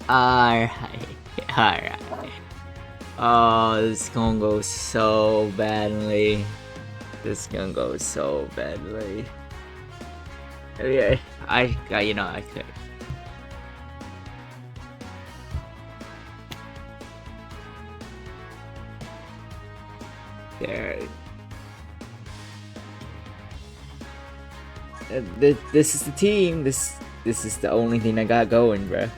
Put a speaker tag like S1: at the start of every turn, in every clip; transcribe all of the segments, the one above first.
S1: Alright. Alright. Oh, this is gonna go so badly. This is gonna go so badly. Okay, I could. There. This is the team. This is the only thing I got going, bro.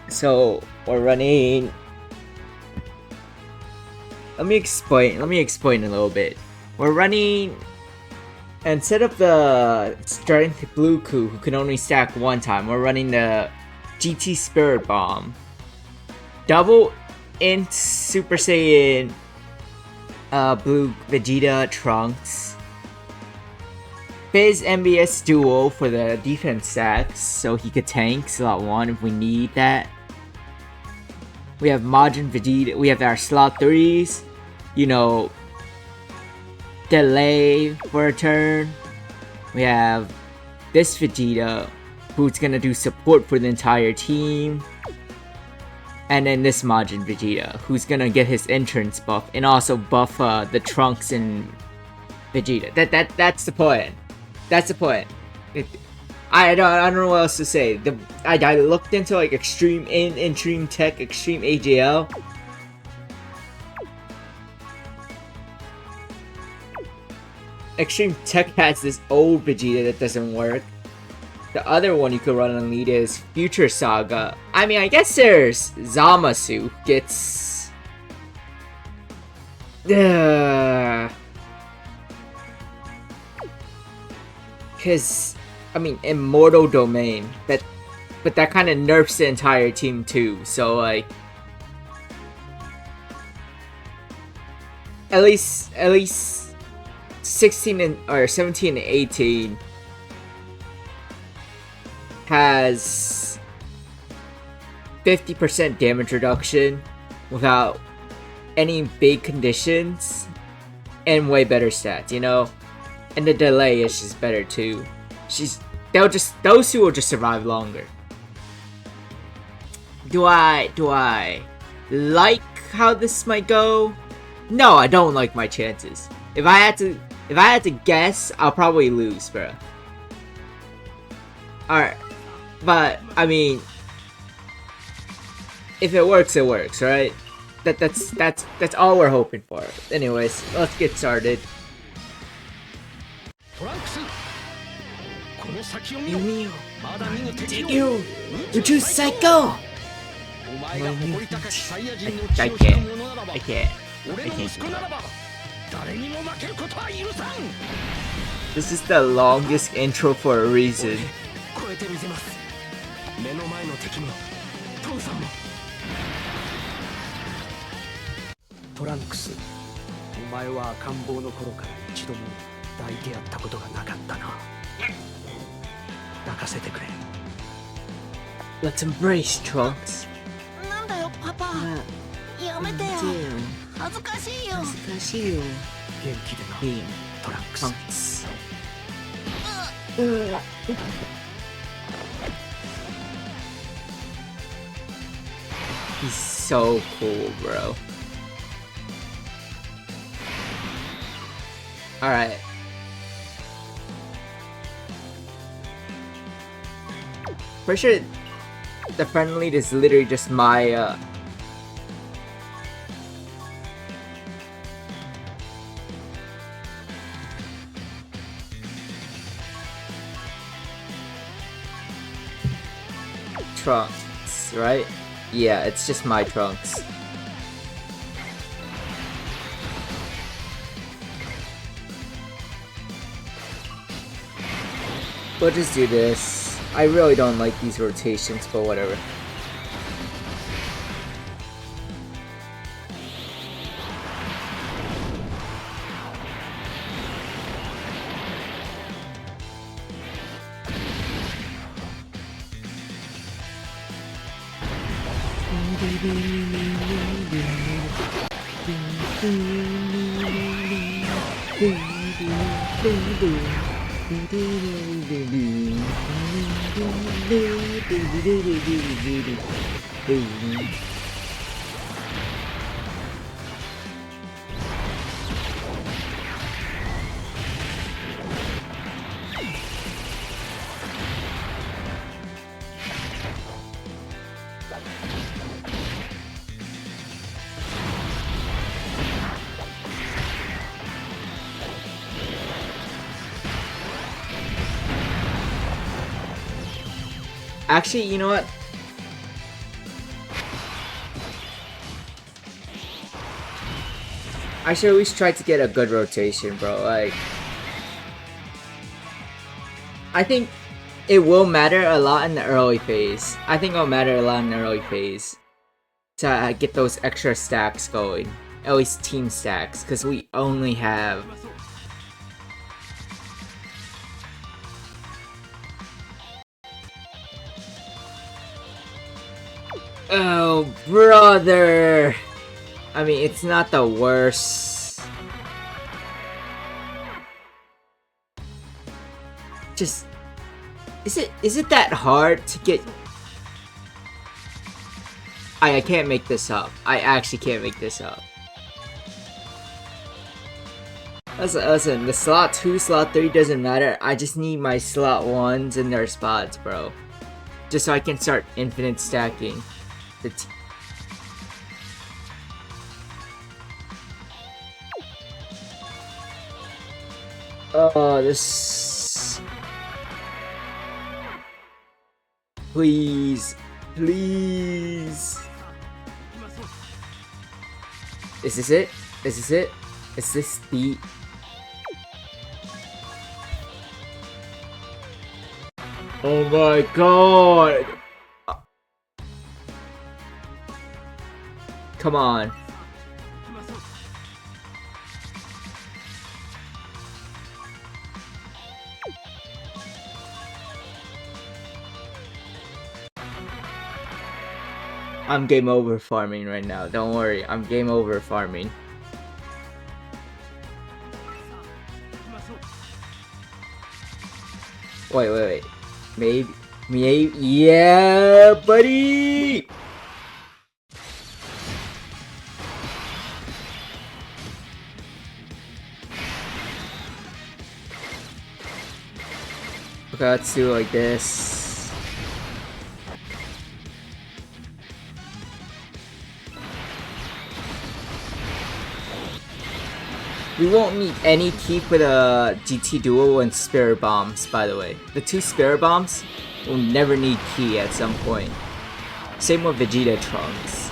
S1: So we're running. Let me explain a little bit. We're running, instead of the Strength Blue Coup who can only stack one time, we're running the GT Spirit Bomb, double Int Super Saiyan Blue Vegeta Trunks, Phase MBS Duo for the defense stacks so he could tank slot 1 if we need that. We have Majin Vegeta, we have our slot 3s, you know, delay for a turn. We have this Vegeta, who's gonna do support for the entire team. And then this Majin Vegeta, who's gonna get his entrance buff and also buff the Trunks and Vegeta. That's the point. That's the point. I don't know what else to say. I looked into like Extreme Tech, Extreme AJL. Extreme Tech has this old Vegeta that doesn't work. The other one you could run on lead is Future Saga. I mean, I guess there's Zamasu gets. Cause I mean, Immortal Domain, but that kind of nerfs the entire team too. So like, at least 16 or 17 and 18 has 50% damage reduction without any big conditions and way better stats, you know, and the delay is just better too. Those two will just survive longer. Do I like how this might go? No, I don't like my chances. If I had to guess, I'll probably lose, bro. Alright. But I mean, if it works, it works, right? That's all we're hoping for. Anyways, let's get started. You psycho! I can't. This is the longest intro for a reason.
S2: Trunks, お前は赤ん坊の頃から一度も抱いてやったことがなかったな。抱かせてくれ。
S1: Let's embrace Trunks.
S3: なんだよパパ。やめてよ。恥ずかしいよ。
S2: 元気でな。トランクス。
S1: He's so cool, bro. Alright. Pretty sure the friend lead is literally just my Trunks, right? Yeah, it's just my Trunks. We'll just do this. I really don't like these rotations, but whatever. Actually, you know what? I should always try to get a good rotation, bro. Like, I think it will matter a lot in the early phase. I think it'll matter a lot in the early phase to get those extra stacks going. At least team stacks, because we only have... Oh, brother! I mean, it's not the worst. Just... Is it that hard to get... I can't make this up. I actually can't make this up. Listen, the slot 2, slot 3 doesn't matter. I just need my slot 1s in their spots, bro. Just so I can start infinite stacking. Oh, this... Please. Please. Is this it? Is this it? Is this the... Oh my god! Come on. I'm game over farming right now. Don't worry, I'm game over farming. Wait. Maybe, yeah, buddy! Okay, let's do it like this. We won't need any key for the GT Duo and Spirit Bombs, by the way. The 2 Spirit Bombs will never need key at some point. Same with Vegeta Trunks.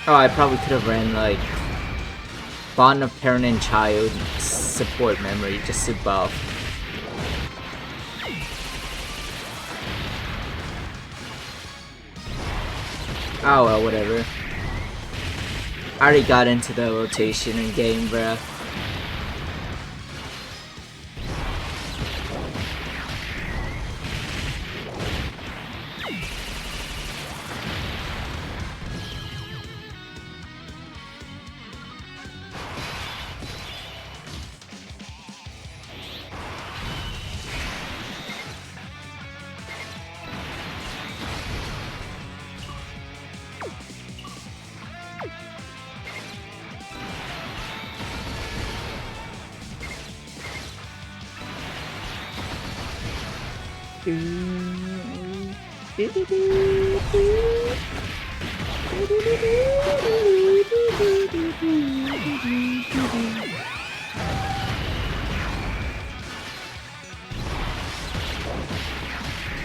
S1: Oh, I probably could have ran like Bond of Parent and Child support memory just to buff. Oh well, whatever. I already got into the rotation in game, bruh.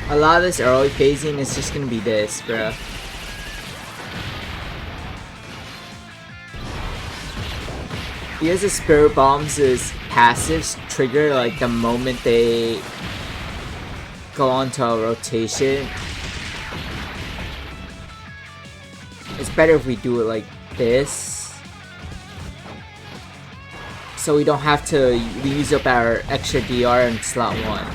S1: A lot of this early phasing is just gonna be this, bruh. Because the Spirit Bombs is passives trigger like the moment they go onto a rotation. It's better if we do it like this, so we don't have to use up our extra DR in slot 1.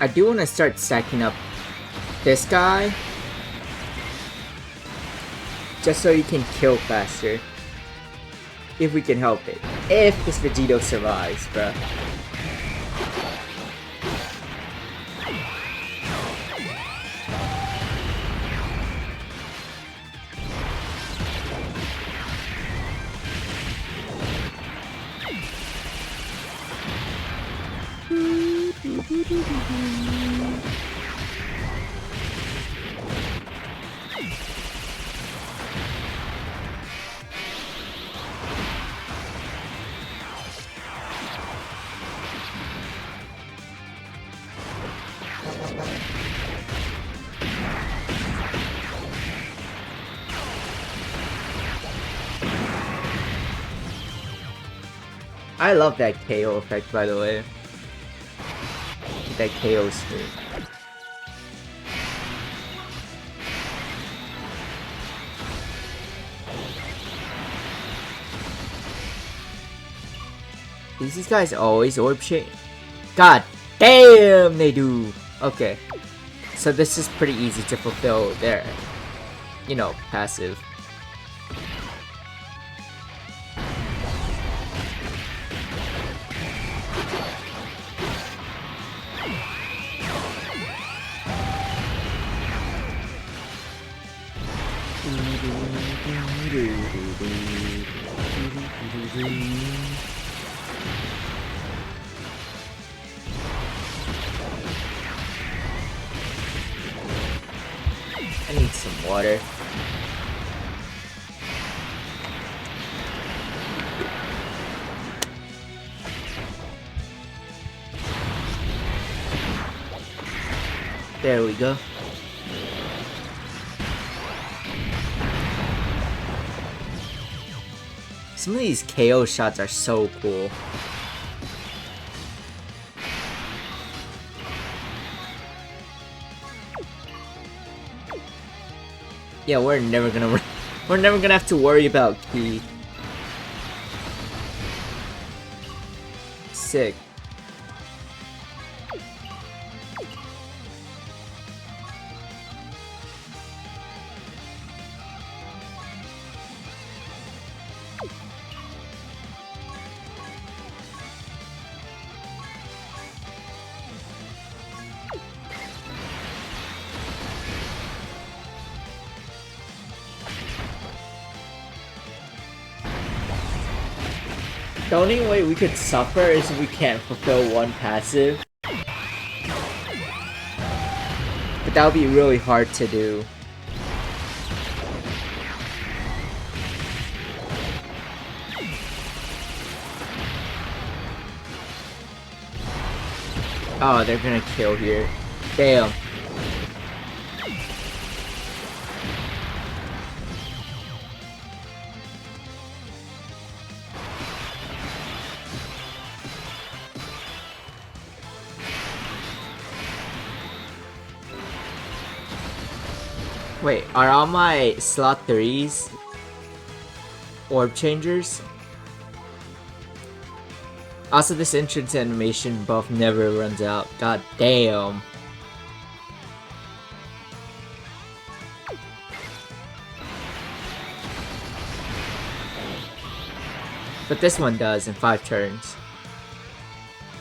S1: I do want to start stacking up this guy. Just so you can kill faster. If we can help it. If this Vegito survives, bruh. I love that KO effect, by the way. That KO streak. These guys always orb chain? God damn, they do! Okay. So this is pretty easy to fulfill their, you know, passive. I need some water. There we go. Some of these KO shots are so cool. Yeah, we're never gonna have to worry about Ki. Sick. The only way we could suffer is if we can't fulfill one passive. But that would be really hard to do. Oh, they're gonna kill here. Damn. Wait, are all my slot 3s orb changers? Also, this entrance animation buff never runs out. God damn. But this one does in 5 turns.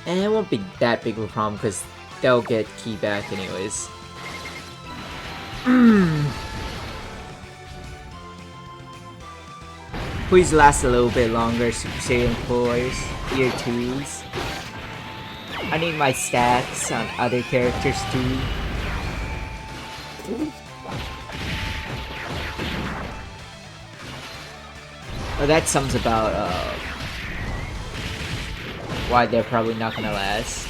S1: And it won't be that big of a problem because they'll get Ki back anyways. Please last a little bit longer, Super Saiyan players. Year 2s. I need my stats on other characters too. Well, that sums about why they're probably not gonna last.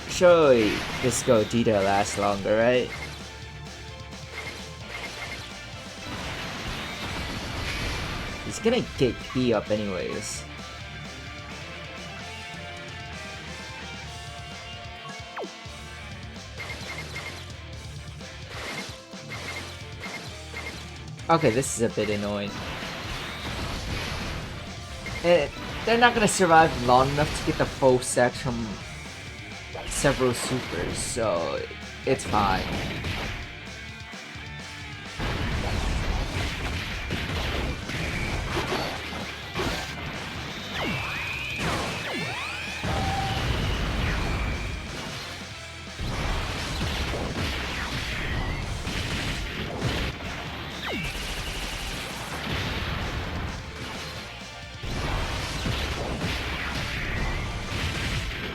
S1: Surely this Gogeta lasts longer, right? He's gonna get Ki up anyways. Okay, this is a bit annoying. They're not gonna survive long enough to get the full stacks from several supers, so it's fine.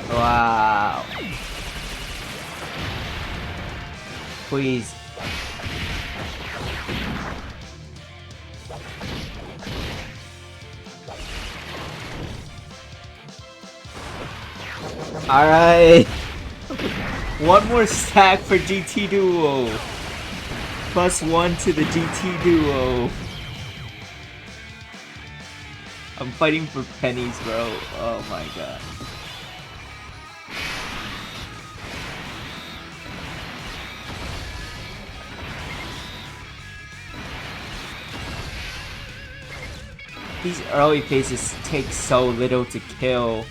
S1: Wow. Please. Alright. One more stack for GT Duo. +1 to the GT Duo. I'm fighting for pennies, bro. Oh my god. These early phases take so little to kill.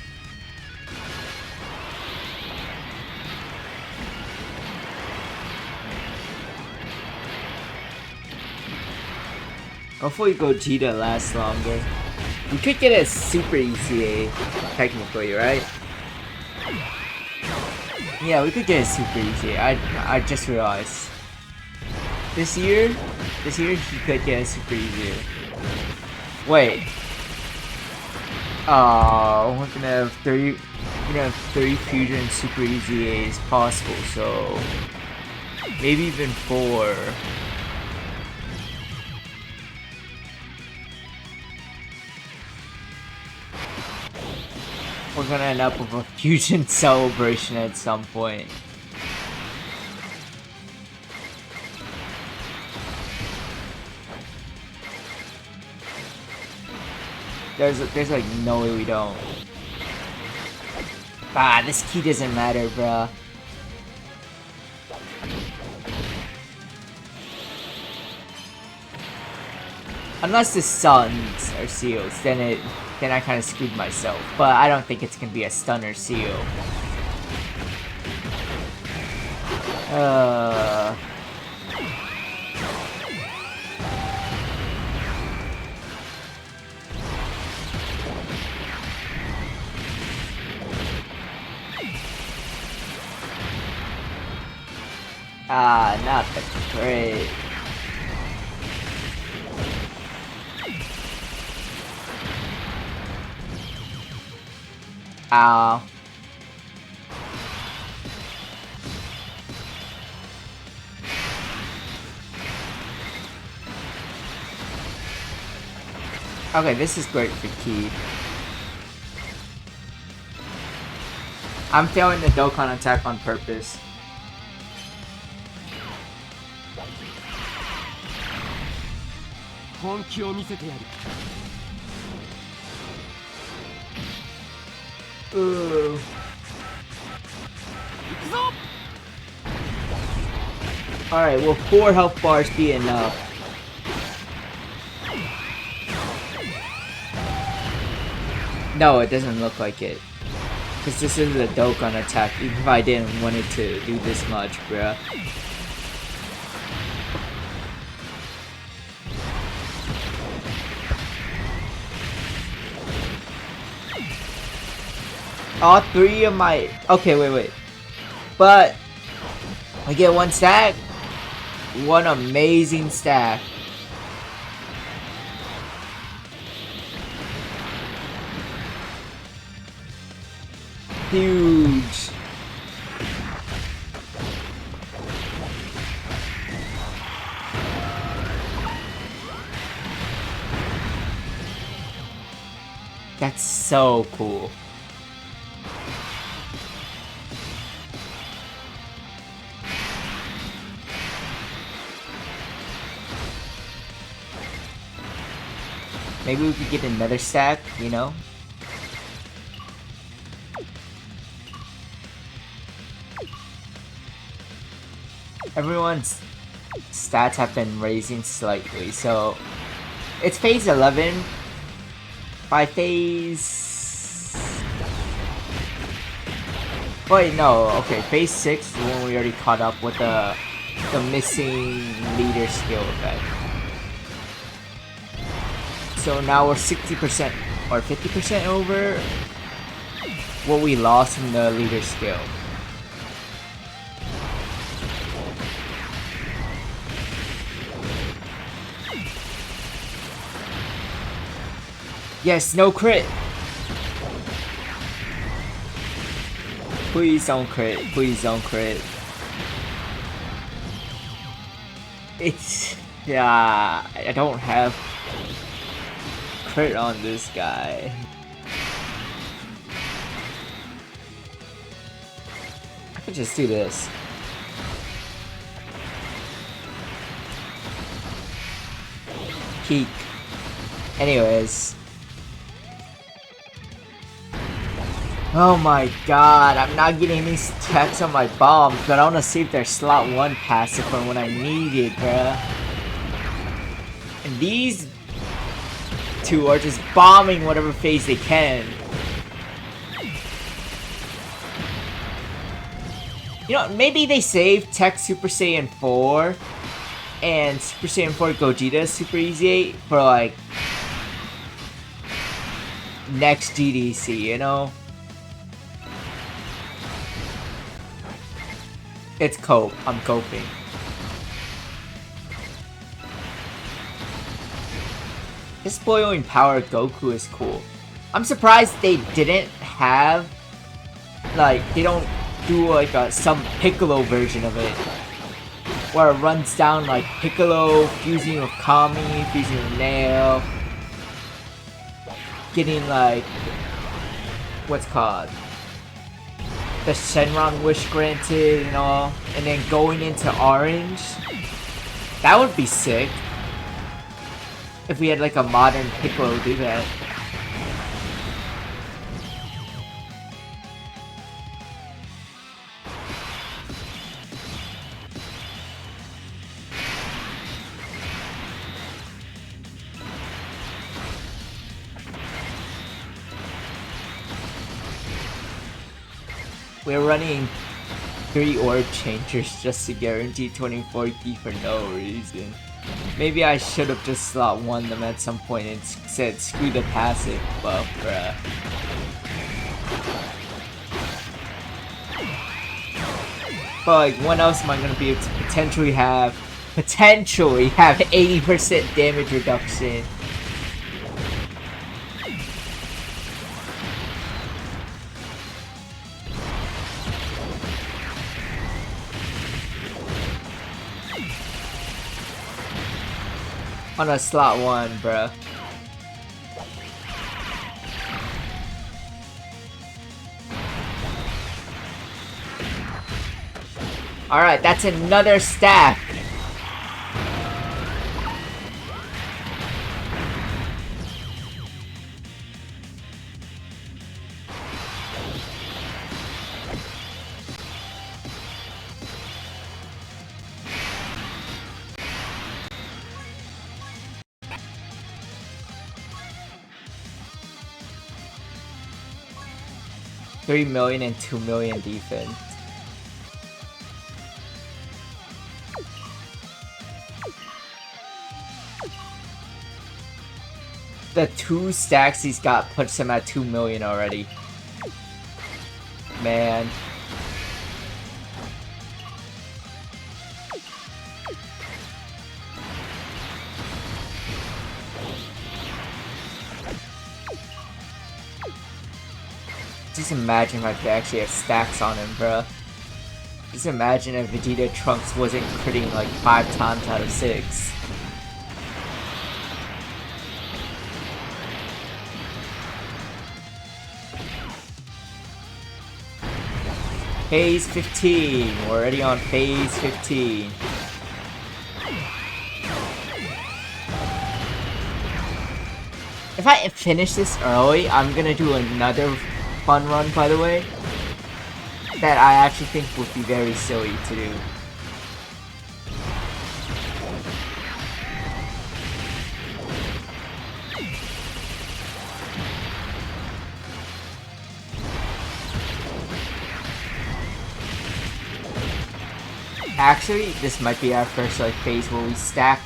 S1: Hopefully Gogeta lasts longer. We could get a super ECA, technically, right? Yeah, we could get a super ECA. I just realized. This year he could get a super ECA. Wait. Oh, we're gonna have 3 fusion super ECAs possible, so maybe even 4. We're gonna end up with a fusion celebration at some point. There's like no way we don't. Ah, this key doesn't matter, bruh. Unless the suns are seals, then I kind of screwed myself. But I don't think it's gonna be a stun or seal. Ah, not the great. Ow. Okay, this is great for Key. I'm failing the Dokkan attack on purpose. Ooh. Alright, will 4 health bars be enough? No, it doesn't look like it. Because this is a Dokkan attack, even if I didn't want it to do this much, bruh. All 3 of my... Okay, wait. But... I get 1 stack? 1 amazing stack. Huge. That's so cool. Maybe we could get another stack, you know? stats have been raising slightly. So it's phase 11. By phase... Wait, no. Okay, phase 6 is when we already caught up with the missing leader skill effect. So now we're 60% or 50% over what we lost from the leader skill. Yes, no crit! Please don't crit, please don't crit. It's... yeah, I don't have crit on this guy. I could just do this. Peek. Anyways. Oh my god, I'm not getting any attacks on my bombs, but I wanna save their slot 1 passive for when I need it, bruh. And these two are just bombing whatever phase they can. You know, maybe they save Tech Super Saiyan 4 and Super Saiyan 4 Gogeta Super Easy 8 for like next GDC, you know? It's cope. I'm coping. This spoiling power Goku is cool. I'm surprised they didn't have, like, they don't do like some Piccolo version of it, where it runs down like Piccolo fusing with Kami, fusing with Nail, getting like, what's called? The Shenron wish granted and all, and then going into Orange. That would be sick. If we had like a modern Piccolo do that. We're running 3 orb changers just to guarantee 24 key for no reason. Maybe I should have just slot 1 them at some point and said screw the passive buff, bruh. But like, when else am I gonna be able to potentially have 80% damage reduction? On a slot 1, bruh. Alright, that's another stack. $3 million and $2 million defense. The 2 stacks he's got puts him at $2 million already. Man. Just imagine if I could actually have stacks on him, bruh. Just imagine if Vegeta Trunks wasn't critting like 5 times out of 6. Phase 15. We're already on phase 15. If I finish this early, I'm gonna do another fun run, by the way, that I actually think would be very silly to do. Actually, this might be our first like phase where we stack.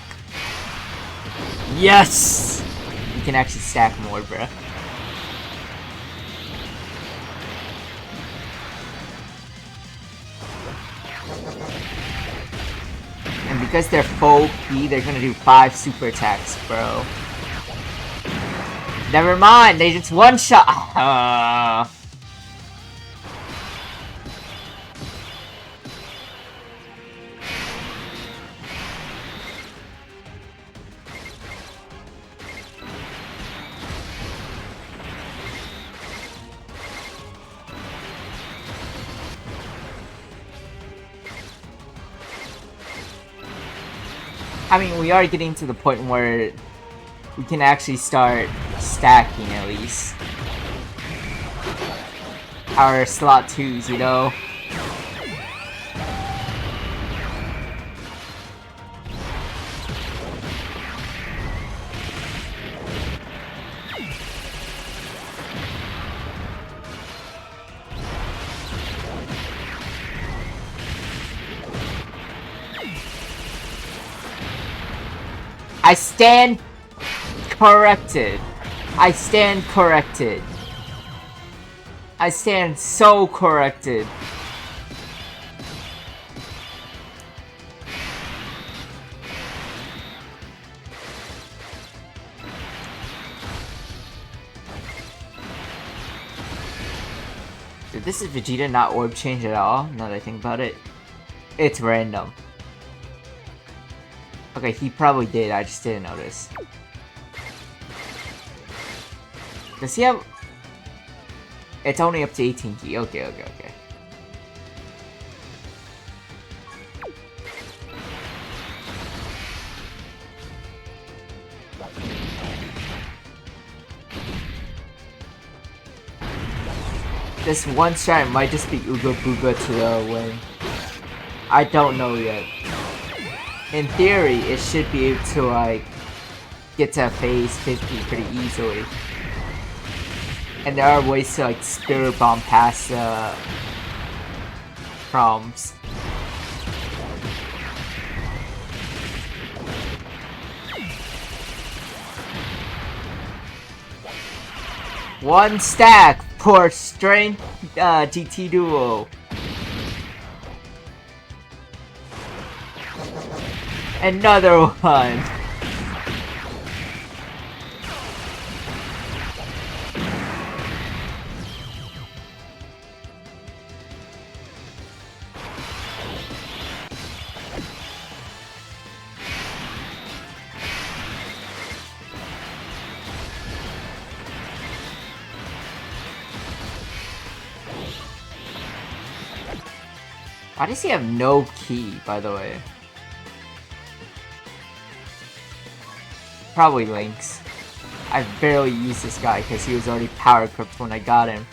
S1: Yes! We can actually stack more, bruh. And because they're FOB, they're gonna do 5 super attacks, bro. Never mind, they just one-shot. I mean, we are getting to the point where we can actually start stacking at least our slot 2s, you know? I stand corrected. I stand corrected. I stand so corrected. Dude, this is Vegeta not orb change at all, now that I think about it. It's random. Okay, he probably did, I just didn't notice. Does he have... It's only up to 18 key. Okay. This one shot might just be Ooga Booga to the win. I don't know yet. In theory, it should be able to, like, get to phase 50 pretty easily. And there are ways to, like, Spirit Bomb past proms. One stack for Strength GT Duo. Another one. Why does he have no key, by the way? Probably Lynx. I barely used this guy because he was already power equipped when I got him.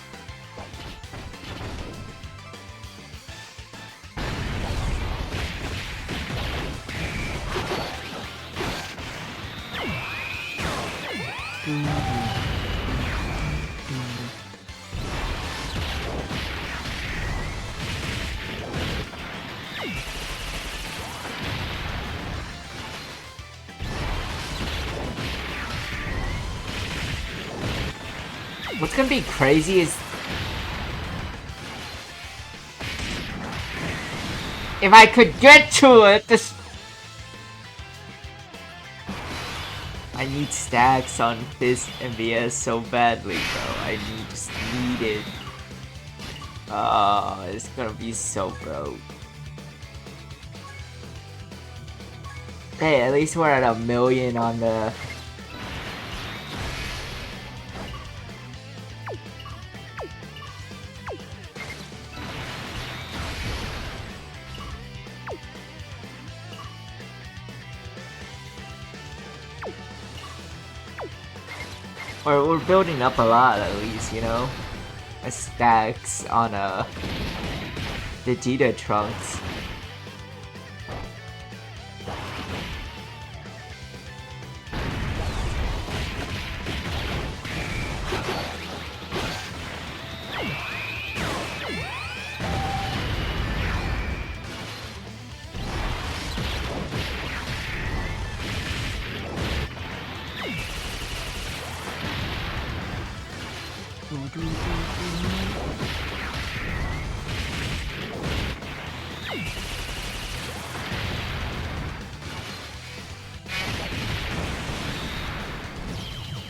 S1: What's gonna be crazy is if I could get to it. I need stacks on this MVS so badly, bro. I just need it. Oh, it's gonna be so broke. Hey, at least we're at 1 million on the. We're building up a lot, at least, you know? Stacks on Vegeta Trunks.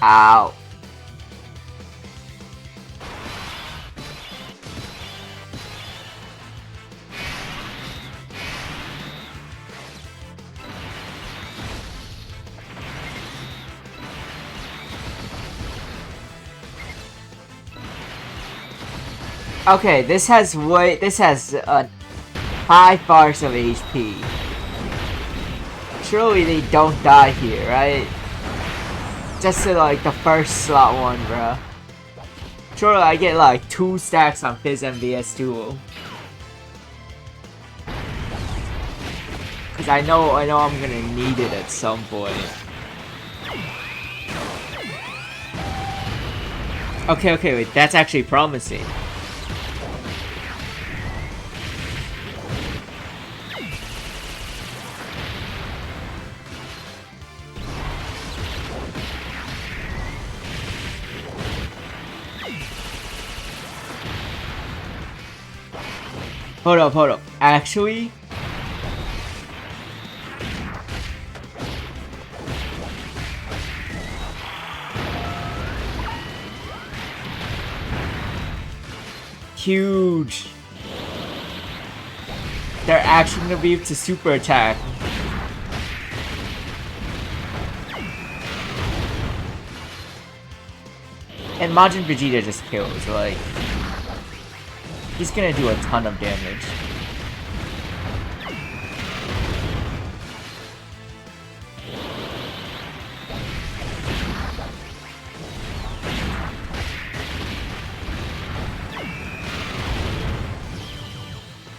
S1: Ow. Okay, this has 5 bars of HP. Surely they don't die here, right? Just to, like, the first slot one, bruh. Surely I get like 2 stacks on Phys MVS Duel. Cause I know I'm gonna need it at some point. Okay, wait, that's actually promising. Hold up. Actually? Huge. They're actually gonna be able to super attack. And Majin Vegeta just kills, like... He's gonna do a ton of damage.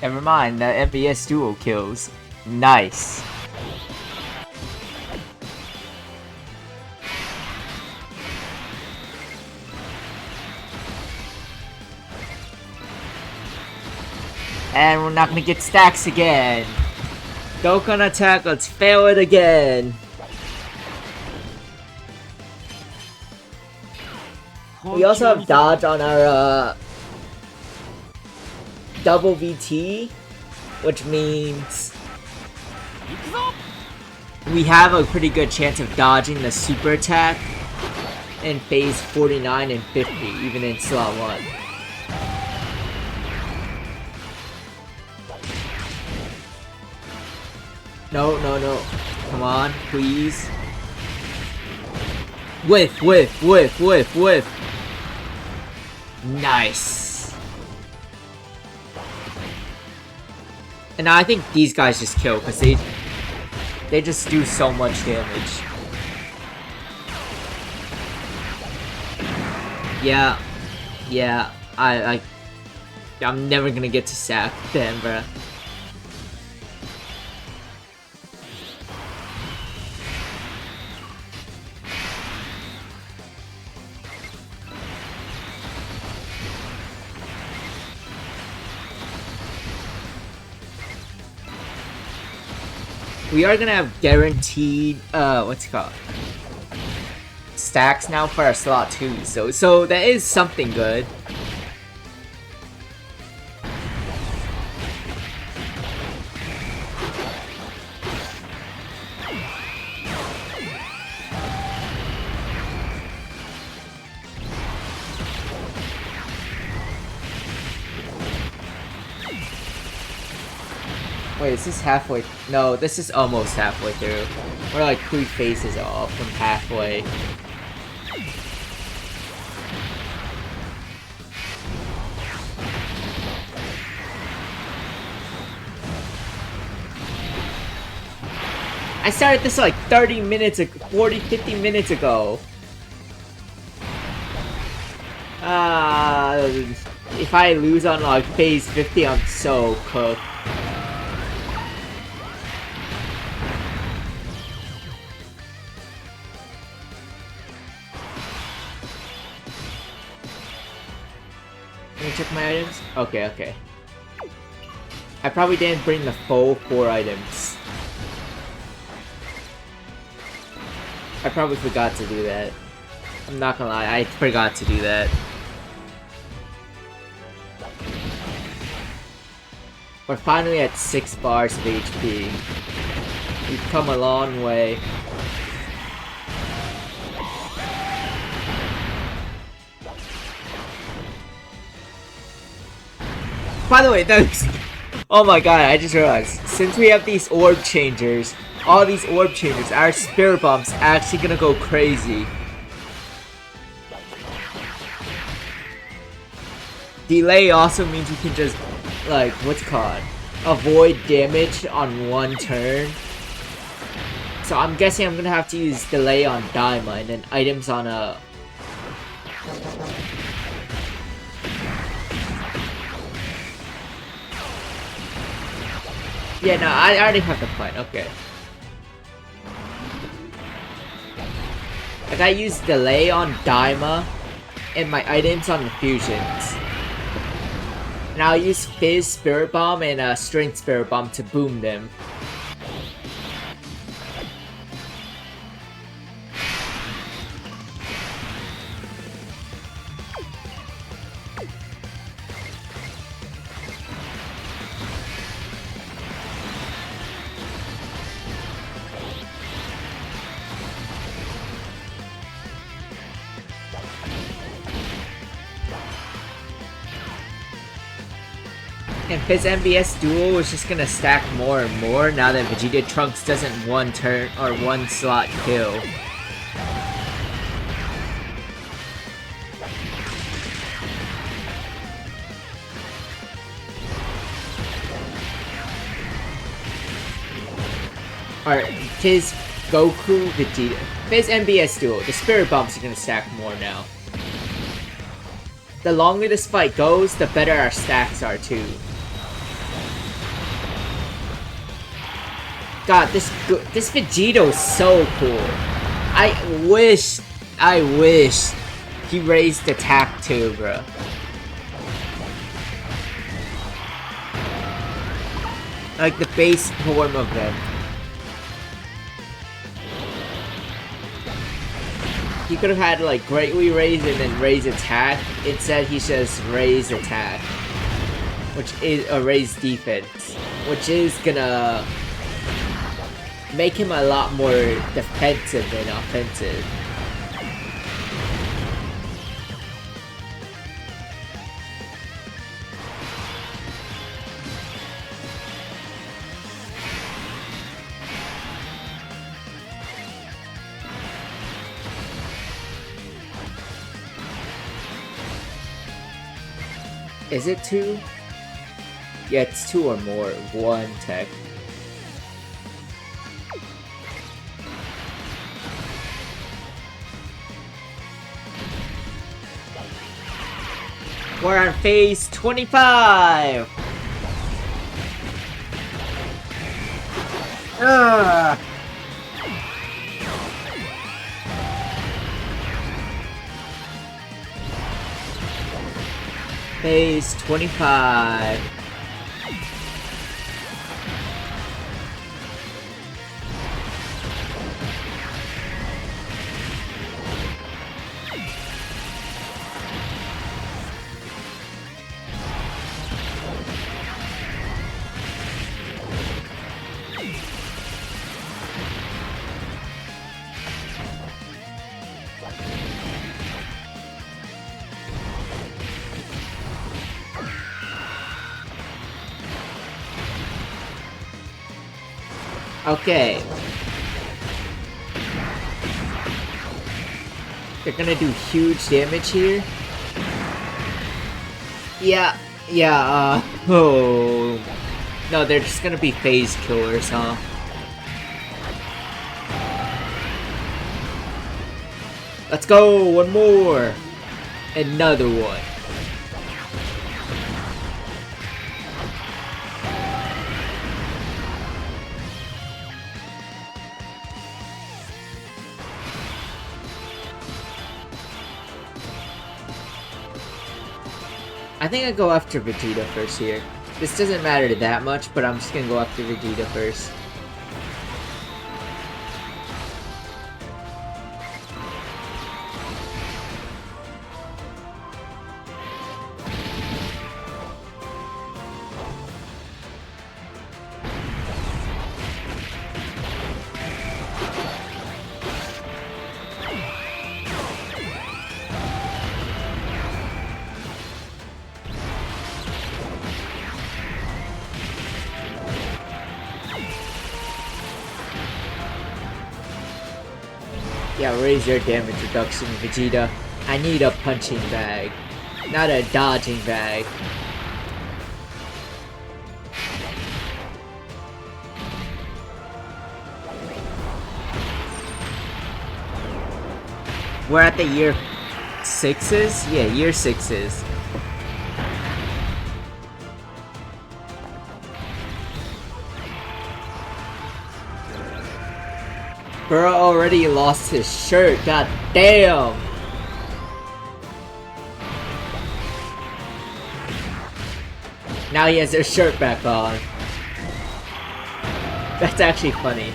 S1: Never mind, the MVS duo kills. Nice. And we're not gonna get stacks again. Dokkan attack, let's fail it again. We also have dodge on our double VT, which means we have a pretty good chance of dodging the super attack in phase 49 and 50, even in slot 1. No. Come on, please. Whiff. Nice. And now I think these guys just kill, because they just do so much damage. Yeah. I'm never gonna get to sack them, bruh. We are gonna have guaranteed, what's it called? Stacks now for our slot 2, so that is something good. Wait, is this halfway? No, this is almost halfway through. We're like 3 phases off from halfway. I started this like 30 minutes ago, 50 minutes ago. If I lose on like phase 50, I'm so cooked. Check my items? Okay. I probably didn't bring the full 4 items. I probably forgot to do that. I'm not gonna lie, I forgot to do that. We're finally at 6 bars of HP. We've come a long way. By the way, that's... Oh my god, I just realized. Since we have these orb changers, all these orb changers, our spirit bomb's actually gonna go crazy. Delay also means you can just, like, what's it called? Avoid damage on one turn. So I'm guessing I'm gonna have to use delay on Daima and then items on a... Yeah, no, I already have the plan, okay. Like, I use delay on Daima and my items on the fusions. And I'll use Fizz Spirit Bomb and Strength Spirit Bomb to boom them. And Fizz MVS Duel is just gonna stack more and more now that Vegeta Trunks doesn't one turn or one slot kill. Alright, Fizz Goku Vegeta. Fizz MVS Duel. The Spirit Bombs are gonna stack more now. The longer this fight goes, the better our stacks are too. God, this Vegito is so cool. I wish he raised attack too, bro. Like the base form of them. He could have had like greatly raise and then raise attack. Instead, he says raise attack, which is a raise defense, which is gonna make him a lot more defensive than offensive. Is it 2? Yeah, it's 2 or more. 1 tech. We're on phase 25! Ugh. Phase 25. Okay. They're gonna do huge damage here. Yeah, oh. No, they're just gonna be phase killers, huh? Let's go, one more. Another one. I think I go after Vegeta first here. This doesn't matter that much, but I'm just gonna go after Vegeta first. Yeah, raise your damage reduction, Vegeta. I need a punching bag, not a dodging bag. We're at the year 6s? Yeah, year 6s. Bro already lost his shirt, god damn! Now he has his shirt back on. That's actually funny.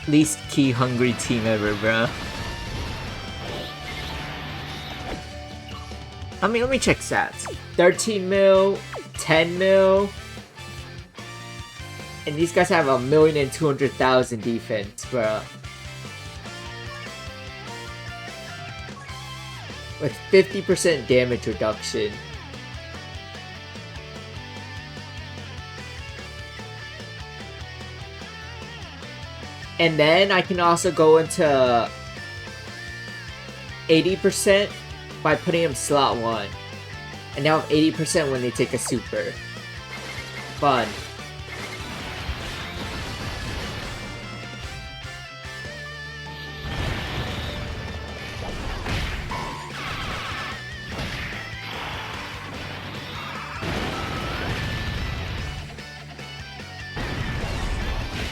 S1: Least key hungry team ever, bro. I mean, let me check stats. 13 mil, 10 mil. And these guys have 1,200,000 defense, bro. With 50% damage reduction. And then I can also go into 80% by putting him slot 1. And now 80% when they take a super. Fun.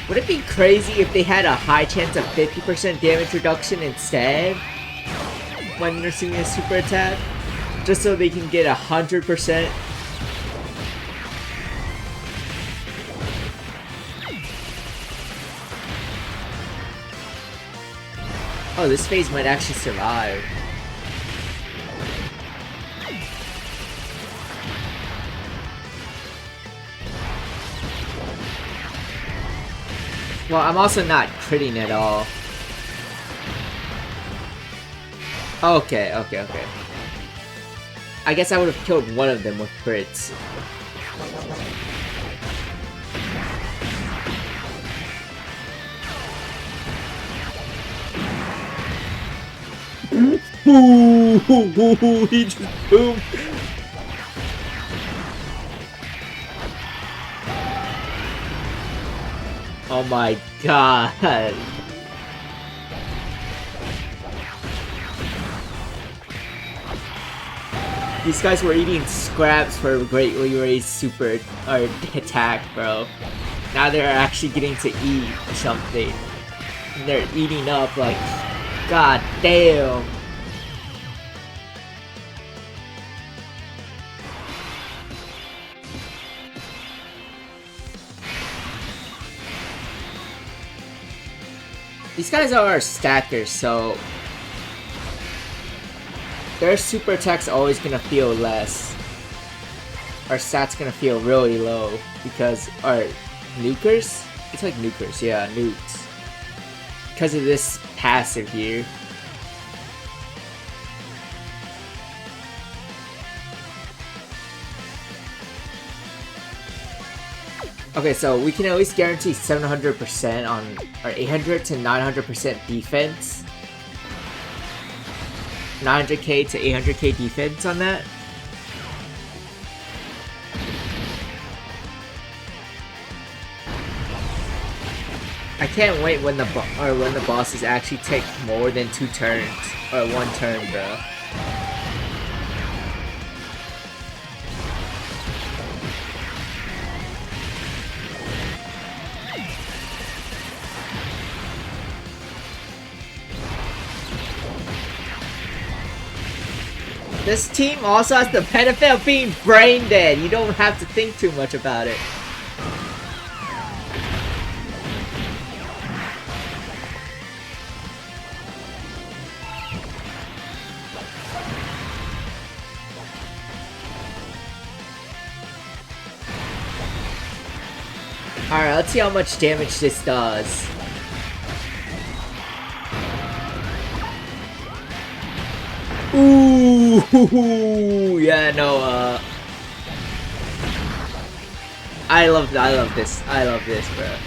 S1: Would it be crazy if they had a high chance of 50% damage reduction instead when they're seeing a super attack? Just so they can get 100%? Oh, this phase might actually survive. Well, I'm also not critting at all. Okay. I guess I would have killed one of them with crits. Ooh, he just boomed. Oh my god. These guys were eating scraps for a greatly raised super attack, bro. Now they're actually getting to eat something. And they're eating up like, god damn. These guys are stackers, so their super attack's always gonna feel less. Our stats gonna feel really low because our nukers? It's like nukers, yeah, nukes. Because of this passive here. Okay, so we can at least guarantee 700% on our 800 to 900% defense. 900k to 800k defense on that. I can't wait when the bosses actually take more than 2 turns or 1 turn, bro. This team also has the benefit of being brain dead. You don't have to think too much about it. Alright, let's see how much damage this does. Ooh, yeah, no, I love this, bro.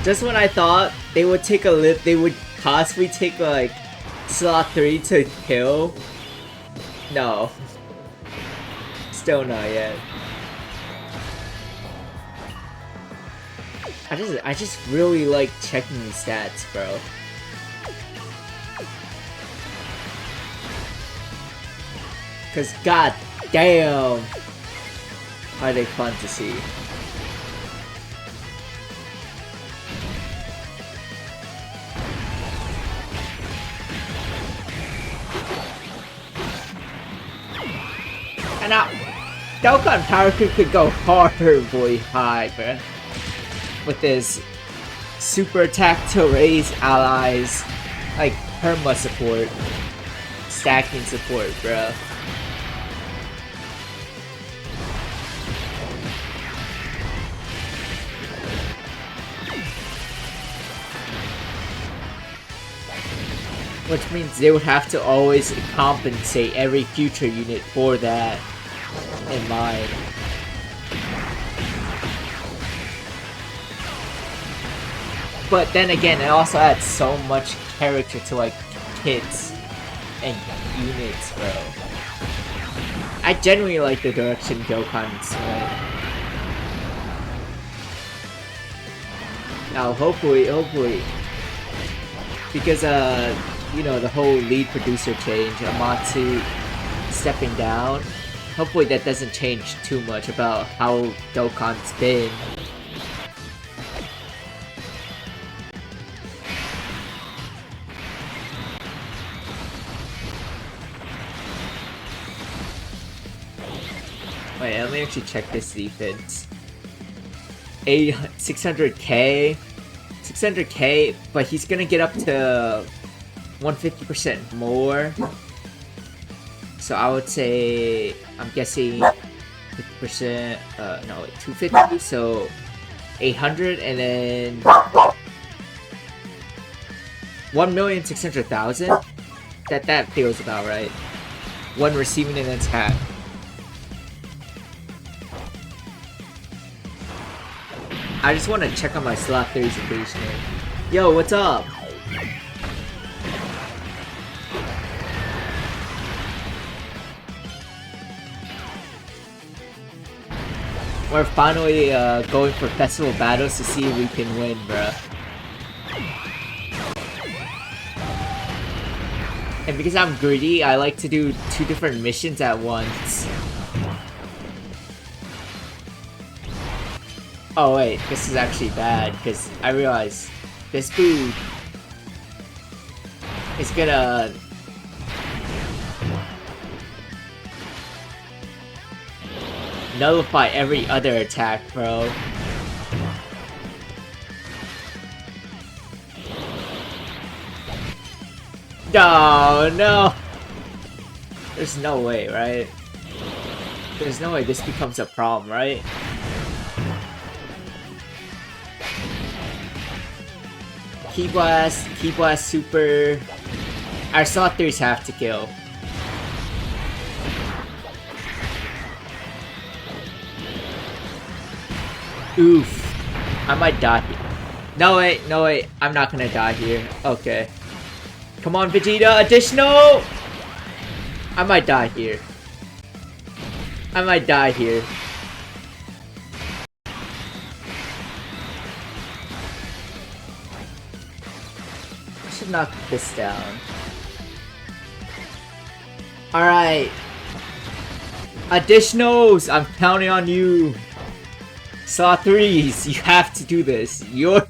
S1: Just when I thought they would take a lift, they would possibly take like slot 3 to kill. No. Still not yet. I just really like checking these stats, bro. Cause god damn, are they fun to see. And now, Dokkan Power Creep could go horribly high, bruh. With his super attack to raise allies, like perma support, stacking support, bruh. Which means they would have to always compensate every future unit for that in mind. But then again, it also adds so much character to like kits and units, bro. I genuinely like the direction Dokkan's went. Now hopefully, because you know, the whole lead producer change, Amatsu stepping down, hopefully that doesn't change too much about how Dokkan's been. Wait, let me actually check this defense. 600k? 600k, but he's gonna get up to 150% more. So I would say, I'm guessing 50%, no, wait, 250, so 800, and then 1,600,000? That feels about right. One receiving an attack. I just want to check on my slot 3s occasionally. Yo, what's up? We're finally going for festival battles to see if we can win, bruh. And because I'm greedy, I like to do 2 different missions at once. Oh wait, this is actually bad, because I realize this food is gonna... nullify every other attack, bro. No! There's no way, right? There's no way this becomes a problem, right? Key Blast Super... Our slot 3s have to kill. Oof. I might die here. No wait, I'm not gonna die here. Okay. Come on, Vegeta, additional! I might die here. I might die here. I should knock this down. Alright. Additionals! I'm counting on you! Slot 3s, you have to do this. You're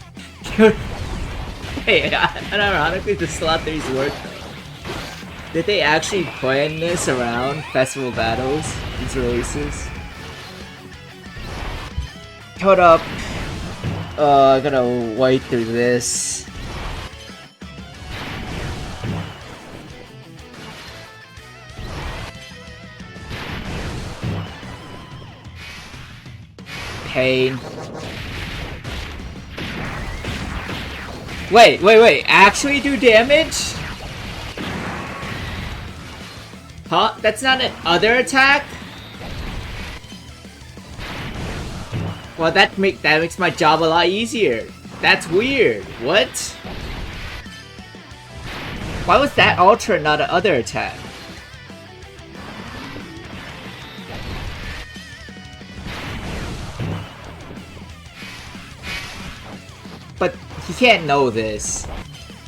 S1: hey, ironically the slot 3s work though. Did they actually plan this around festival battles? These releases? Hold up. I gotta wipe through this. Pain. Wait, actually do damage? Huh? That's not an other attack? Well, that makes my job a lot easier. That's weird. What? Why was that Ultra not an other attack? But he can't know this.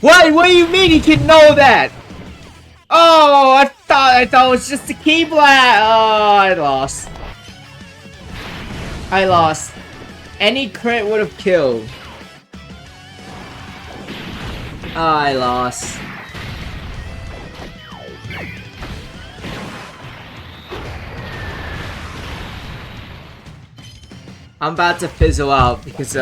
S1: What? What do you mean he can know that? Oh, I thought it was just a key blast. Oh, I lost. I lost. Any crit would have killed. Oh, I lost. I'm about to fizzle out because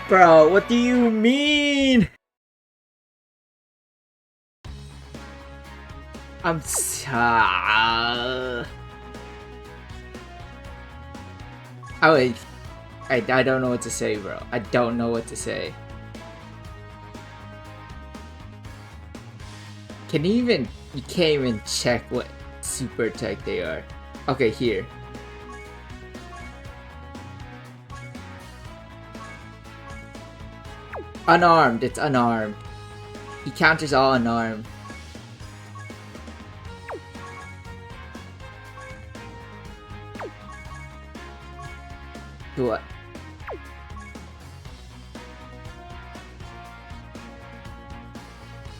S1: bro, what do you mean? I'm I don't know what to say, bro. I don't know what to say. You can't even check what super attack they are. Okay, here. Unarmed, it's unarmed. He counters all unarmed. What?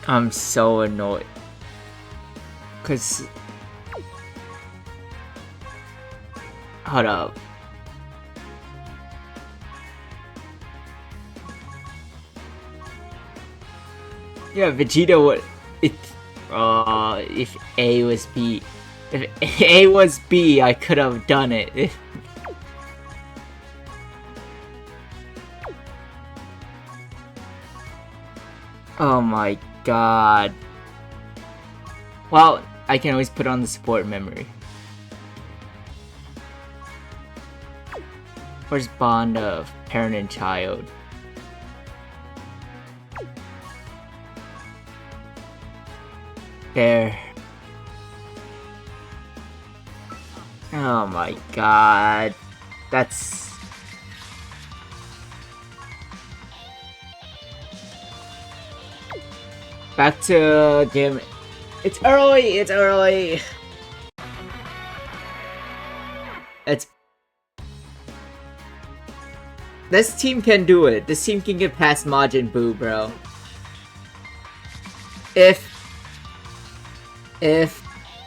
S1: I'm so annoyed. Cause... Hold up. Yeah, Vegeta would... if A was B... If A was B, I could have done it. Oh my god. Well, I can always put on the support memory. Where's bond of parent and child? There. Oh my god. That's... Back to game. It's early! It's early! It's... This team can do it. This team can get past Majin Buu, bro. If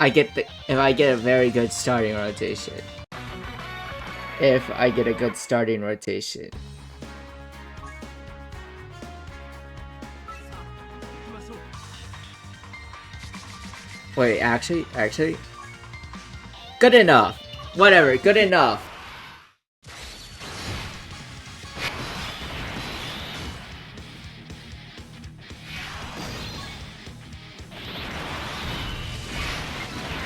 S1: I get a very good starting rotation. If I get a good starting rotation. Wait, actually? Good enough. Whatever, good enough.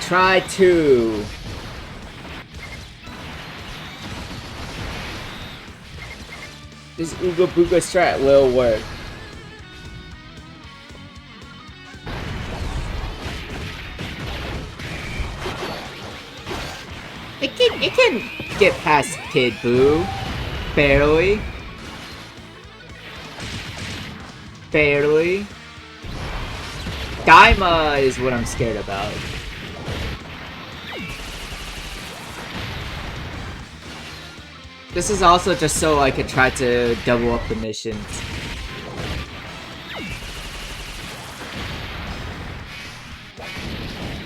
S1: Try to. This Ooga Booga strat will work. It can get past Kid Buu. Barely. Barely. Daima is what I'm scared about. This is also just so I could try to double up the missions.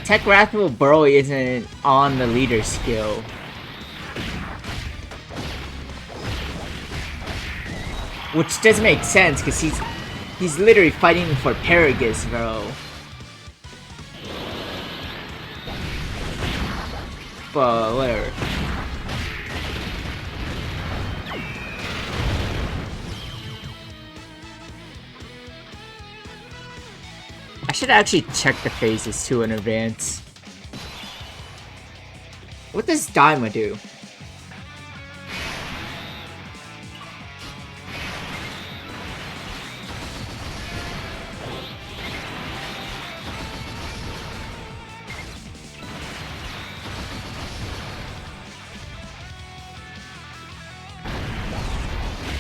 S1: Tech Wrathful Burrow isn't on the leader skill. Which doesn't make sense, because he's literally fighting for Paragus, bro. But whatever. I should actually check the phases too in advance. What does Daima do?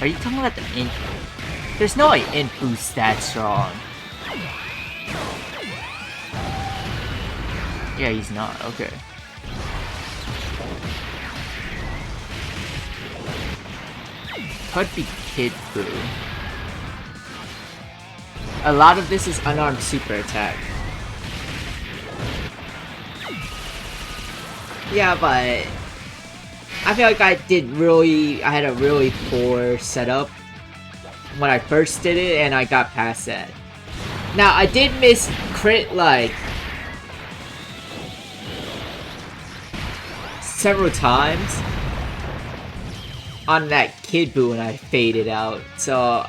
S1: Are you talking about the int? There's no way int boost that strong. Yeah, he's not. Okay. Could be Kid Boo. A lot of this is unarmed super attack. Yeah, but I feel like I had a really poor setup when I first did it, and I got past that. Now, I did miss crit, like, several times on that Kid Boo when I faded out, so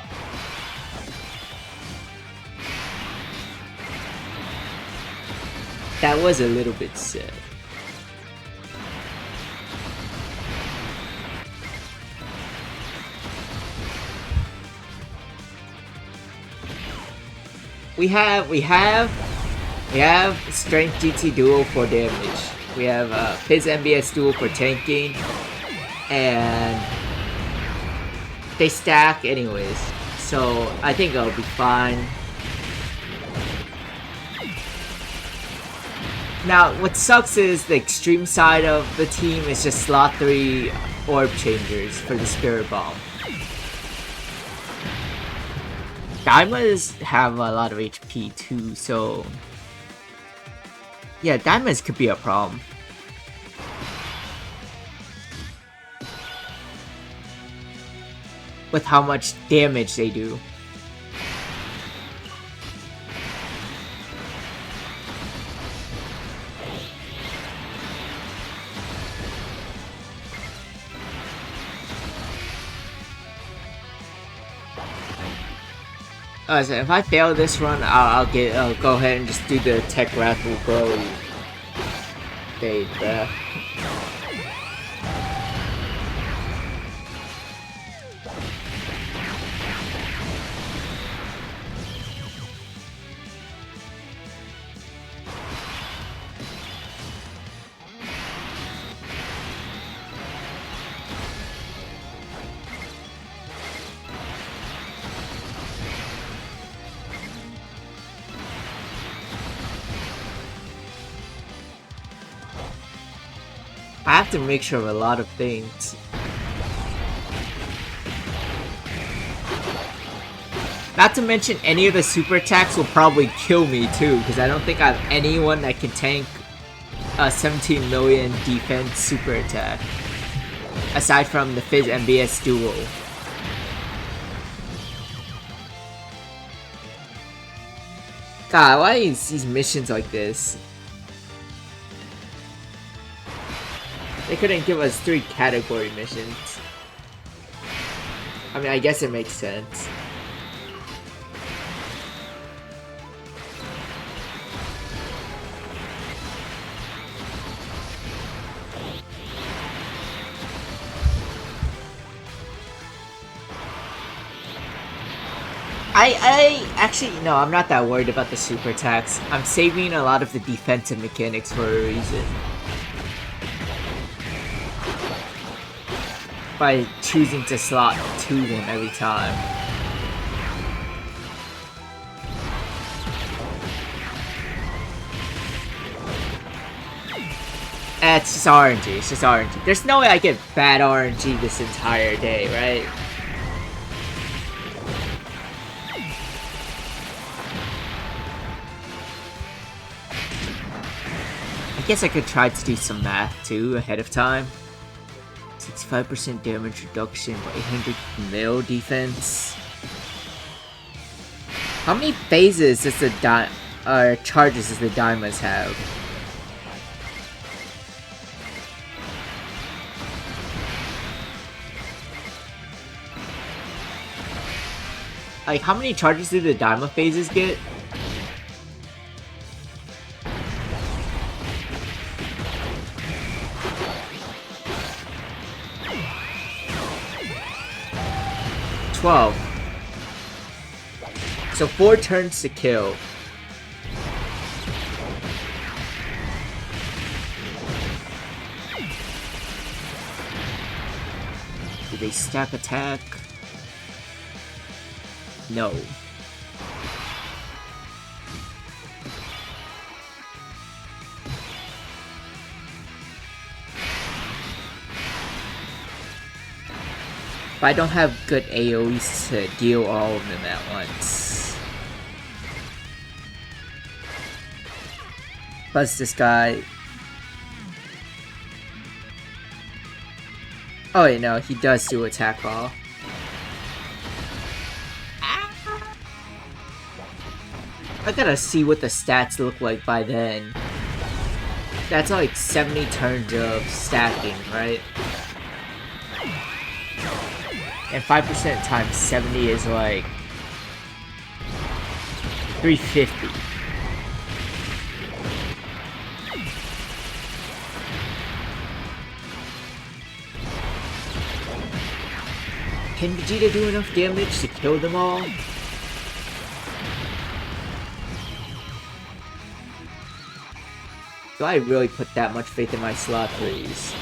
S1: that was a little bit sad. We have Strength GT Duo for damage. We have Phys MBS Duo for tanking, and they stack anyways, so I think I'll be fine. Now, what sucks is the extreme side of the team is just slot 3 orb changers for the Spirit Bomb. Daimas have a lot of HP too, so yeah, Daimas could be a problem. With how much damage they do. So if I fail this run, I'll go ahead and just do the Tech Wrathful Bro fade, bruh. I have to make sure of a lot of things. Not to mention, any of the super attacks will probably kill me too, because I don't think I have anyone that can tank a 17 million defense super attack. Aside from the Phys MBS Duo. God, why is these missions like this? They couldn't give us 3 category missions. I mean, I guess it makes sense. Actually, no, I'm not that worried about the super attacks. I'm saving a lot of the defensive mechanics for a reason. By choosing to slot to them every time. It's just RNG. It's just RNG. There's no way I get bad RNG this entire day, right? I guess I could try to do some math too ahead of time. 65% damage reduction, 800 mil defense. How many phases does the charges does the diamonds have? Like, how many charges do the diamond phases get? $12. So 4 turns to kill. Do they stack attack? No. But I don't have good AoEs to deal all of them at once. Plus this guy. Oh wait, no, he does do attack ball. I gotta see what the stats look like by then. That's like 70 turns of stacking, right? And 5% times 70 is like 350. Can Vegeta do enough damage to kill them all? Do I really put that much faith in my slot 3s?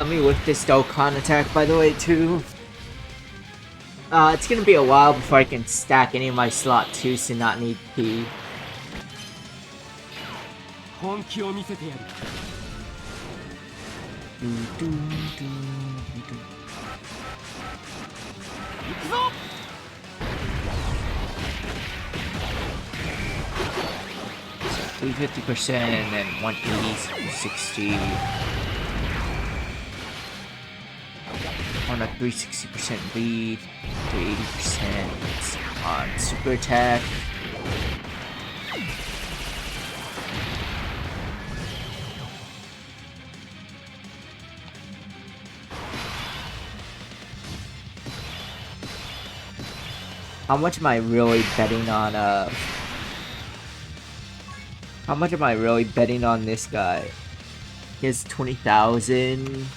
S1: Let me whip this Dokkan attack, by the way, too. It's gonna be a while before I can stack any of my slot 2s to not need P. So 350% and then 180, 60. On a 360% lead, 380% on super attack. How much am I really betting on how much am I really betting on this guy? He has 20,000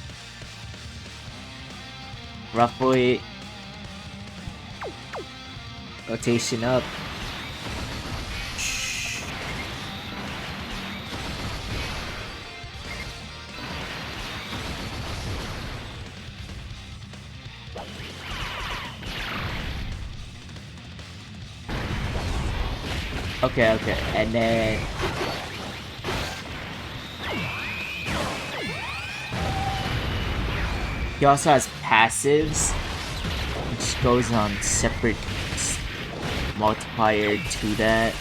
S1: roughly. Rotation up. Okay, and then he also has passives, which goes on separate multiplier to that.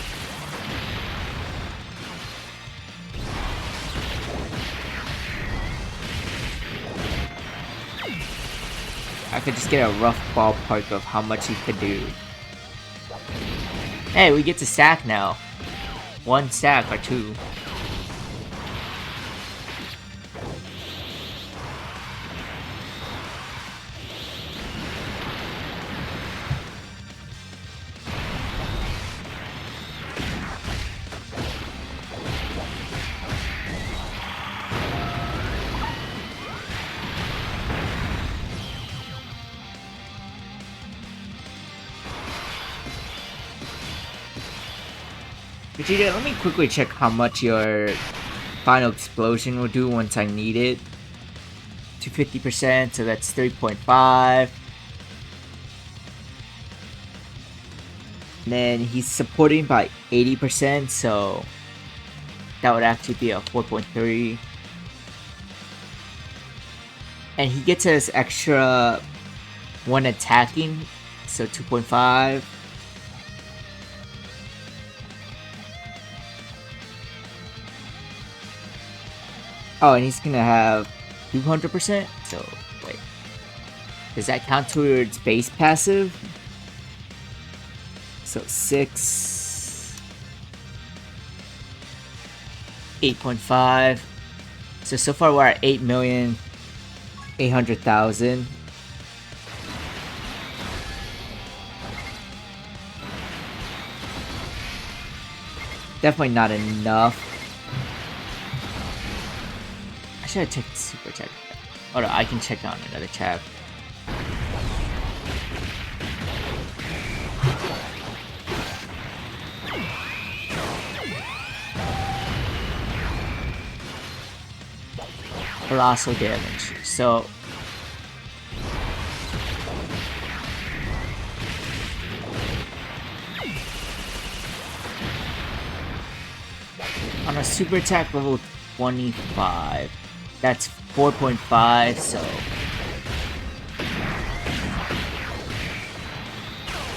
S1: I could just get a rough ballpark of how much he could do. Hey, we get to stack now. 1 stack or 2. Vegeta, let me quickly check how much your final explosion will do once I need it. to 50%, so that's 3.5. And then he's supporting by 80%, so that would actually be a 4.3. And he gets his extra 1 attacking, so 2.5. Oh, and he's gonna have 200%, so wait. Does that count towards base passive? So 6, 8.5. So far we're at 8,800,000. Definitely not enough. I should have checked the super chat. Hold on, I can check on another chat. Colossal damage. So on a super attack level 25, that's 4.5, so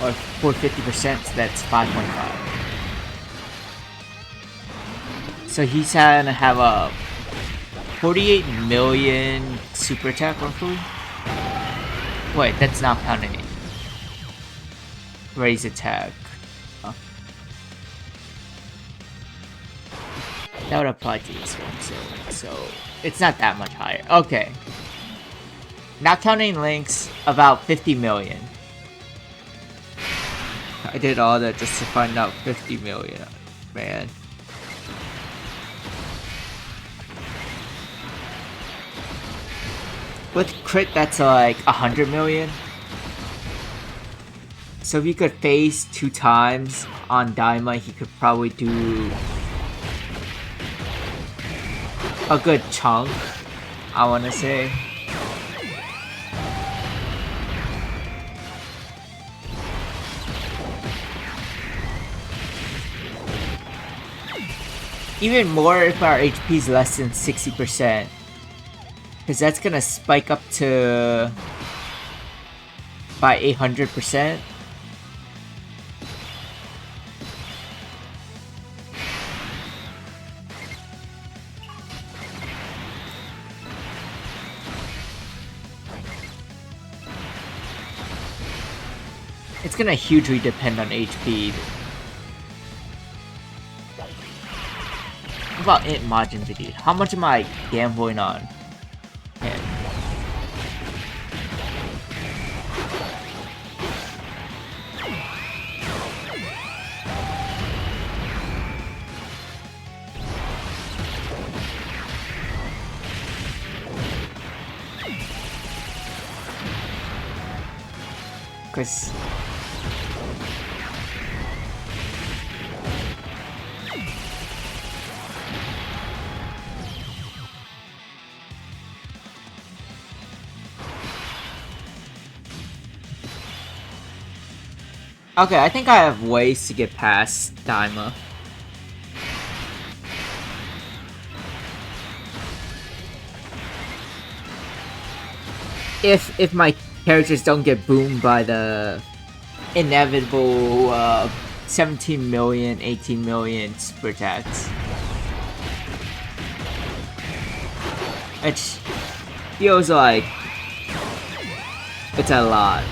S1: or 450%, so that's 5.5. So he's gonna have a 48 million super attack roughly. Wait, that's not counting it. Raise attack. Huh. That would apply to this one, so it's not that much higher. Okay. Not counting links, about 50 million. I did all that just to find out 50 million, man. With crit, that's like 100 million. So if he could phase 2 times on Daima, he could probably do a good chunk, I wanna say. Even more if our HP is less than 60%. Because that's gonna spike up to by 800%. It's gonna hugely depend on HP. What about Int Majin video? How much am I gambling on? Yeah. Cause okay, I think I have ways to get past Daima. If my characters don't get boomed by the inevitable 17 million, 18 million super attacks. It feels like it's a lot.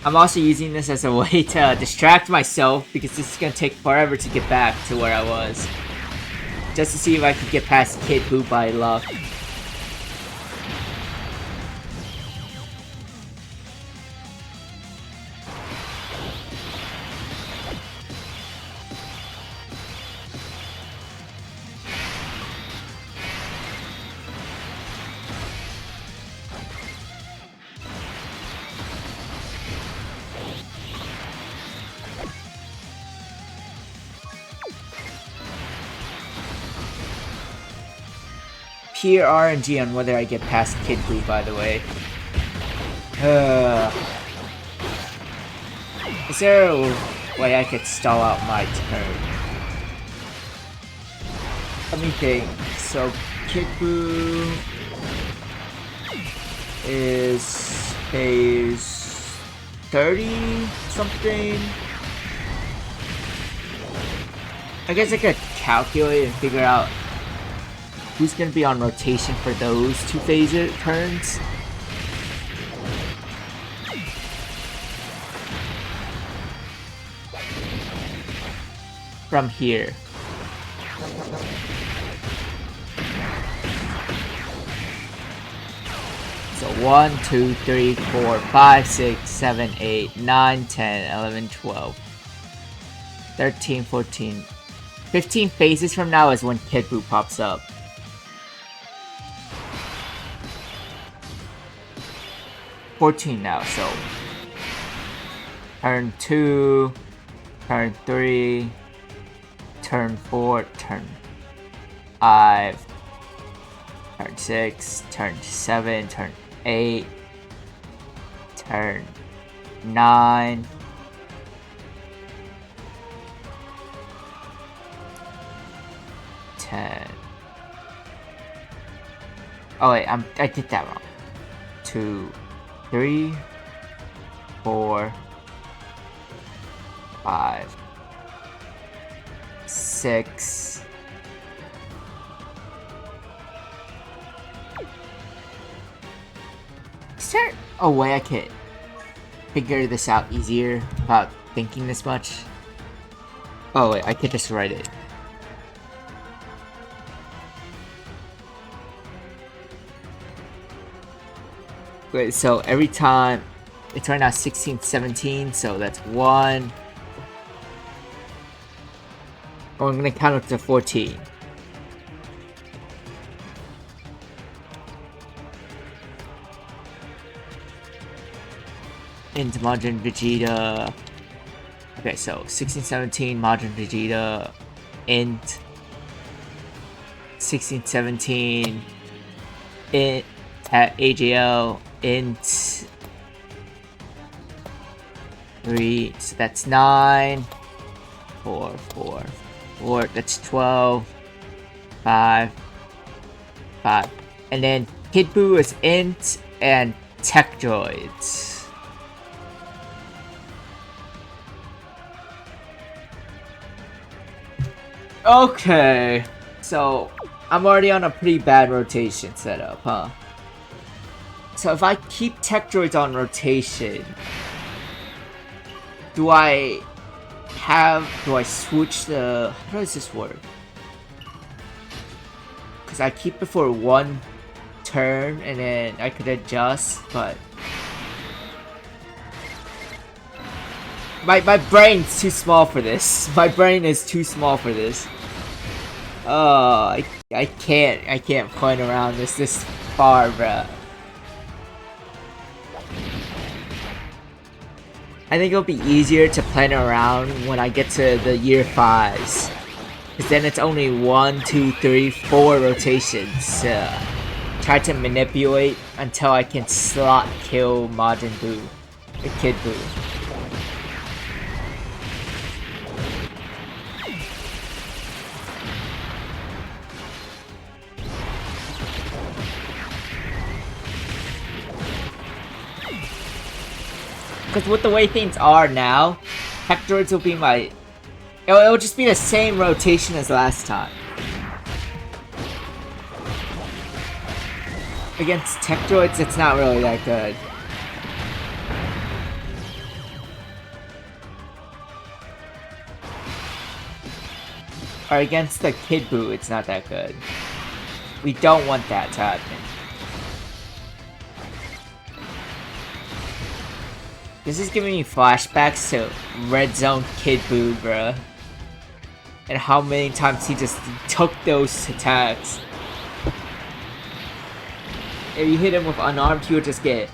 S1: I'm also using this as a way to distract myself because this is gonna take forever to get back to where I was. Just to see if I can get past Kid Boo by luck. pure RNG on whether I get past Kid Buu, by the way. Is there a way I could stall out my turn? Let me think. So, Kid Buu is phase 30 something. I guess I could calculate and figure out who's gonna be on rotation for those 2 phases turns. From here. So 1, 2, 3, 4, 5, 6, 7, 8, 9, 10, 11, 12, 13, 14, 15 phases from now is when Kid Buu pops up. $14 now, so turn 2, turn 3, turn 4, turn 5, turn 6, turn 7, turn 8, turn 9, oh wait, I did that wrong. 2, 3, 4, 5, 6. Is there a way I could figure this out easier without thinking this much? Oh wait, I could just write it. Wait, so every time, it's right now 16, 17, so that's 1. Oh, I'm gonna count up to 14. Into Majin Vegeta. Okay, so 16, 17, Majin Vegeta, int 16, 17, int at AJL, int 3, so that's 9, 4, 4, 4, that's 12, 5, 5, and then Kid Buu is int and Tech Droids. Okay, so I'm already on a pretty bad rotation setup, huh? So if I keep Tech Droids on rotation, do I switch the... How does this work? Because I keep it for 1 turn and then I could adjust, but... My brain's too small for this. My brain is too small for this. Oh, I can't point around this far, bruh. I think it'll be easier to plan around when I get to the year 5s. Because then it's only 1, 2, 3, 4 rotations. Try to manipulate until I can slot kill Majin Buu. The Kid Buu. Because with the way things are now, Tech Droids will be my... It'll just be the same rotation as last time. Against Tech Droids, it's not really that good. Or against the Kid Buu, it's not that good. We don't want that to happen. This is giving me flashbacks to Red Zone Kid Buu, bruh. And how many times he just took those attacks. If you hit him with unarmed, he would just get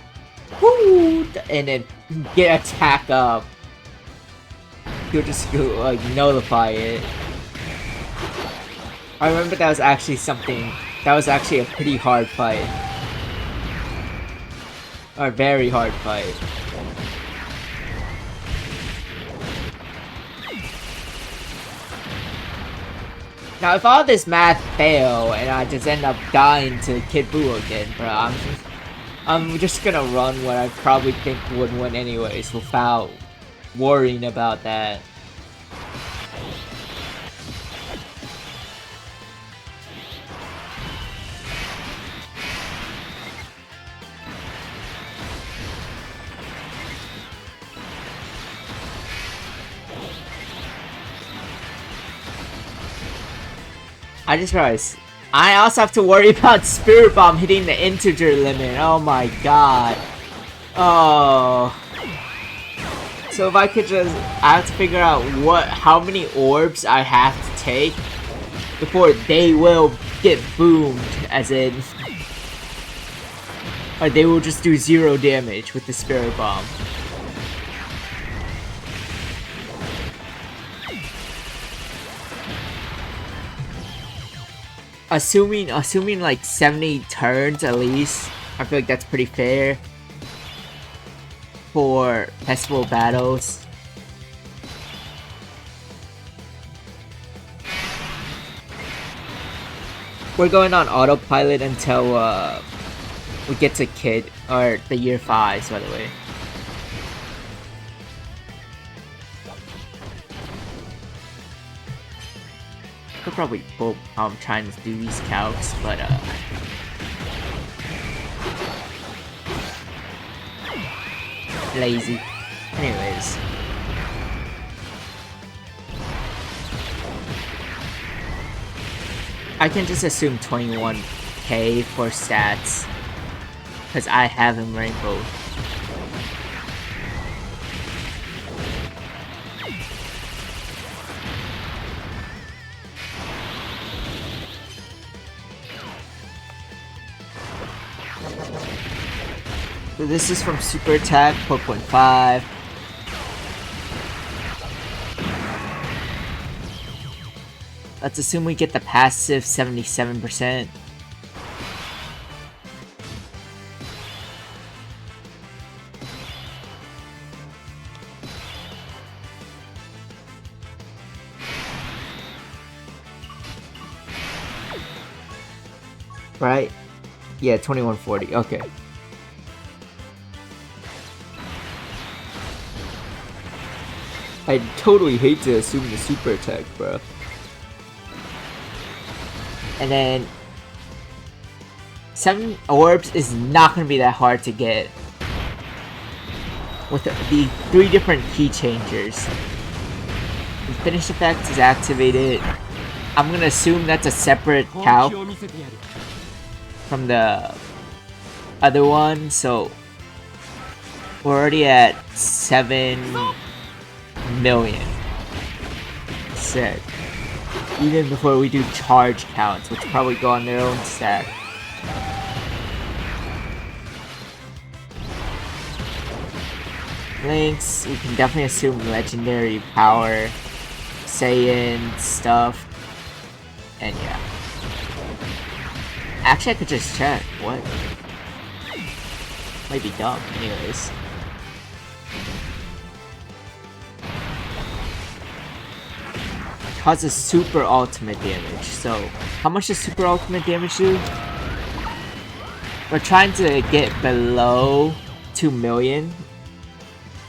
S1: whoo, and then get attack up. He'll just go, like, nullify it. I remember that was actually something That was actually a pretty hard fight. Or very hard fight. Now, if all this math fail and I just end up dying to Kid Buu again, bro, I'm just gonna run what I probably think would win anyways without worrying about that. I just realized I also have to worry about Spirit Bomb hitting the integer limit. Oh my god. Oh. So if I could just, I have to figure out how many orbs I have to take before they will get boomed, as in, or they will just do 0 damage with the Spirit Bomb. Assuming like 70 turns at least, I feel like that's pretty fair for festival battles. We're going on autopilot until we get to Kid, or the year 5s, by the way. Could probably pull how I'm trying to do these calcs, but lazy. Anyways. I can just assume 21k for stats, because I have him ranked both. So this is from Super Attack 4.5. Let's assume we get the passive 77%. Right? Yeah, 2140. Okay. I totally hate to assume the super attack, bro. And then 7 orbs is not gonna be that hard to get with the 3 different key changers. The finish effect is activated. I'm gonna assume that's a separate calc from the other one, so we're already at 7 million set, even before we do charge counts, which probably go on their own stack. Links, we can definitely assume legendary power, Saiyan stuff, and yeah. Actually, I could just check. What? Might be dumb, anyways. Causes super ultimate damage. So, how much does super ultimate damage do? We're trying to get below 2 million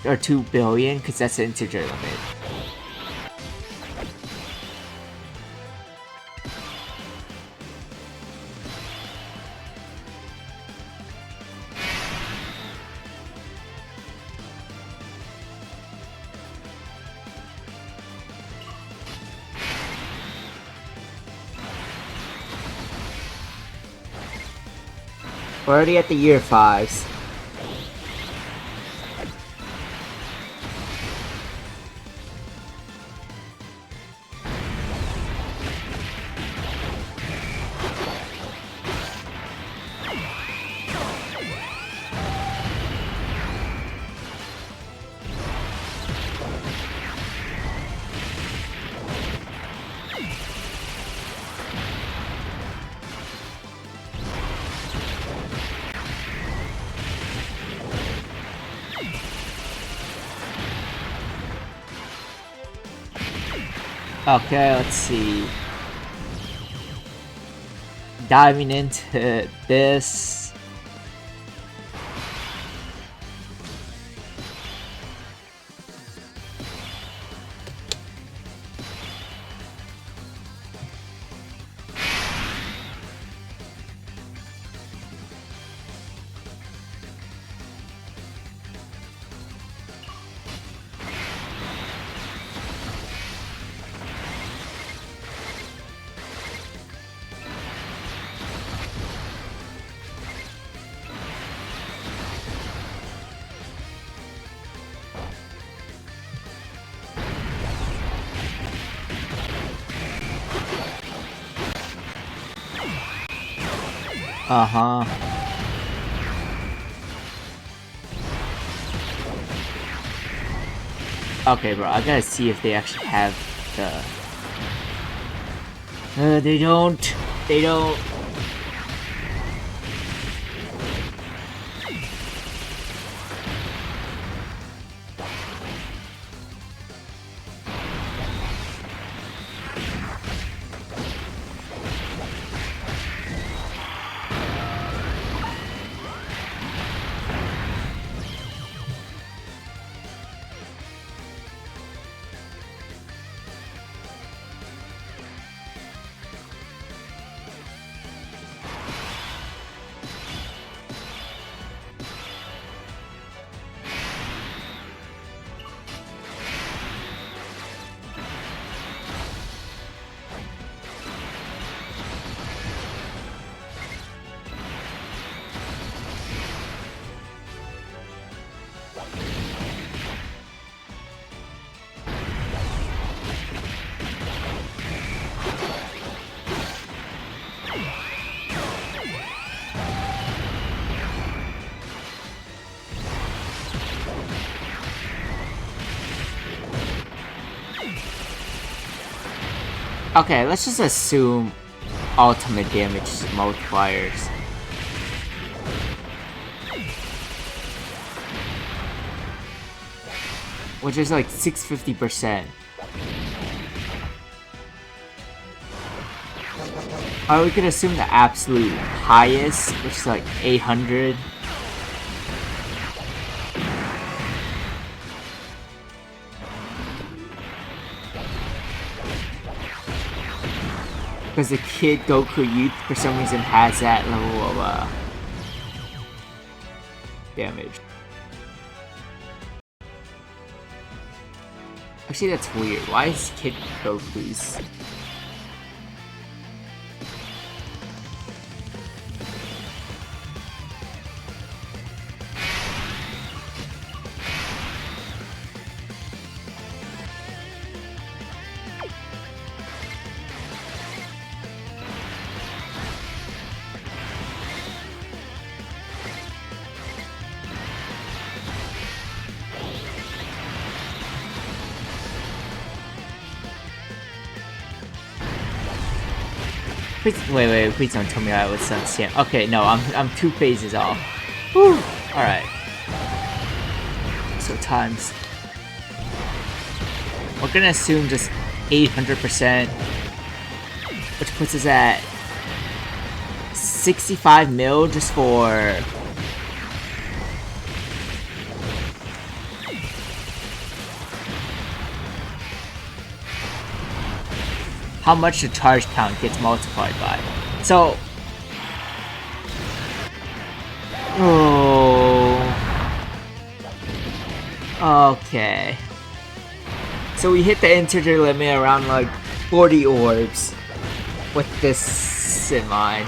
S1: or 2 billion, because that's the integer limit. We're already at the year 5s. Okay, let's see. Diving into this. Uh-huh. Okay, bro, I gotta see if they actually have the... they don't. They don't. Okay, let's just assume ultimate damage multipliers. Which is like 650%. Or we could assume the absolute highest, which is like 800. Because the Kid Goku Youth for some reason has that level of damage. Actually, that's weird. Why is Kid Goku's? Wait, please don't tell me I was Sun. Okay, no, I'm 2 phases off. Woo! Alright. So times. We're gonna assume just 800%, which puts us at 65 mil just for... how much the charge count gets multiplied by. So... oh... okay. So we hit the integer limit around like 40 orbs with this in mind.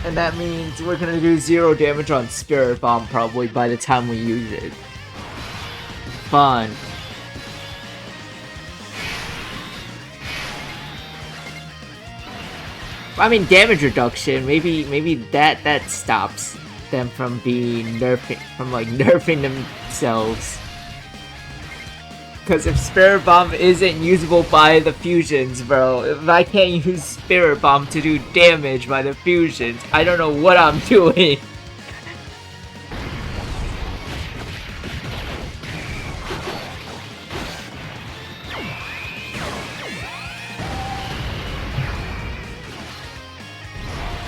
S1: And that means we're gonna do 0 damage on Spirit Bomb probably by the time we use it. Fun. I mean, damage reduction, maybe that stops them from being nerfing themselves. Because if Spirit Bomb isn't usable by the fusions, bro, if I can't use Spirit Bomb to do damage by the fusions, I don't know what I'm doing.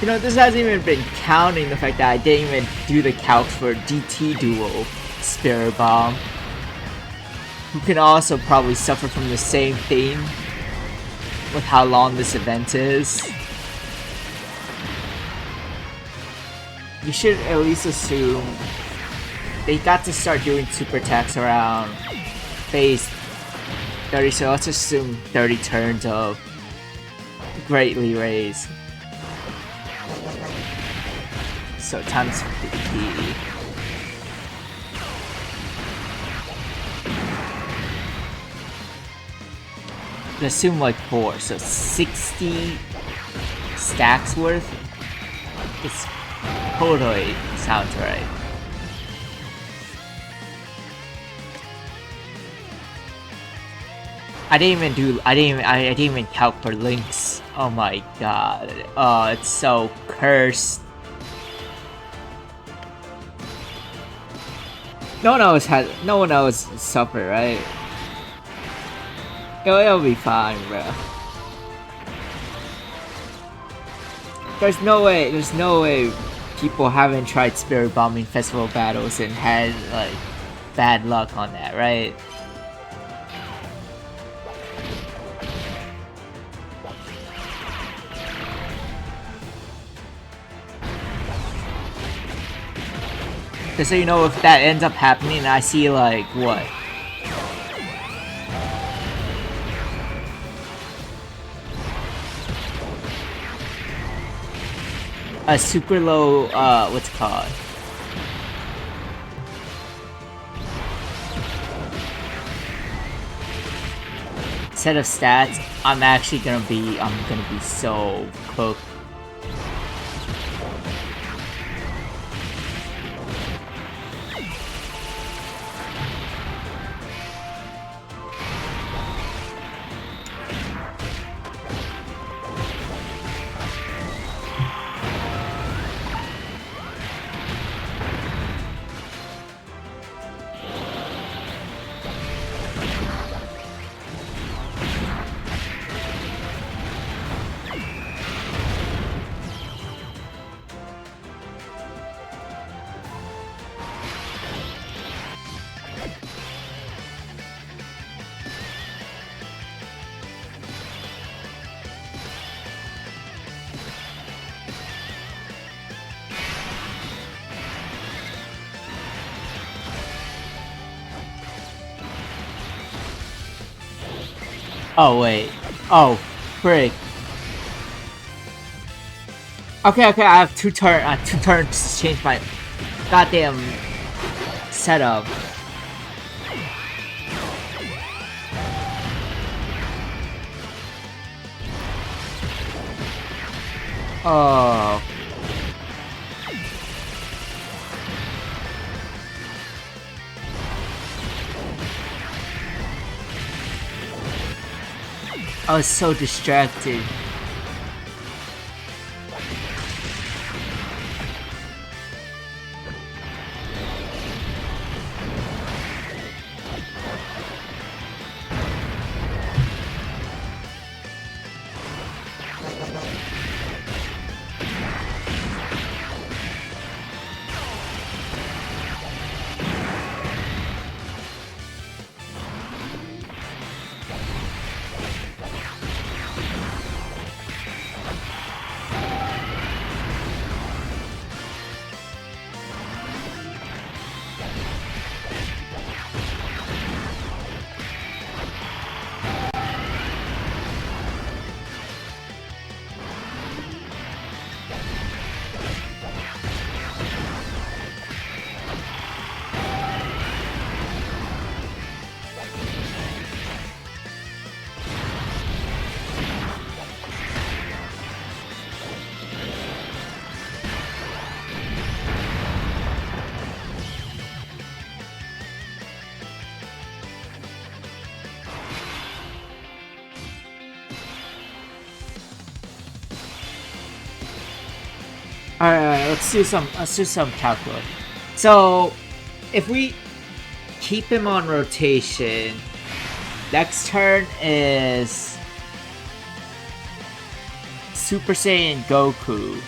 S1: You know, this hasn't even been counting the fact that I didn't even do the calc for DT Duo Spirit Bomb, who can also probably suffer from the same thing with how long this event is. You should at least assume they got to start doing super attacks around phase 30, so let's assume 30 turns of greatly raised. So times 50. Let's assume like 4, so 60 stacks worth. It's totally sounds right. I didn't even count for links. Oh my god. Oh, it's so cursed. No one else suffer, right? It'll be fine, bro. There's no way people haven't tried spirit bombing festival battles and had like bad luck on that, right? Just so you know, if that ends up happening, I see like what? A super low, what's it called? Set of stats. I'm gonna be so cooked. Oh wait. Oh, frick. Okay, I have two turns to change my goddamn setup. Oh. I was so distracted. Alright, let's do some calculus. So, if we keep him on rotation, next turn is Super Saiyan Goku.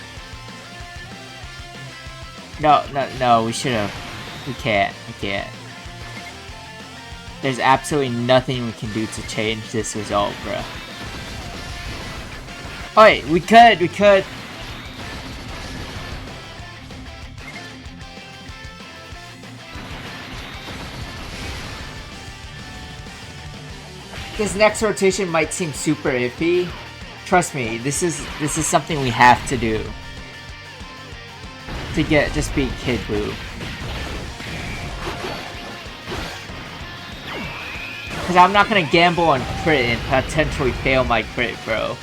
S1: No, we should've. We can't. There's absolutely nothing we can do to change this result, bruh. Oh wait, we could. This next rotation might seem super iffy. Trust me, this is something we have to do to just beat Kid Buu. Cause I'm not gonna gamble on crit and potentially fail my crit, bro.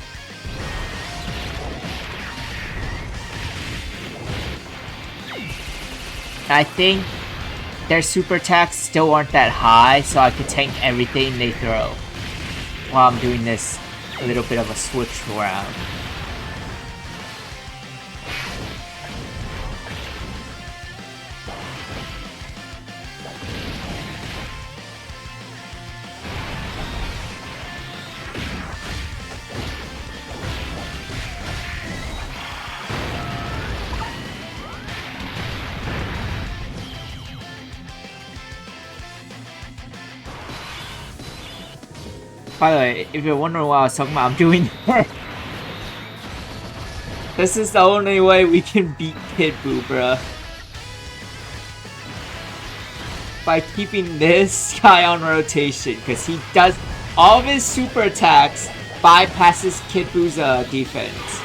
S1: I think their super attacks still aren't that high, so I could tank everything they throw while I'm doing this a little bit of a switch around. By the way, if you're wondering what I was talking about, I'm doing this is the only way we can beat Kid Buu, bruh. By keeping this guy on rotation, because he does all of his super attacks bypasses Kid Buu's defense.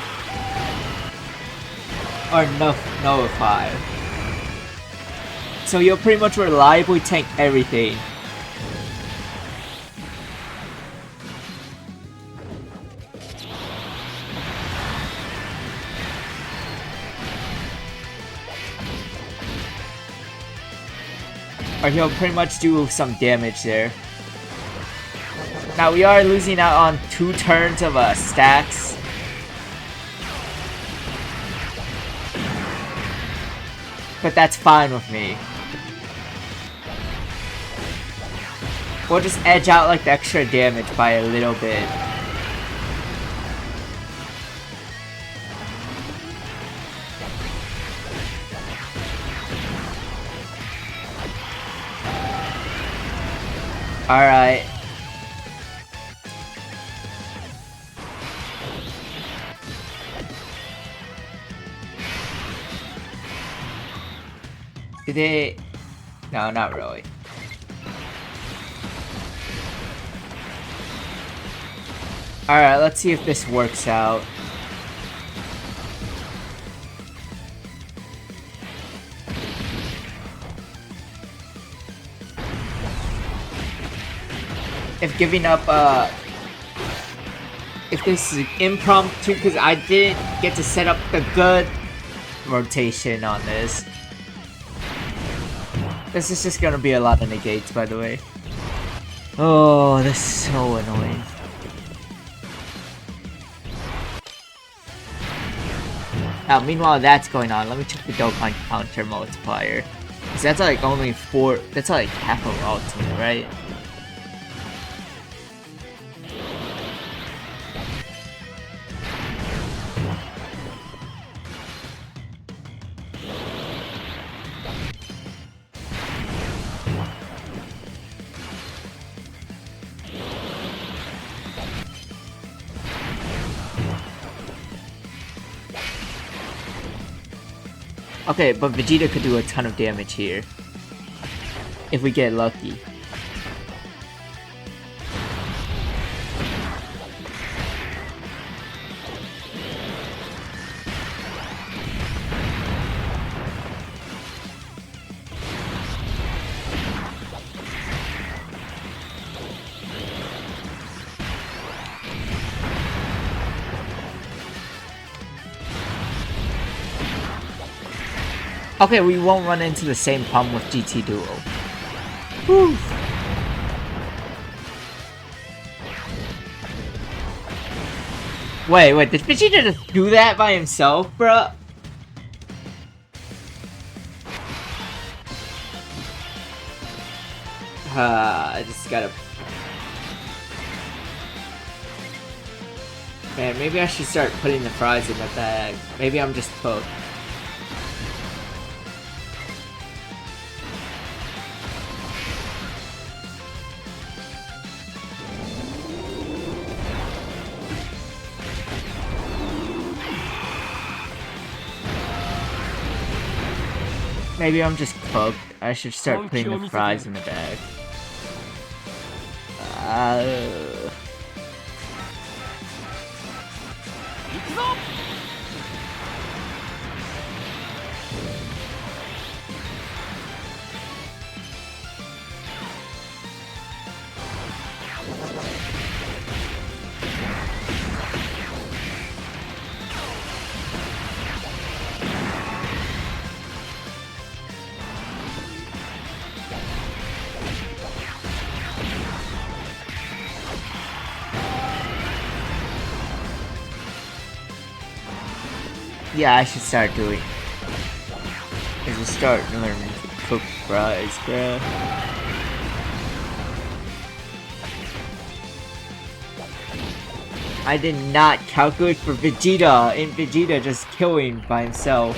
S1: Or nullify. So you'll pretty much reliably tank everything. Or he'll pretty much do some damage there. Now we are losing out on 2 turns of stacks. But that's fine with me. We'll just edge out like the extra damage by a little bit. Alright. Did they... No, not really. Alright, let's see if this works out. If giving up, if this is impromptu, because I didn't get to set up the good rotation on this. This is just gonna be a lot of negates, by the way. Oh, this is so annoying. Now, meanwhile that's going on, let me check the Dokkan counter multiplier. Because that's like only 4, that's like half of ultimate, right? Okay, but Vegeta could do a ton of damage here. If we get lucky. Okay, we won't run into the same problem with GT Duo. Whew. Wait, did Vegeta just do that by himself, bruh? I just gotta... Man, maybe I should start putting the fries in the bag. Maybe I'm just poked. Maybe I'm just cooked. I should start putting the fries in the bag. Yeah, I should start doing. I should start learning to cook fries, bruh. I did not calculate for Vegeta, and Vegeta just killing by himself.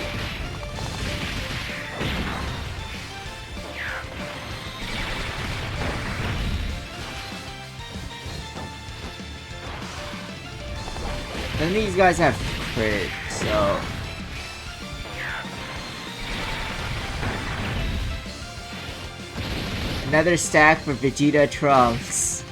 S1: None of these guys have crit, so... Another stack for Vegeta Trunks.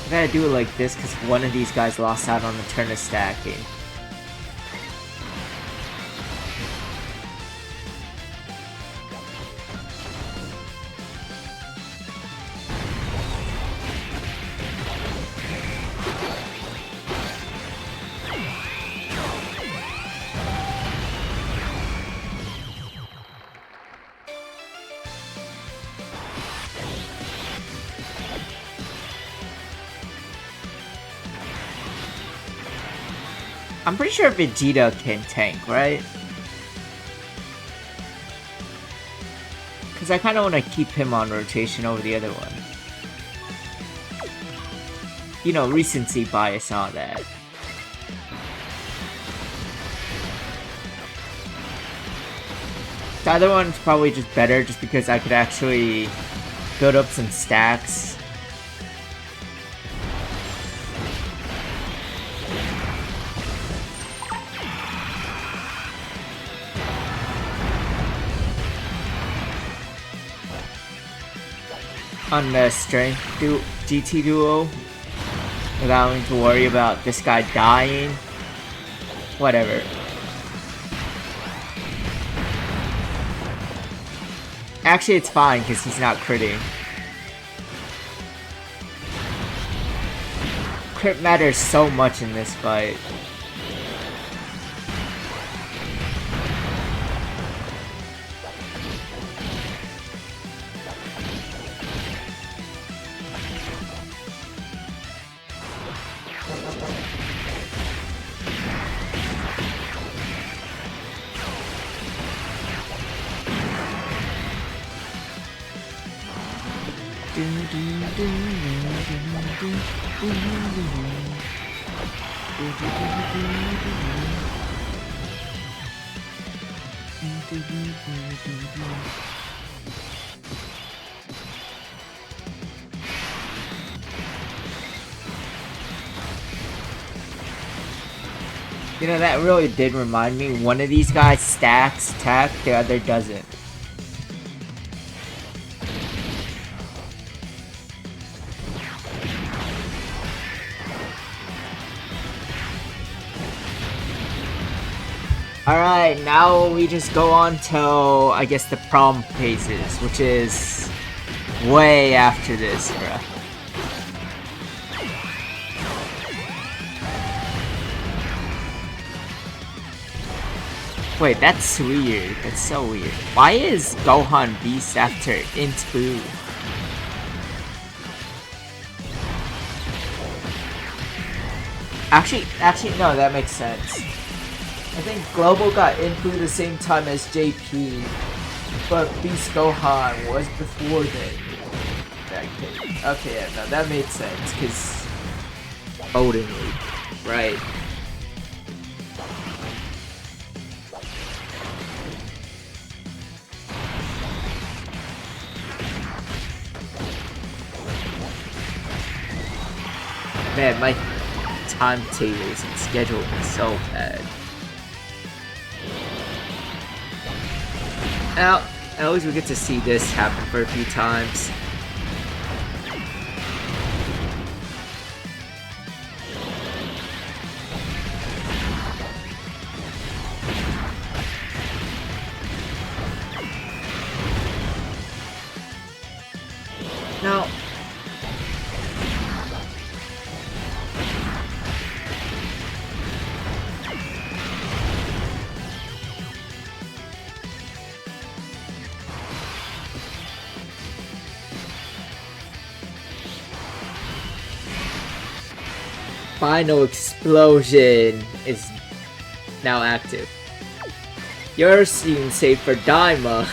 S1: I gotta do it like this because one of these guys lost out on the turn of stacking. I'm pretty sure Vegeta can tank, right? Because I kind of want to keep him on rotation over the other one. You know, recency bias and all that. The other one's probably just better just because I could actually build up some stacks. On the strength GT duo without having to worry about this guy dying. Whatever. Actually, it's fine because he's not critting. Crit matters so much in this fight. You know, that really did remind me, one of these guys stacks attack, the other doesn't. Alright, now we just go on to, I guess, the prom phases, which is way after this, bruh. Wait, that's weird. That's so weird. Why is Gohan Beast after Int Boo? Actually, no, that makes sense. I think Global got Int Boo the same time as JP, but Beast Gohan was before then. Okay, yeah, no, that made sense, because voting, right? Man, timetables and scheduling so bad. Now, at least we get to see this happen for a few times. Now, final explosion is now active. You're seeing safe for Daima.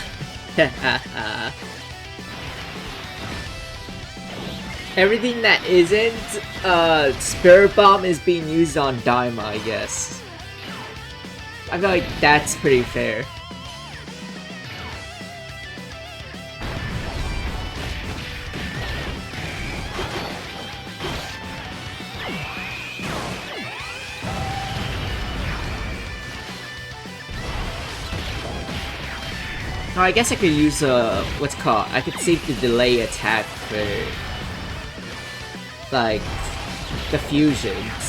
S1: Everything that isn't Spirit Bomb is being used on Daima, I guess. I feel like that's pretty fair. No, I guess I could use what's it called? I could save the delay attack for like the fusions.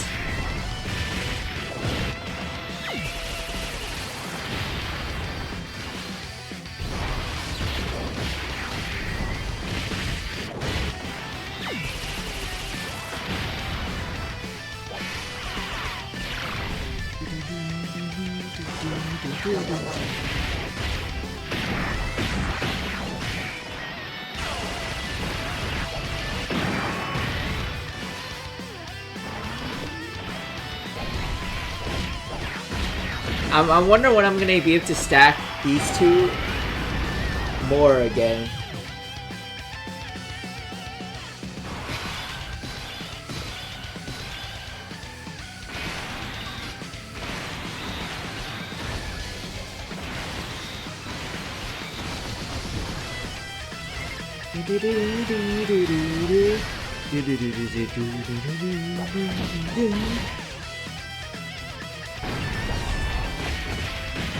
S1: I wonder when I'm gonna be able to stack these two more again.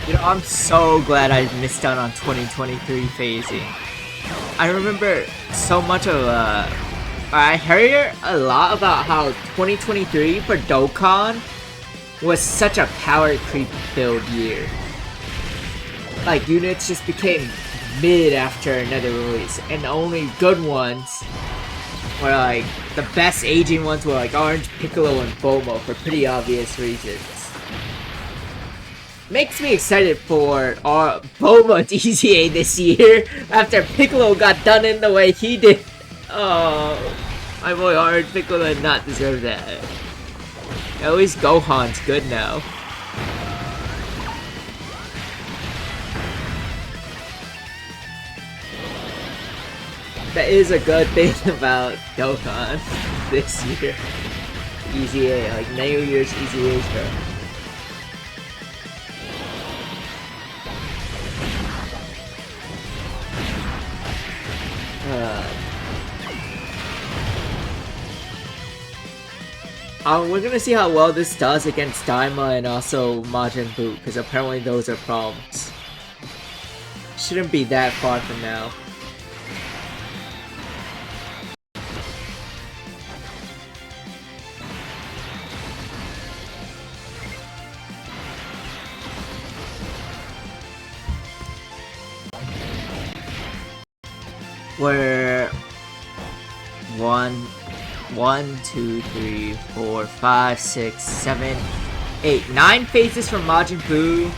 S1: You know, I'm so glad I missed out on 2023 phasing. I remember so much of, I heard a lot about how 2023 for Dokkan was such a power creep filled year. Like, units just became mid after another release, and the only good ones were like, the best aging ones were like Orange, Piccolo, and FOMO for pretty obvious reasons. Makes me excited for our FOMO DCA this year after Piccolo got done in the way he did. Oh, my boy Orange Piccolo did not deserve that. At least Gohan's good now. That is a good thing about Dokkan this year. Easy A, like New Year's Easy A's, bro. We're gonna see how well this does against Daima and also Majin Buu, because apparently those are problems. Shouldn't be that far from now. We're 1, 2, 3, 4, 5, 6, 7, 8, 9 phases from Majin Buu,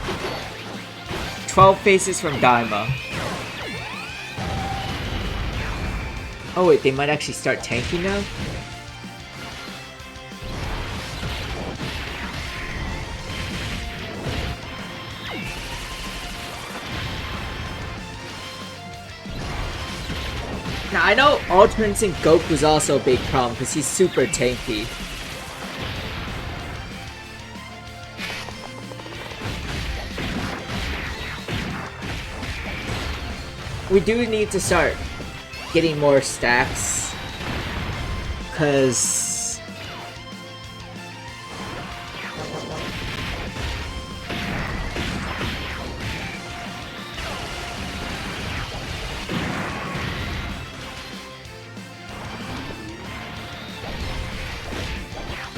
S1: 12 phases from Daima. Oh wait, they might actually start tanking now? Now, I know Ultimate Sync Goku's also a big problem because he's super tanky. We do need to start getting more stacks because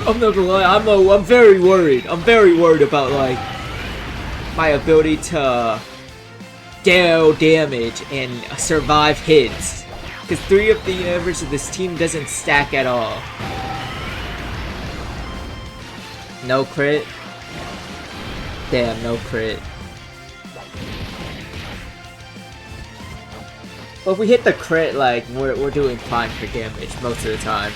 S1: I'm not gonna lie, I'm very worried. I'm very worried about like my ability to deal damage and survive hits. Because 3 of the members of this team doesn't stack at all. No crit. Damn, no crit. But if we hit the crit, like, we're doing fine for damage most of the time.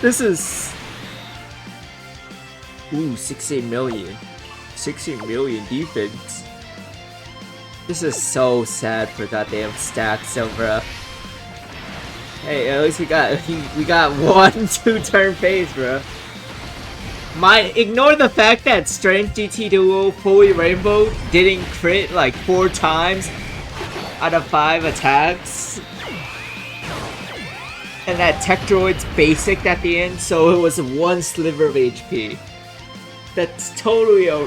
S1: This is... Ooh, 16 million. 16 million defense. This is so sad for goddamn stacks over. Hey, at least we got 1-2 turn phase, bro. Ignore the fact that Strength GT Duo Fully Rainbow didn't crit like 4 times out of 5 attacks. And that Tech Droid's basic at the end, so it was 1 sliver of HP. That's totally a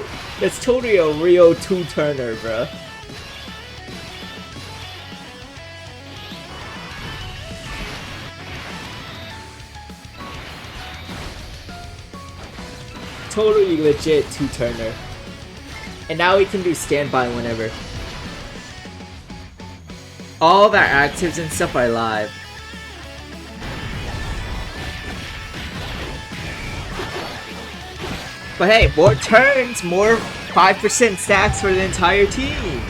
S1: real 2-turner, bro. Totally legit 2-turner. And now we can do standby whenever. All of our actives and stuff are live. But hey, more turns, more 5% stacks for the entire team.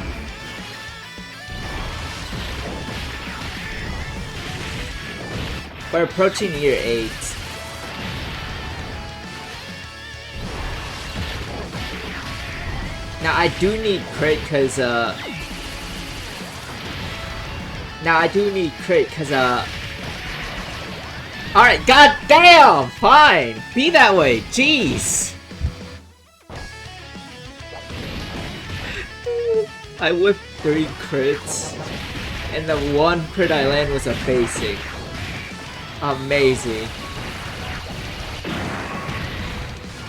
S1: We're approaching year 8. Now I do need crit cause alright, god damn! Fine! Be that way, jeez! I whipped 3 crits, and the 1 crit I land was a basic. Amazing.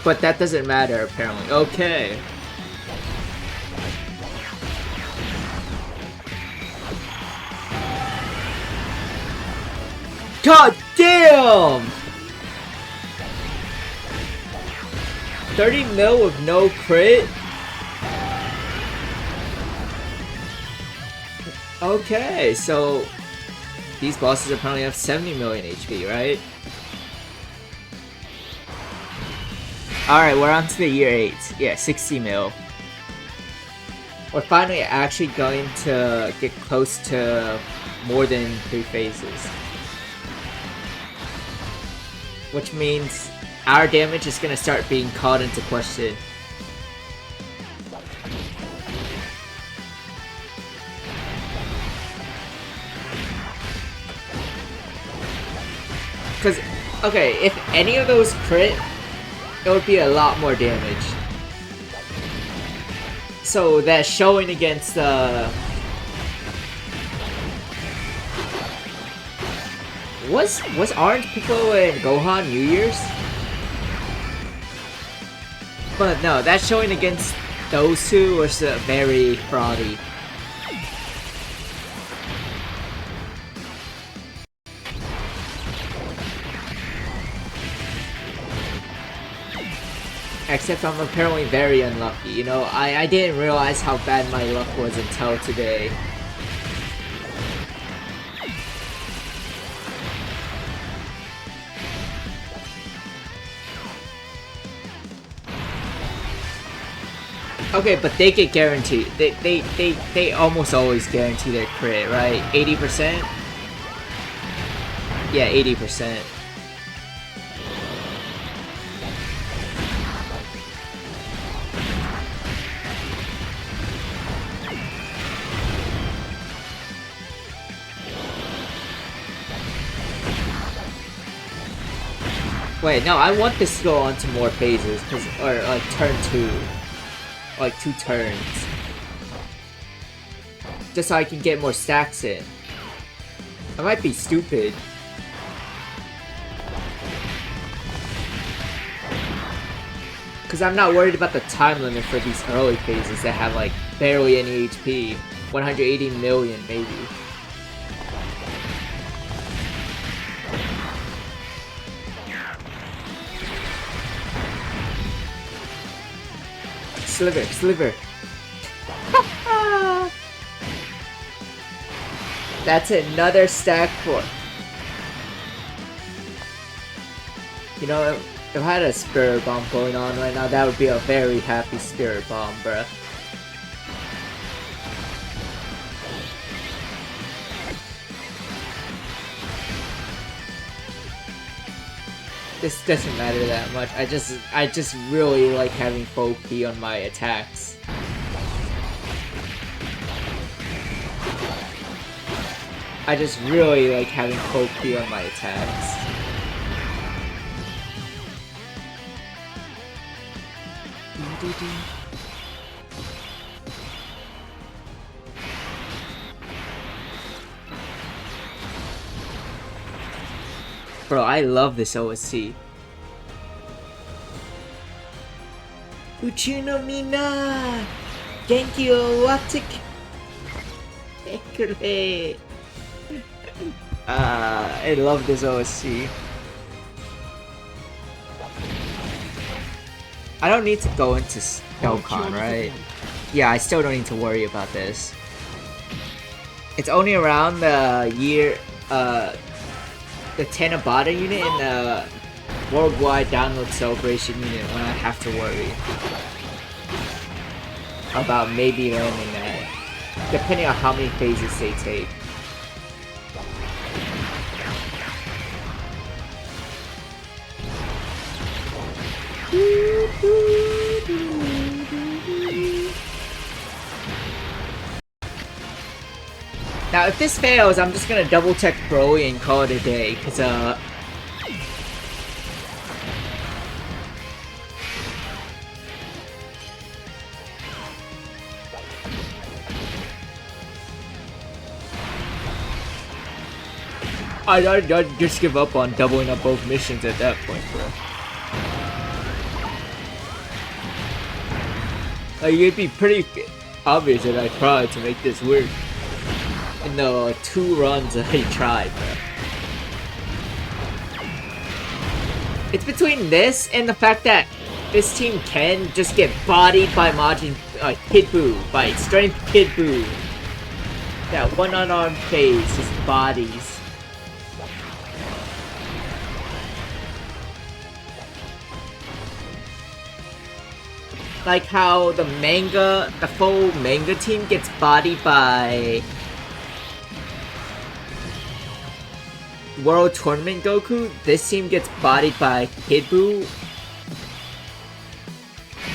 S1: But that doesn't matter, apparently. Okay. God damn! 30 mil with no crit? Okay, so these bosses apparently have 70 million HP, right? Alright, we're on to the year 8. Yeah, 60 mil. We're finally actually going to get close to more than 3 phases. Which means our damage is gonna start being called into question. Cause, okay, if any of those crit, it would be a lot more damage. So that showing against was Orange Piccolo and Gohan New Year's? But no, that showing against those 2 was very fraudy. Except I'm apparently very unlucky, you know, I didn't realize how bad my luck was until today. Okay, but they get guaranteed. They almost always guarantee their crit, right? 80%? Yeah, 80%. Wait, no, I want this to go on to more phases, or like turn 2. like 2 turns. Just so I can get more stacks in. I might be stupid. Because I'm not worried about the time limit for these early phases that have like barely any HP. 180 million maybe. Sliver, sliver. That's another stack for. You know, if I had a spirit bomb going on right now, that would be a very happy spirit bomb, bruh. This doesn't matter that much. I just really like having FOB on my attacks. I just really like having FOB on my attacks. Bro, I love this OSC. Uchi no mina! Genki o watte kure! I love this OSC. I don't need to go into Spellcon, right? Yeah, I still don't need to worry about this. It's only around the year, the Tanabata unit and the worldwide download celebration unit when I have to worry about maybe landing that, depending on how many phases they take. Now, if this fails, I'm just gonna double check Broly and call it a day, cause I'd just give up on doubling up both missions at that point, bro. Like, it'd be pretty obvious that I tried to make this work in the 2 runs that I tried, bro. It's between this and the fact that this team can just get bodied by Kid Buu, by Strength Kid Buu. That one unarmed phase, just bodies. Like how the full manga team gets bodied by World Tournament Goku, this team gets bodied by Kid Buu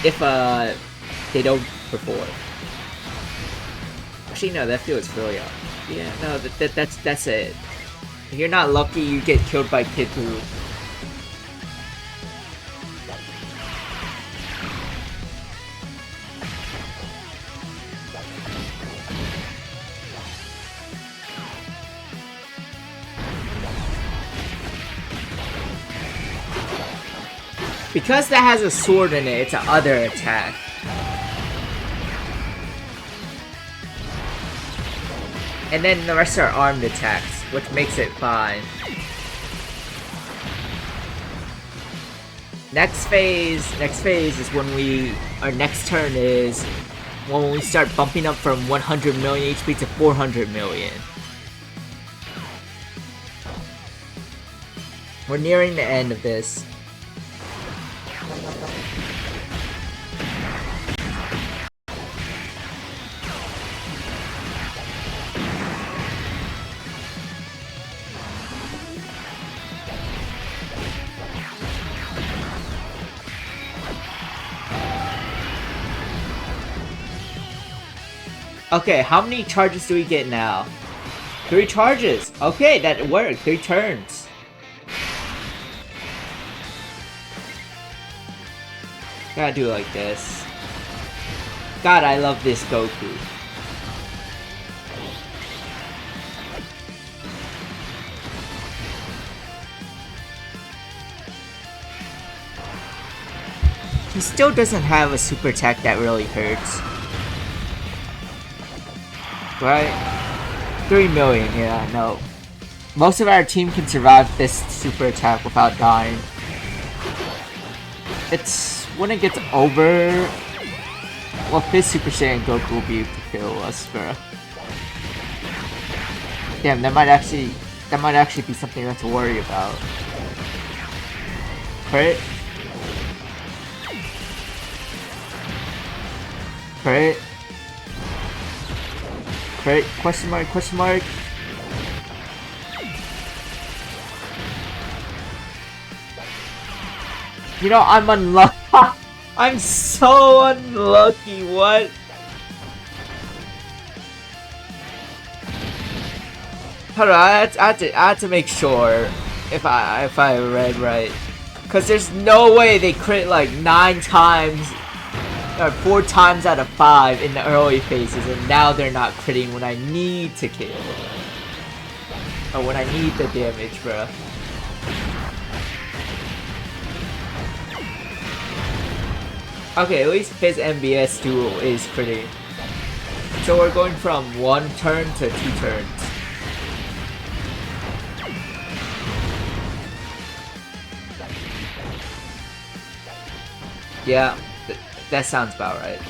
S1: if they don't perform. Actually, no, that feels really off. Yeah, no, that's it. If you're not lucky, you get killed by Kid Buu. Because that has a sword in it, it's an other attack. And then the rest are armed attacks, which makes it fine. Next phase is when our next turn is when we start bumping up from 100 million HP to 400 million. We're nearing the end of this. Okay, how many charges do we get now? 3 charges! Okay, that worked. 3 turns. Gotta do it like this. God, I love this Goku. He still doesn't have a super attack that really hurts. Right? 3 million, yeah, no. Most of our team can survive this super attack without dying. It's when it gets over. Well, this Super Saiyan Goku will be able to kill us, bro. Damn, that might actually be something we have to worry about. Crit. Crit. Crit. Question mark, question mark. You know, I'm unlucky. I'm so unlucky. What? Hold on, I had to make sure if I read right, cause there's no way they crit like 9 times or 4 times out of 5 in the early phases, and now they're not critting when I need to kill or when I need the damage, bruh. Okay, at least his MBS duel is critting. So we're going from 1 turn to 2 turns. Yeah, that sounds about right.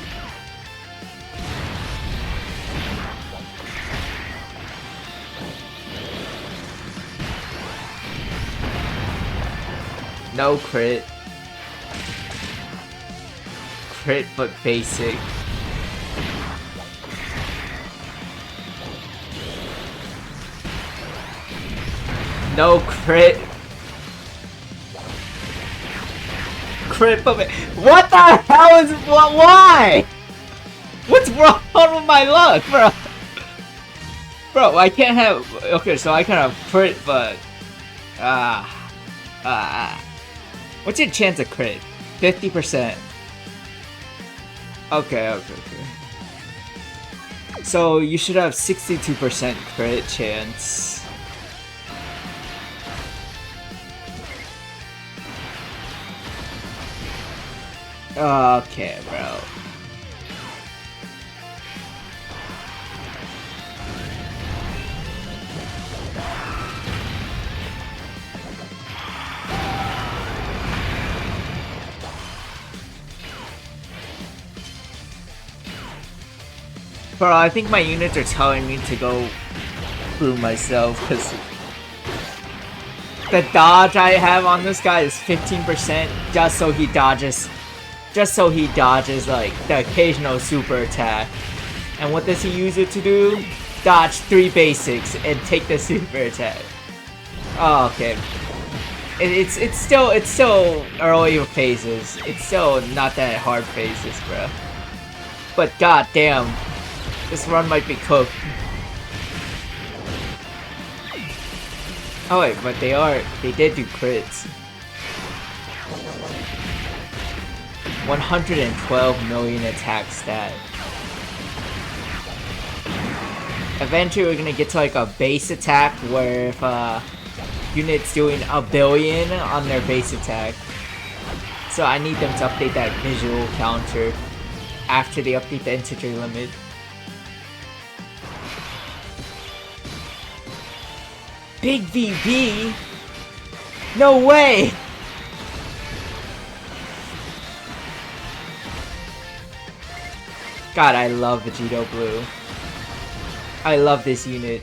S1: No crit. Crit, but basic. No crit. Crit, but what the hell is what? Why? What's wrong with my luck, bro? Bro, I can't have. Okay, so I can have crit, but what's your chance of crit? 50%. Okay. So you should have 62% crit chance. Okay, bro. Bro, I think my units are telling me to go through myself, because the dodge I have on this guy is 15% just so he dodges like the occasional super attack. And what does he use it to do? Dodge 3 basics and take the super attack. Oh, okay. It's still early phases. It's still not that hard phases, bro. But goddamn. This run might be cooked. Oh wait, but they did do crits. 112 million attack stat. Eventually we're gonna get to like a base attack where if unit's doing a billion on their base attack. So I need them to update that visual counter after they update the integer limit. Big VB? No way! God, I love Vegito Blue. I love this unit.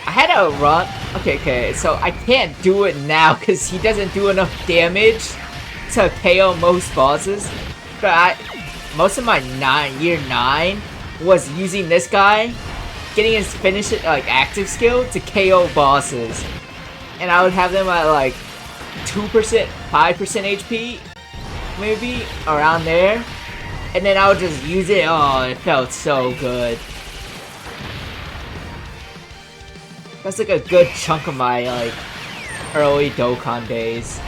S1: I had a run. Okay, so I can't do it now because he doesn't do enough damage to KO most bosses. But most of my year 9 was using this guy, getting his finish like active skill to KO bosses, and I would have them at like 2%, 5% HP, maybe around there, and then I would just use it. Oh, it felt so good. That's like a good chunk of my like early Dokkan days.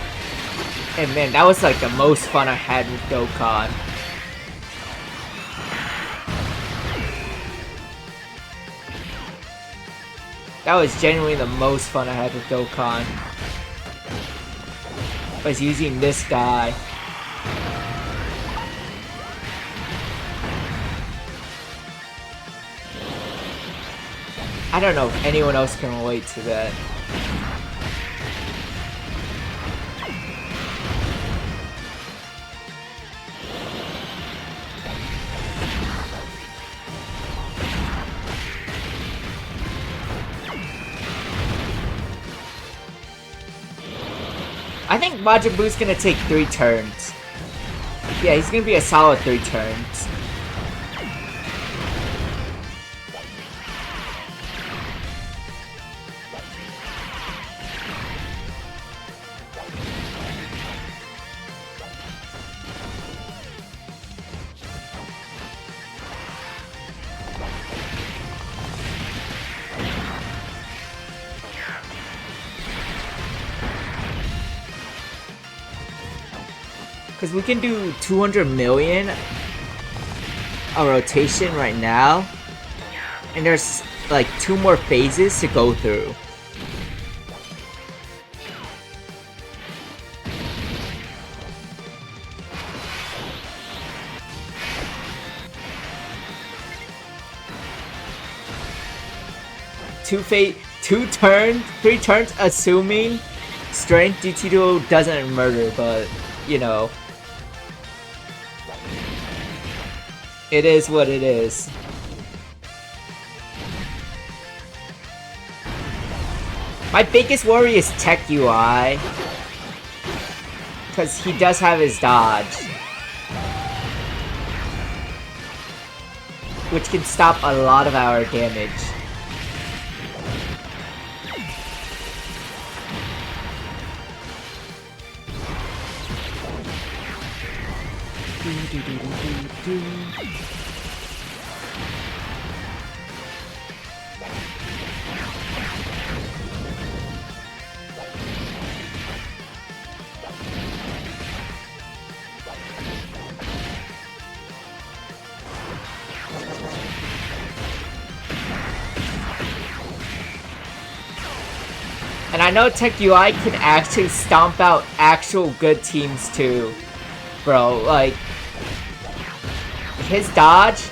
S1: And man, that was like the most fun I had with Dokkan. That was genuinely the most fun I had with Dokkan. Was using this guy. I don't know if anyone else can relate to that. I think Majin Buu's gonna take 3 turns. Yeah, he's gonna be a solid 3 turns. Because we can do 200 million a rotation right now. And there's like 2 more phases to go through. Two turns, 3 turns, assuming strength GT2 doesn't murder, but you know. It is what it is. My biggest worry is Tech UI. Because he does have his dodge. Which can stop a lot of our damage. And I know Tech UI can actually stomp out actual good teams too. Bro, like his dodge,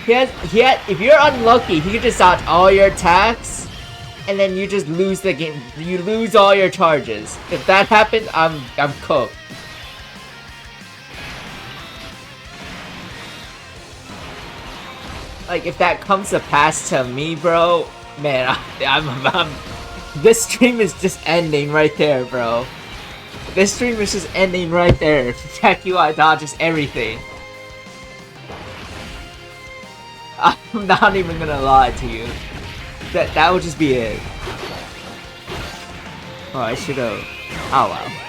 S1: if you're unlucky, he can just dodge all your attacks and then you just lose the game. You lose all your charges. If that happens, I'm cooked. Like if that comes to pass to me, bro, man, I'm this stream is just ending right there, bro. This stream is just ending right there. Tech UI dodges everything. I'm not even gonna lie to you. That would just be it. Oh, I should've. Oh well.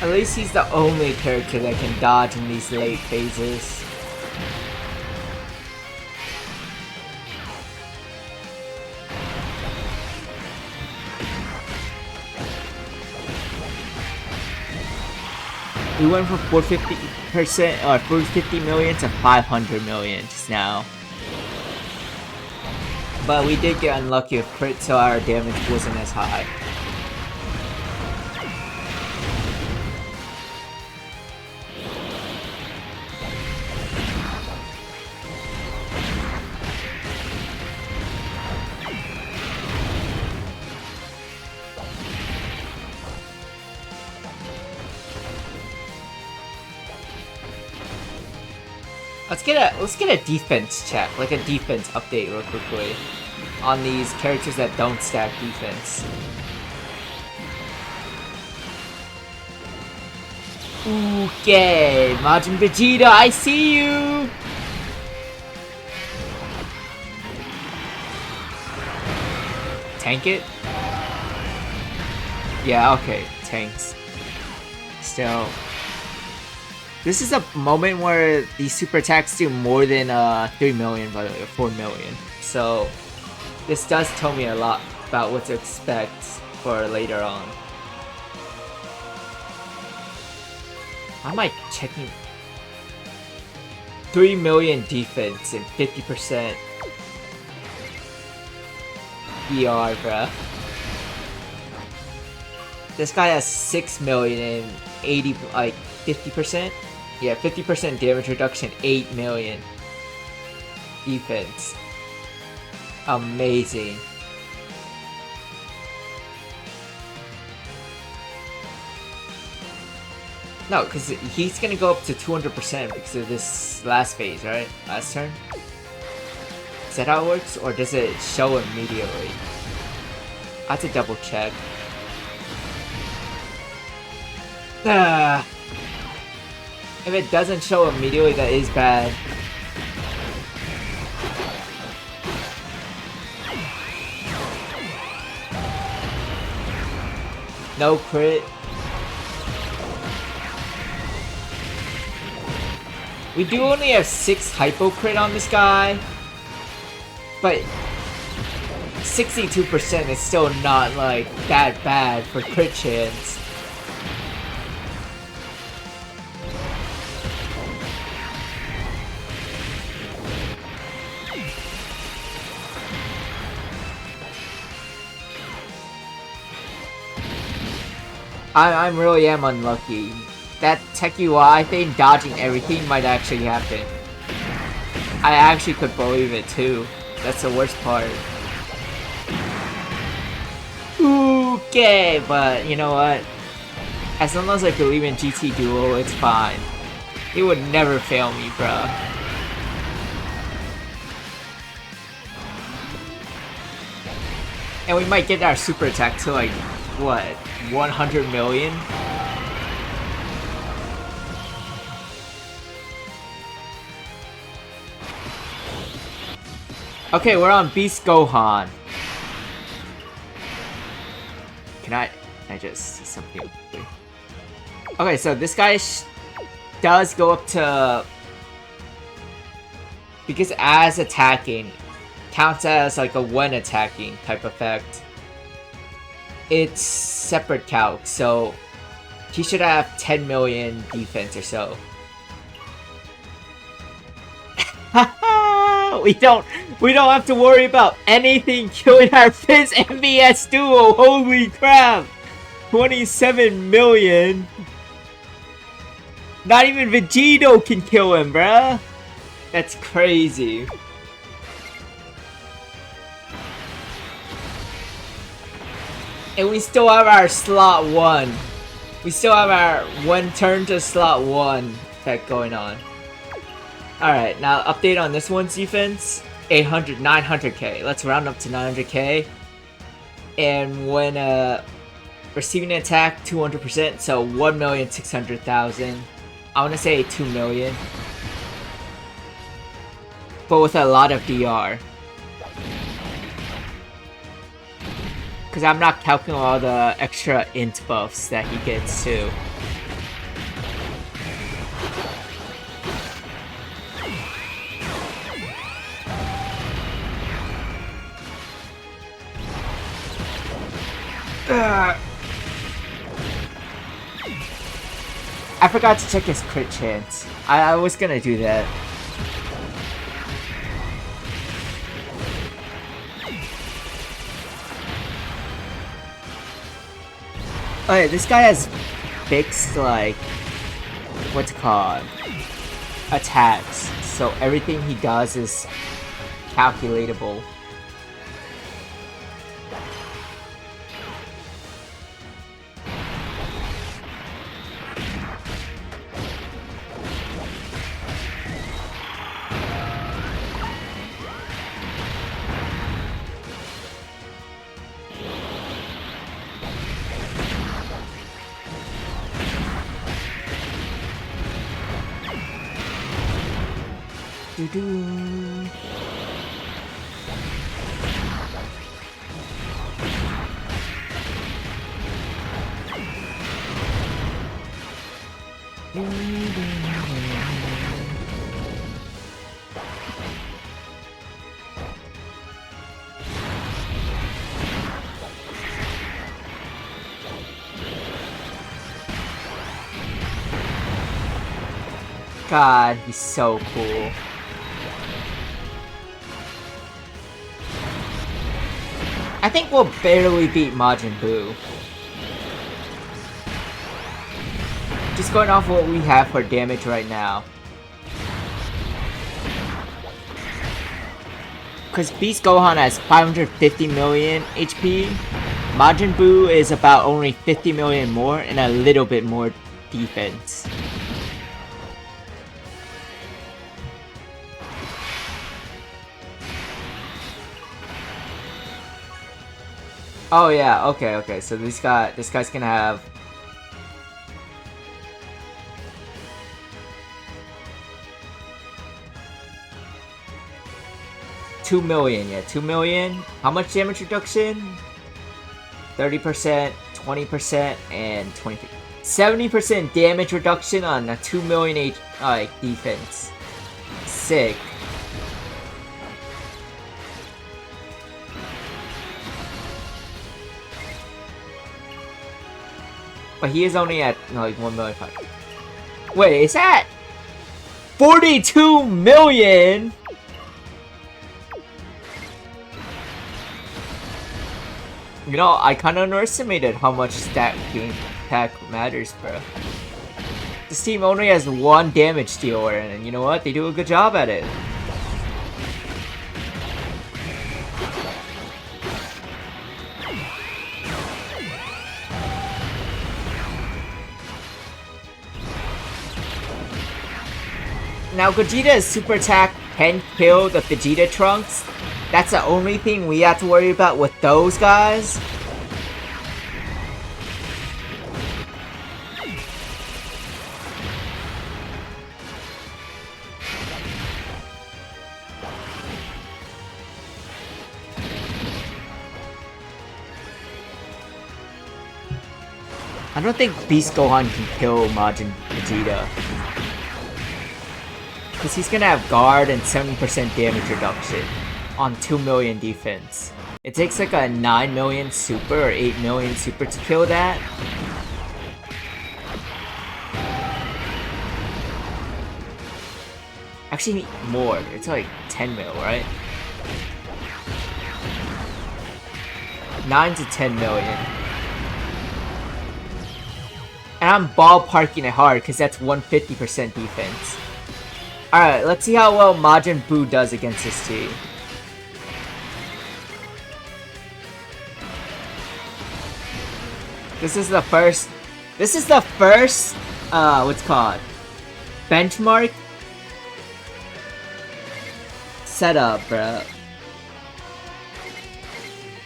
S1: At least he's the only character that can dodge in these late phases. We went from 450% or 450 million to 500 million just now. But we did get unlucky with crit, so our damage wasn't as high. Let's get a defense check, like a defense update real quickly on these characters that don't stack defense. Okay, Majin Vegeta, I see you! Tank it? Yeah, okay, tanks. Still. This is a moment where these super attacks do more than 3 million, by the way, or 4 million. So, this does tell me a lot about what to expect for later on. How am I checking? 3 million defense and 50% ER, bruh. This guy has 6 million and 80, like 50%? Yeah, 50% damage reduction, 8 million defense. Amazing. No, because he's gonna go up to 200% because of this last phase, right? Last turn? Is that how it works? Or does it show immediately? I have to double check. If it doesn't show immediately, that is bad. No crit. We do only have 6 hypo crit on this guy, but 62% is still not like that bad for crit chance. I really am unlucky. That Tech UI thing, dodging everything, might actually happen. I actually could believe it too. That's the worst part. Okay, but you know what? As long as I believe in GT Duo, it's fine. It would never fail me, bruh. And we might get our super attack to like, what, 100 million? Okay, we're on Beast Gohan. Can I just see something? Okay, so this guy does go up to... Because as attacking, counts as like a when attacking type effect. It's separate calc, so he should have 10 million defense or so. We don't have to worry about anything killing our Fizz MVS duo. Holy crap! 27 million. Not even Vegito can kill him, bruh. That's crazy. And we still have our slot 1. We still have our 1 turn to slot 1 effect going on. Alright, now update on this one's defense. 800, 900k. Let's round up to 900k. And when receiving an attack, 200%, so 1,600,000. I want to say 2 million. But with a lot of DR. Because I'm not calculating all the extra int buffs that he gets too. I forgot to check his crit chance. I was gonna do that. Okay, this guy has fixed, like, what's it called? Attacks. So everything he does is calculatable. God, he's so cool. I think we'll barely beat Majin Buu. Just going off what we have for damage right now. Because Beast Gohan has 550 million HP. Majin Buu is about only 50 million more and a little bit more defense. Oh yeah, okay. So this guy's gonna have 2 million, yeah, 2 million. How much damage reduction? 30%, 20%, and 20%. 70% damage reduction on a 2 million defense. Sick. But he is only at like 1 million. Wait, is that 42 million? You know, I kind of underestimated how much stat game pack matters, bro. This team only has 1 damage dealer, and you know what? They do a good job at it. Now Gogeta's super attack can kill the Vegeta Trunks. That's the only thing we have to worry about with those guys. I don't think Beast Gohan can kill Majin Vegeta. Because he's gonna have guard and 70% damage reduction on 2 million defense. It takes like a 9 million super or 8 million super to kill that. Actually, more. It's like 10 mil, right? 9 to 10 million. And I'm ballparking it hard because that's 150% defense. Alright, let's see how well Majin Buu does against this team. This is the first what's it called? Benchmark setup, bro.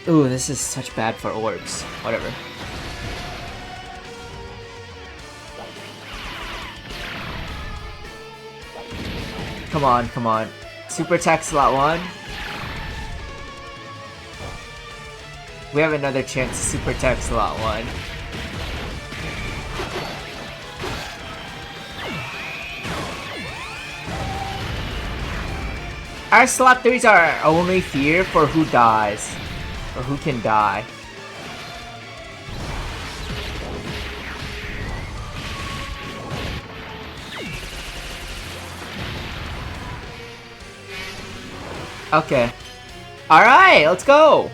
S1: Ooh, this is such bad for orbs. Whatever. Come on, come on. Super attack slot 1. We have another chance to super attack slot 1. Our slot 3s are our only fear for who dies. Or who can die. Okay. Alright, let's go!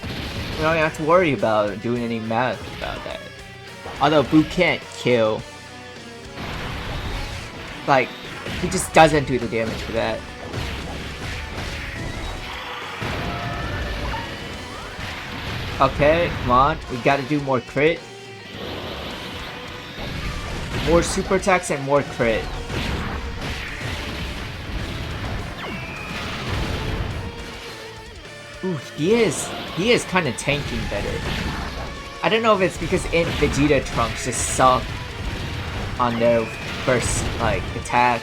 S1: We don't have to worry about doing any math about that. Although Buu can't kill. Like, he just doesn't do the damage for that. Okay, come on. We gotta do more crit. More super attacks and more crit. Ooh, he is kind of tanking better. I don't know if it's because Vegeta Trunks just suck on their first, like, attack.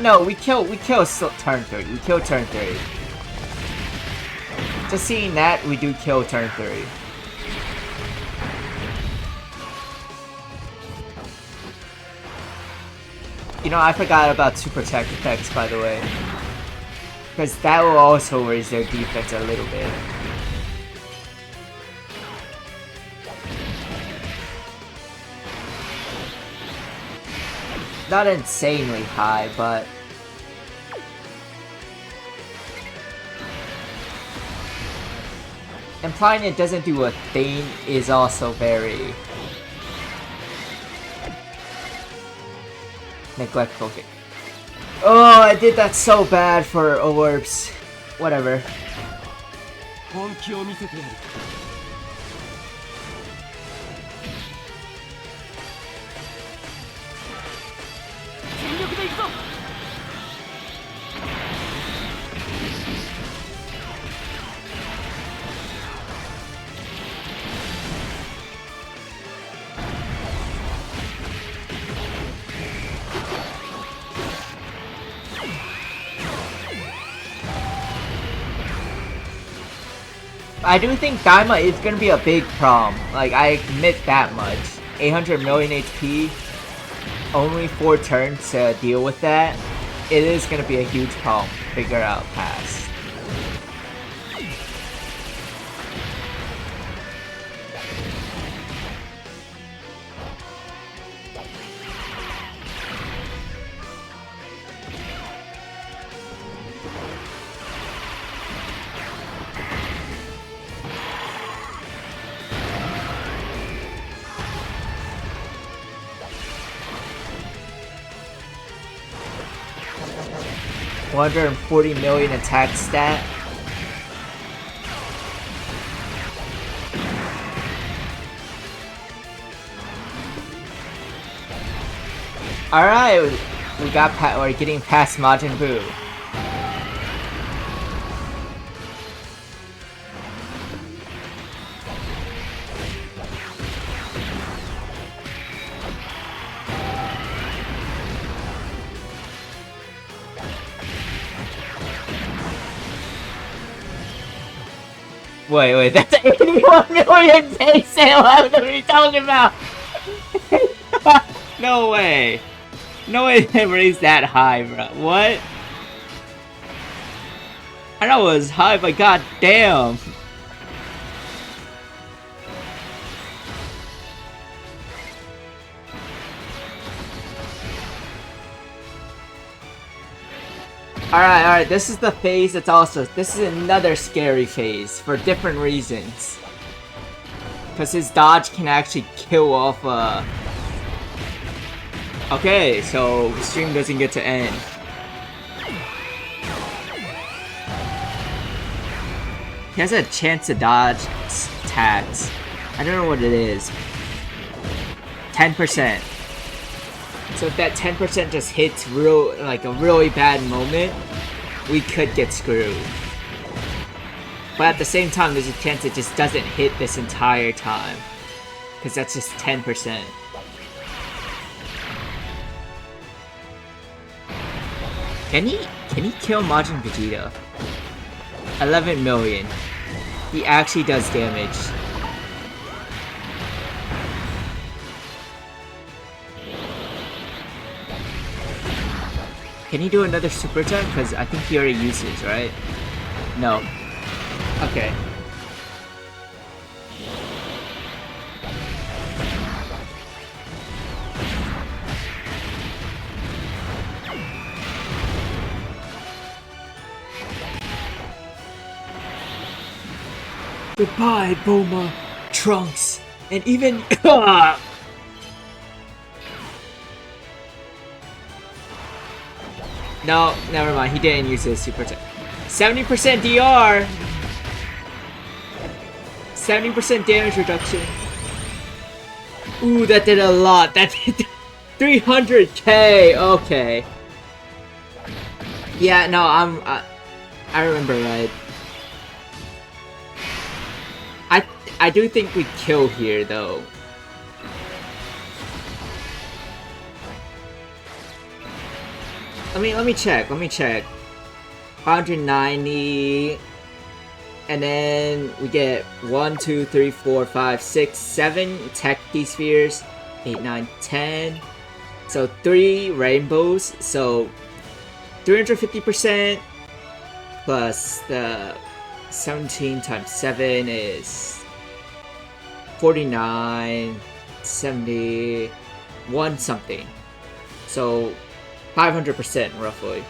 S1: No, we kill turn 3. We kill turn 3. Just seeing that, we do kill turn 3. You know, I forgot about super attack effects, by the way. Because that will also raise their defense a little bit. Not insanely high, but... implying it doesn't do a thing is also very... neglectful. Oh, I did that so bad for orbs. Whatever.
S2: 本気を見せてやる。全力で行くぞ。
S1: I do think Daima is gonna be a big problem. Like, I admit that much. 800 million HP, only 4 turns to deal with that. It is gonna be a huge problem to figure out past. $140 million attack stat. Alright, we're getting past Majin Buu. Wait, that's 81 million base sale. What are you talking about? No way. No way they raised that high, bro. What? I know it was high, but god damn. Alright, this is the phase that's also... this is another scary phase, for different reasons. Because his dodge can actually kill off, okay, so the stream doesn't get to end. He has a chance to dodge attacks. I don't know what it is. 10%. So if that 10% just hits a really bad moment, we could get screwed. But at the same time, there's a chance it just doesn't hit this entire time. Because that's just 10%. Can he kill Majin Vegeta? 11 million. He actually does damage. Can he do another super attack? Because I think he already uses, right? No. Okay. Goodbye, Bulma, Trunks, and even... No, never mind. He didn't use his super attack. 70% DR! 70% damage reduction. Ooh, that did a lot. That did 300k. Okay. Yeah, no, I remember right. I do think we kill here though. Let me check. 190, and then we get 1, 2, 3, 4, 5, 6, 7 tech spheres, 8, 9, 10. So 3 rainbows. So 350% plus the 17 times 7 is 49, 71 something. So 500% roughly.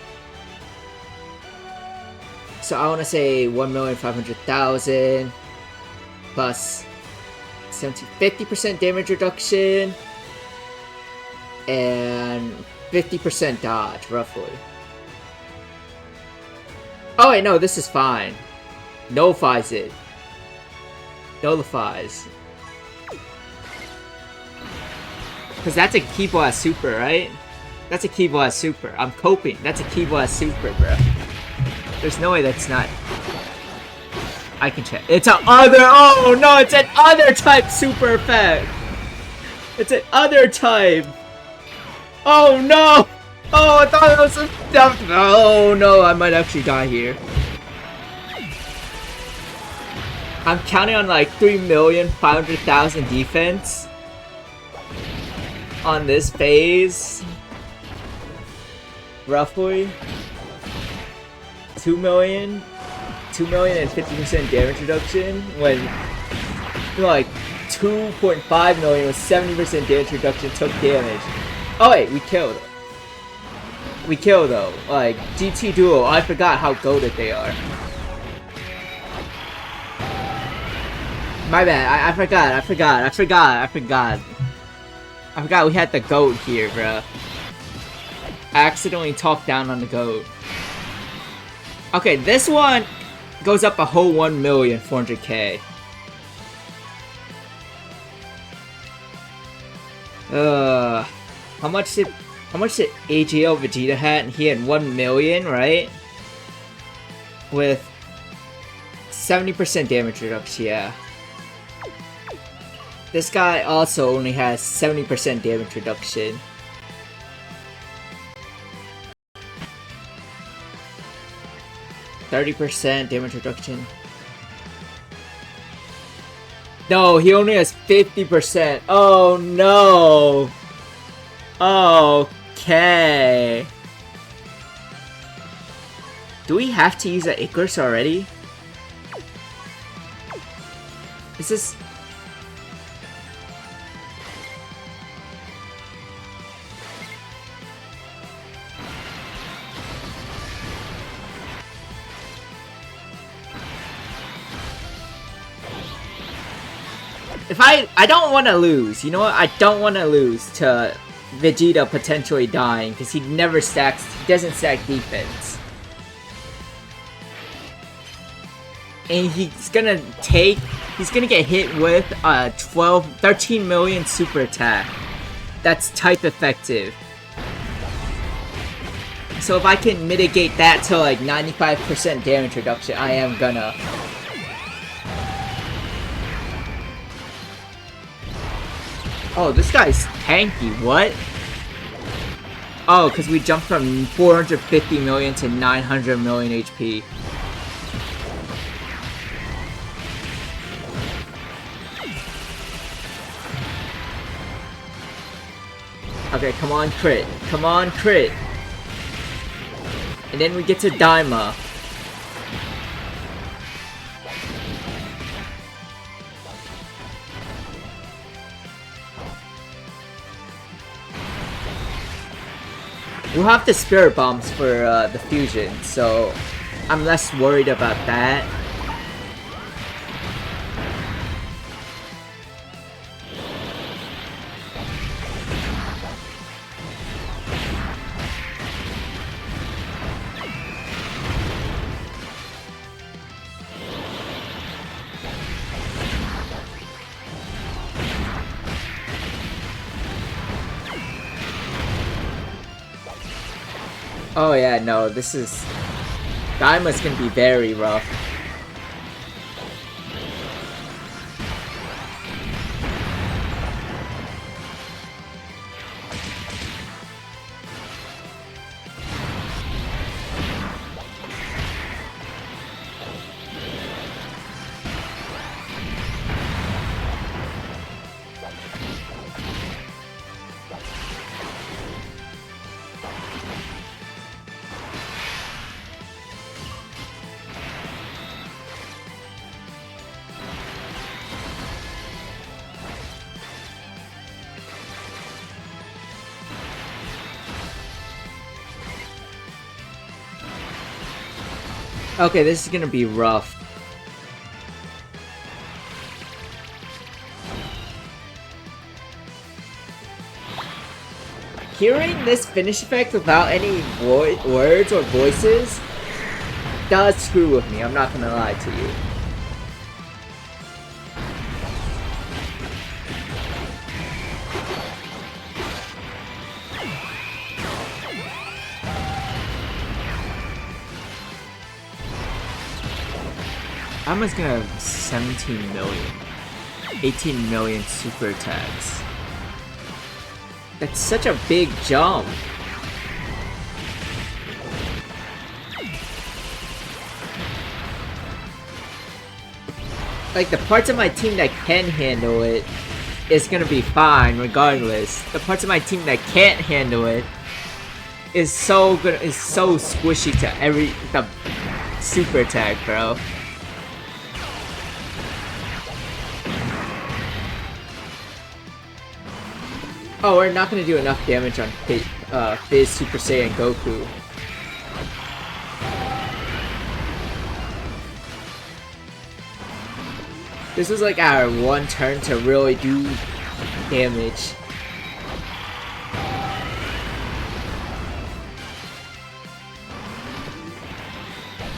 S1: So I want to say 1,500,000 plus 50% damage reduction and 50% dodge, roughly. Oh wait, no, this is fine. Nullifies it. Nullifies. Because that's a Ki Blast Super, right? That's a Ki Blast Super. I'm coping. That's a Ki Blast Super, bro. There's no way that's not. I can check. It's an other. Oh no! It's an other type super effect. It's an other type. Oh no! Oh, I thought it was some stuff. Oh no! I might actually die here. I'm counting on like 3,500,000 defense on this phase. Roughly 2 million and 50% damage reduction when like 2.5 million with 70% damage reduction took damage. Oh wait, we killed. We killed though. Like GT Duo, I forgot how goated they are. My bad. I forgot we had the goat here, bro. I accidentally talked down on the goat. Okay, this one goes up a whole 1,400,000. How much did AGL Vegeta had? He had 1 million, right? With 70% damage reduction, yeah. This guy also only has 70% damage reduction. %30 damage reduction. No, he only has 50%. Oh no. Okay. Do we have to use the Icarus already? Is this... If I don't want to lose, you know what? I don't want to lose to Vegeta potentially dying because he never stacks, he doesn't stack defense. And he's gonna get hit with 13 million super attack. That's type effective. So if I can mitigate that to like 95% damage reduction, I am gonna. Oh, this guy's tanky, what? Oh, because we jumped from 450 million to 900 million HP. Okay, come on, crit. Come on, crit. And then we get to Daima. We'll have the spirit bombs for the fusion, so I'm less worried about that. Oh yeah, no, this is... Daima's gonna be very rough. Okay, this is gonna be rough. Hearing this finish effect without any words or voices does screw with me, I'm not gonna lie to you. I'm just gonna have 17 million. 18 million super attacks. That's such a big jump. Like, the parts of my team that can handle it is gonna be fine regardless. The parts of my team that can't handle it is so squishy to the super attack, bro. Oh, we're not gonna do enough damage on Fizz Super Saiyan Goku. This was like our one turn to really do damage.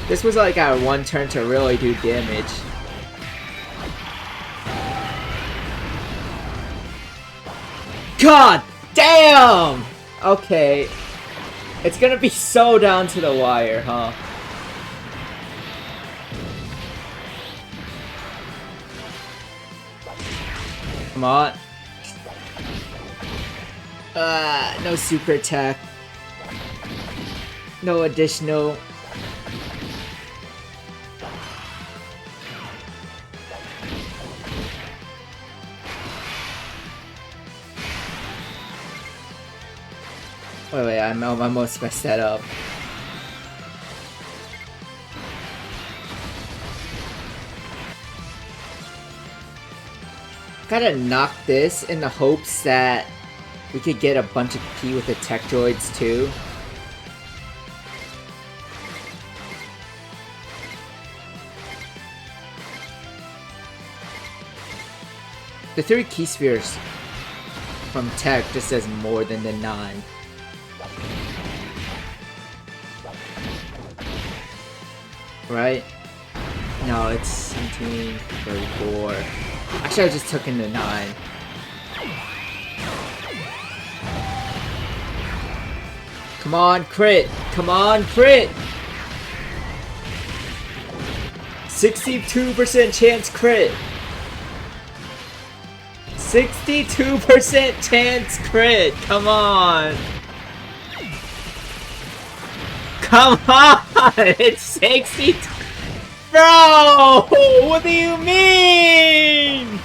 S1: This was like our one turn to really do damage. God damn! Okay. It's gonna be so down to the wire, huh? Come on. No super attack. No additional. Wait, I almost messed that up. Gotta knock this in the hopes that we could get a bunch of P with the tech droids too. The 3 key spheres from tech just does more than the 9. Right? No, it's 17, 34. Actually, I just took in the 9. Come on, crit! Come on, crit! 62% chance crit! 62% chance crit! Come on! Come on! It's 60. Bro! What do you mean?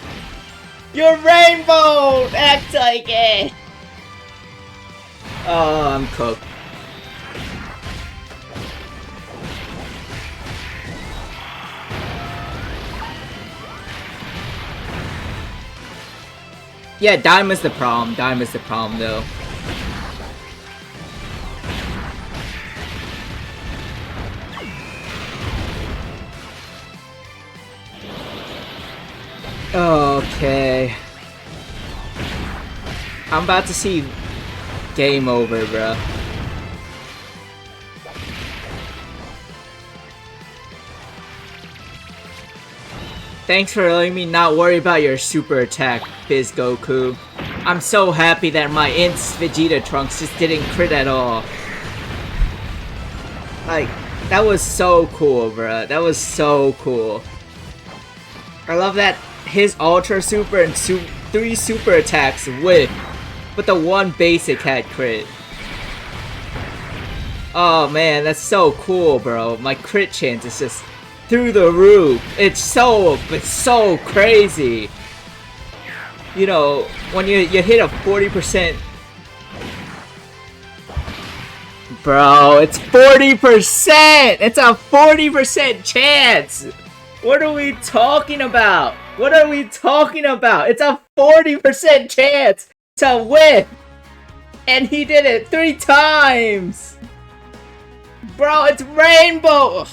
S1: You're rainbow! Act like it! Oh, I'm cooked. Yeah, Diamond's the problem. Diamond's the problem, though. Okay. I'm about to see game over, bro. Thanks for letting me not worry about your super attack, Fizz Goku. I'm so happy that my Ints Vegeta Trunks just didn't crit at all. Like, that was so cool, bro. That was so cool. I love that his Ultra Super and 3 super attacks whiff, but the 1 basic had crit. Oh man, that's so cool, bro. My crit chance is just through the roof. It's so crazy. You know, when you hit a 40%. Bro, it's 40%! It's a 40% chance! What are we talking about? What are we talking about? It's a 40% chance to win! And he did it 3 times! Bro, it's rainbow!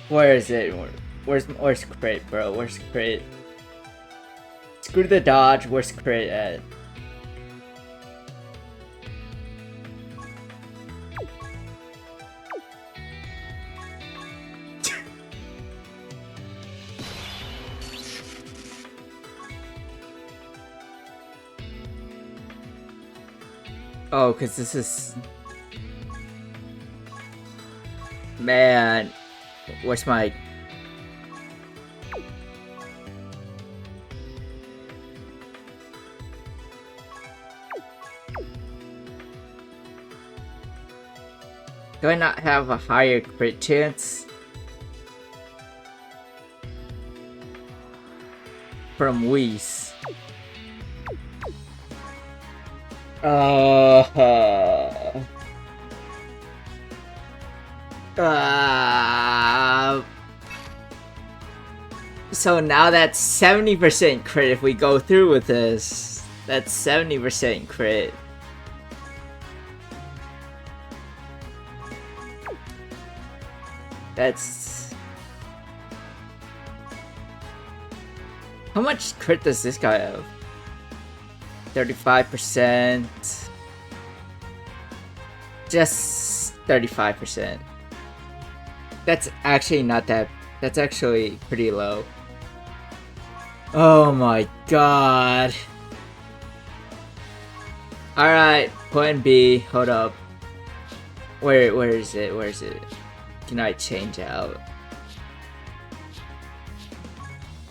S1: Where is it? Where's crit, bro? Where's crit? Screw the dodge. Where's crit at? Oh, cause this is... Man, where's my... Do I not have a higher crit chance? From Whis. So now that's 70% crit if we go through with this. That's 70% crit. That's... How much crit does this guy have? 35%. Just 35%. That's actually not that... That's actually pretty low. Oh my god. Alright, plan B. Hold up. Where is it? Where is it? Can I change out?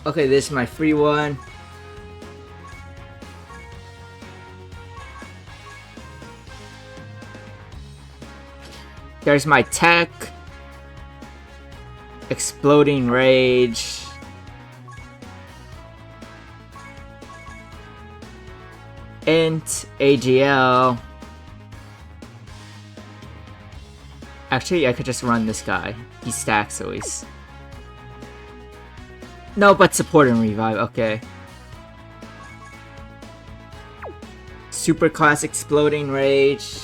S1: Okay, this is my free one. There's my tech. Exploding Rage. Int AGL. Actually, I could just run this guy. He stacks at least. No, but support and revive. Okay. Super class Exploding Rage.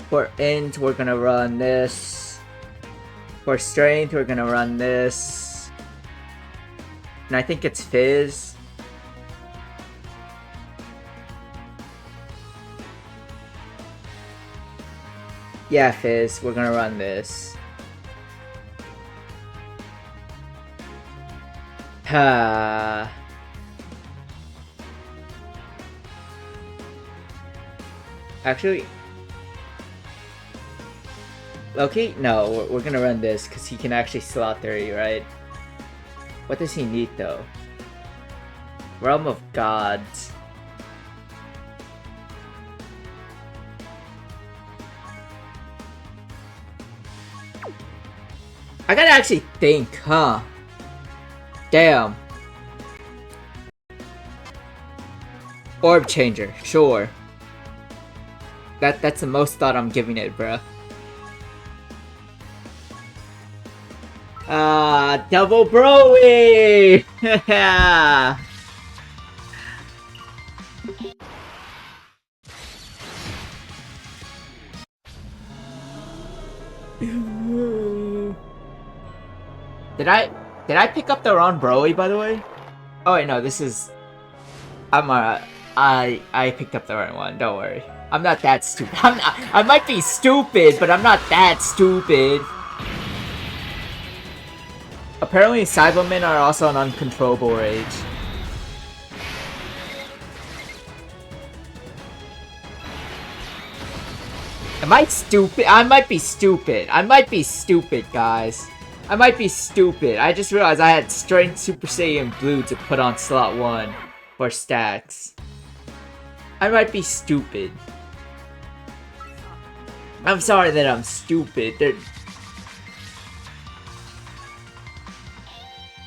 S1: For int, we're gonna run this. For strength, we're gonna run this. And I think it's Fizz. Yeah, Fizz, we're gonna run this. Actually... Loki? No, we're gonna run this, because he can actually slot 30, right? What does he need, though? Realm of Gods. I gotta actually think, huh? Damn. Orb Changer, sure. That's the most thought I'm giving it, bruh. Double Broly! Did I pick up the wrong Broly, by the way? Oh wait, no, this is... I picked up the right one, don't worry. I'm not that stupid. I might be stupid, but I'm not that stupid. Apparently Cybermen are also an uncontrollable rage. Am I stupid? I might be stupid. I might be stupid, guys. I might be stupid. I just realized I had Strength Super Saiyan Blue to put on slot 1 for stacks. I might be stupid. I'm sorry that I'm stupid.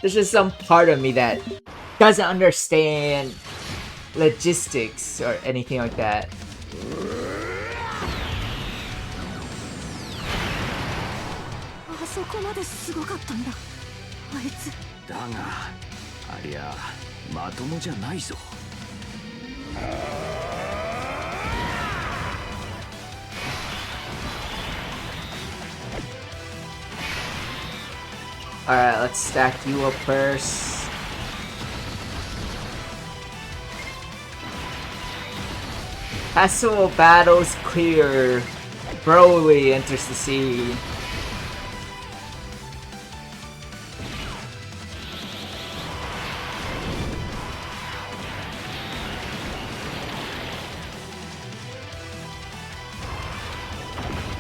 S1: There's just some part of me that doesn't understand logistics or anything like that.
S3: あそこまですごかったんだあいつ。
S2: だがありゃまともじゃないぞ。
S1: Alright, let's stack you up first. Festival battles clear. Broly enters the scene.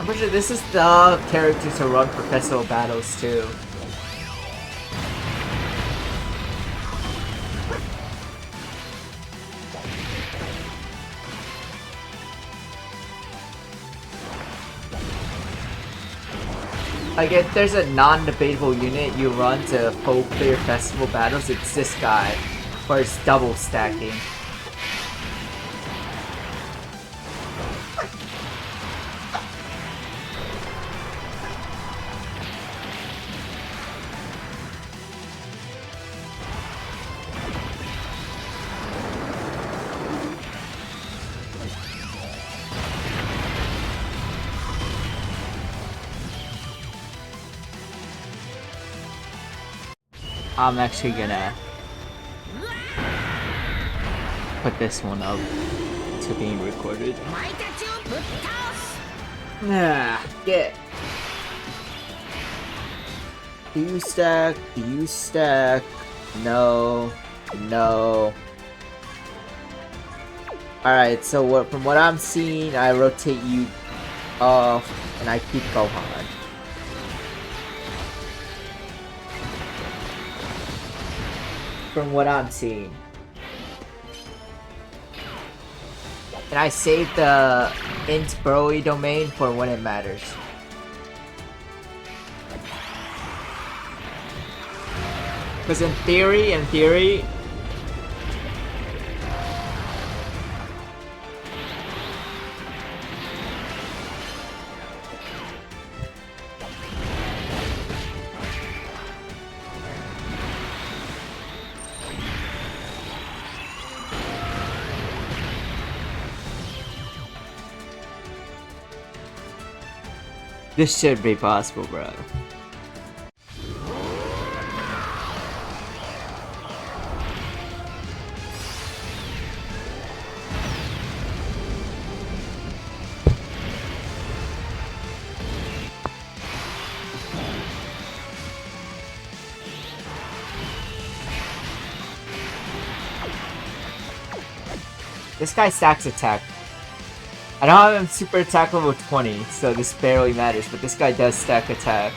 S1: I'm pretty sure this is the character to run for festival battles too. Like, if there's a non-debatable unit you run to full clear festival battles, it's this guy, where it's double stacking. I'm actually gonna put this one up to being recorded. Nah, get. Do you stack? Do you stack? No, no. Alright, so from what I'm seeing, I rotate you off and I keep Gohan. From what I'm seeing. And I save the int Broly domain for when it matters. Because in theory, this should be possible, bro. This guy stacks attack. I don't have him super attack level 20, so this barely matters, but this guy does stack attack.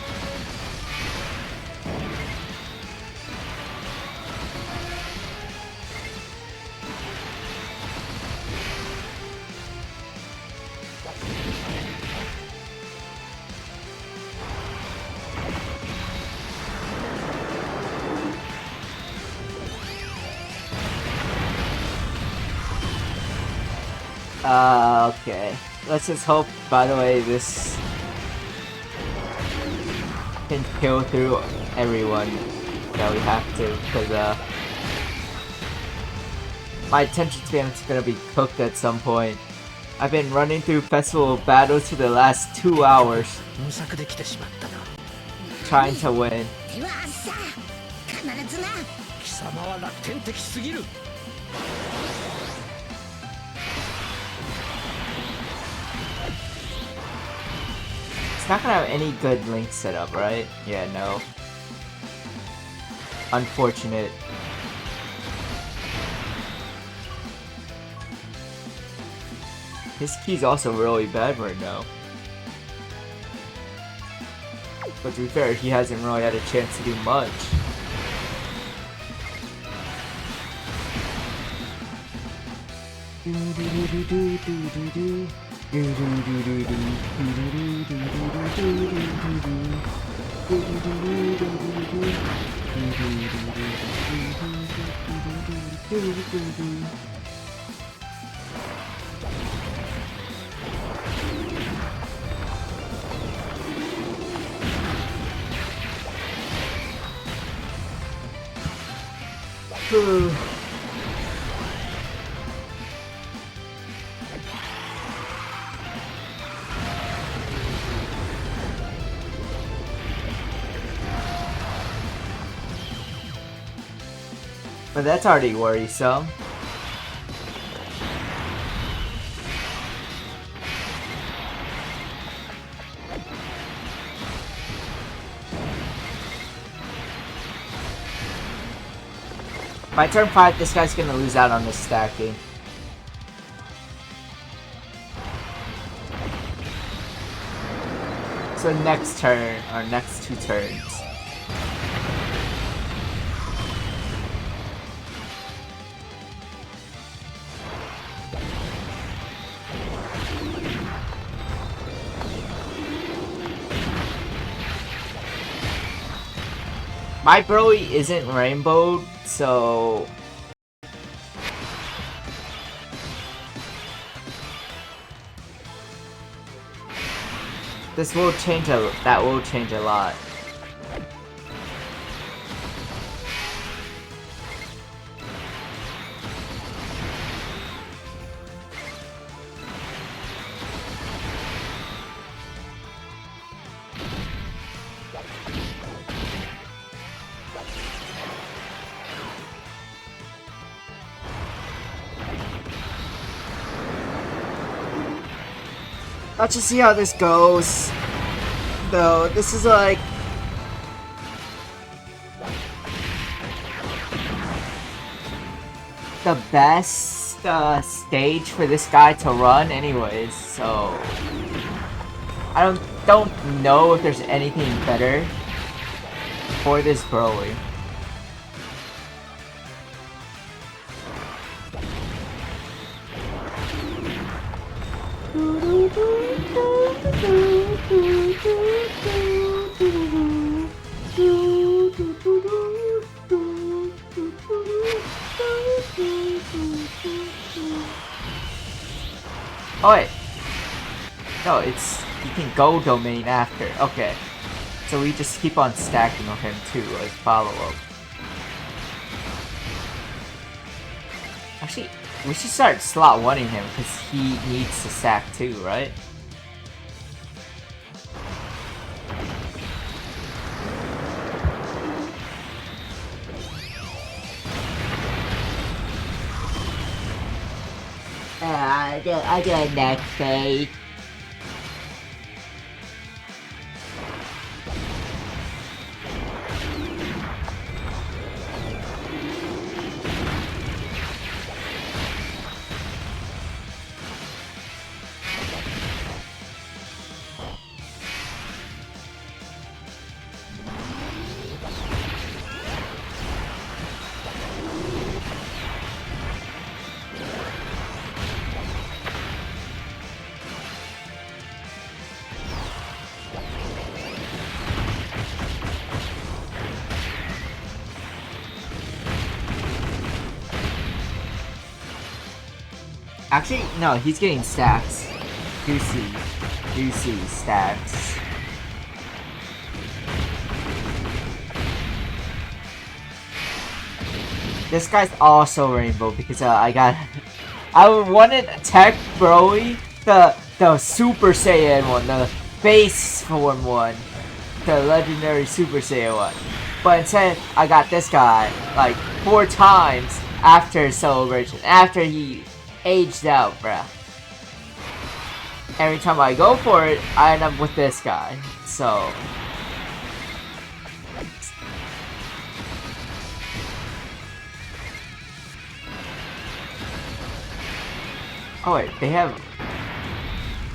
S1: Okay. Let's just hope, by the way, this can kill through everyone that we have to, because, my attention span is gonna be cooked at some point. I've been running through festival battles for the last 2 hours, trying to win.
S3: ではさ必ずな。
S2: 貴様は楽天的すぎる。
S1: It's not gonna have any good link set up, right? Yeah, no. Unfortunate. His key's also really bad right now. But to be fair, he hasn't really had a chance to do much. But that's already worrisome. By turn 5, this guy's gonna lose out on this stacking. So next turn, or next 2 turns. My Broly isn't rainbowed, so... This will change that will change a lot. Let's just see how this goes. Though, this is like... the best stage for this guy to run anyways, so... I don't know if there's anything better for this Broly. Oh wait. No, it's... you can go domain after. Okay. So we just keep on stacking on him too as follow-up. Actually, we should start slot 1-ing him because he needs to stack too, right? I got next phase. Actually, no, he's getting stacks. Juicy stacks. This guy's also rainbow because I wanted Tech Broly, the Super Saiyan one, the base form one, the legendary Super Saiyan one. But instead, I got this guy like 4 times after Celebration, after he aged out, bruh. Every time I go for it, I end up with this guy. So... oh wait, they have...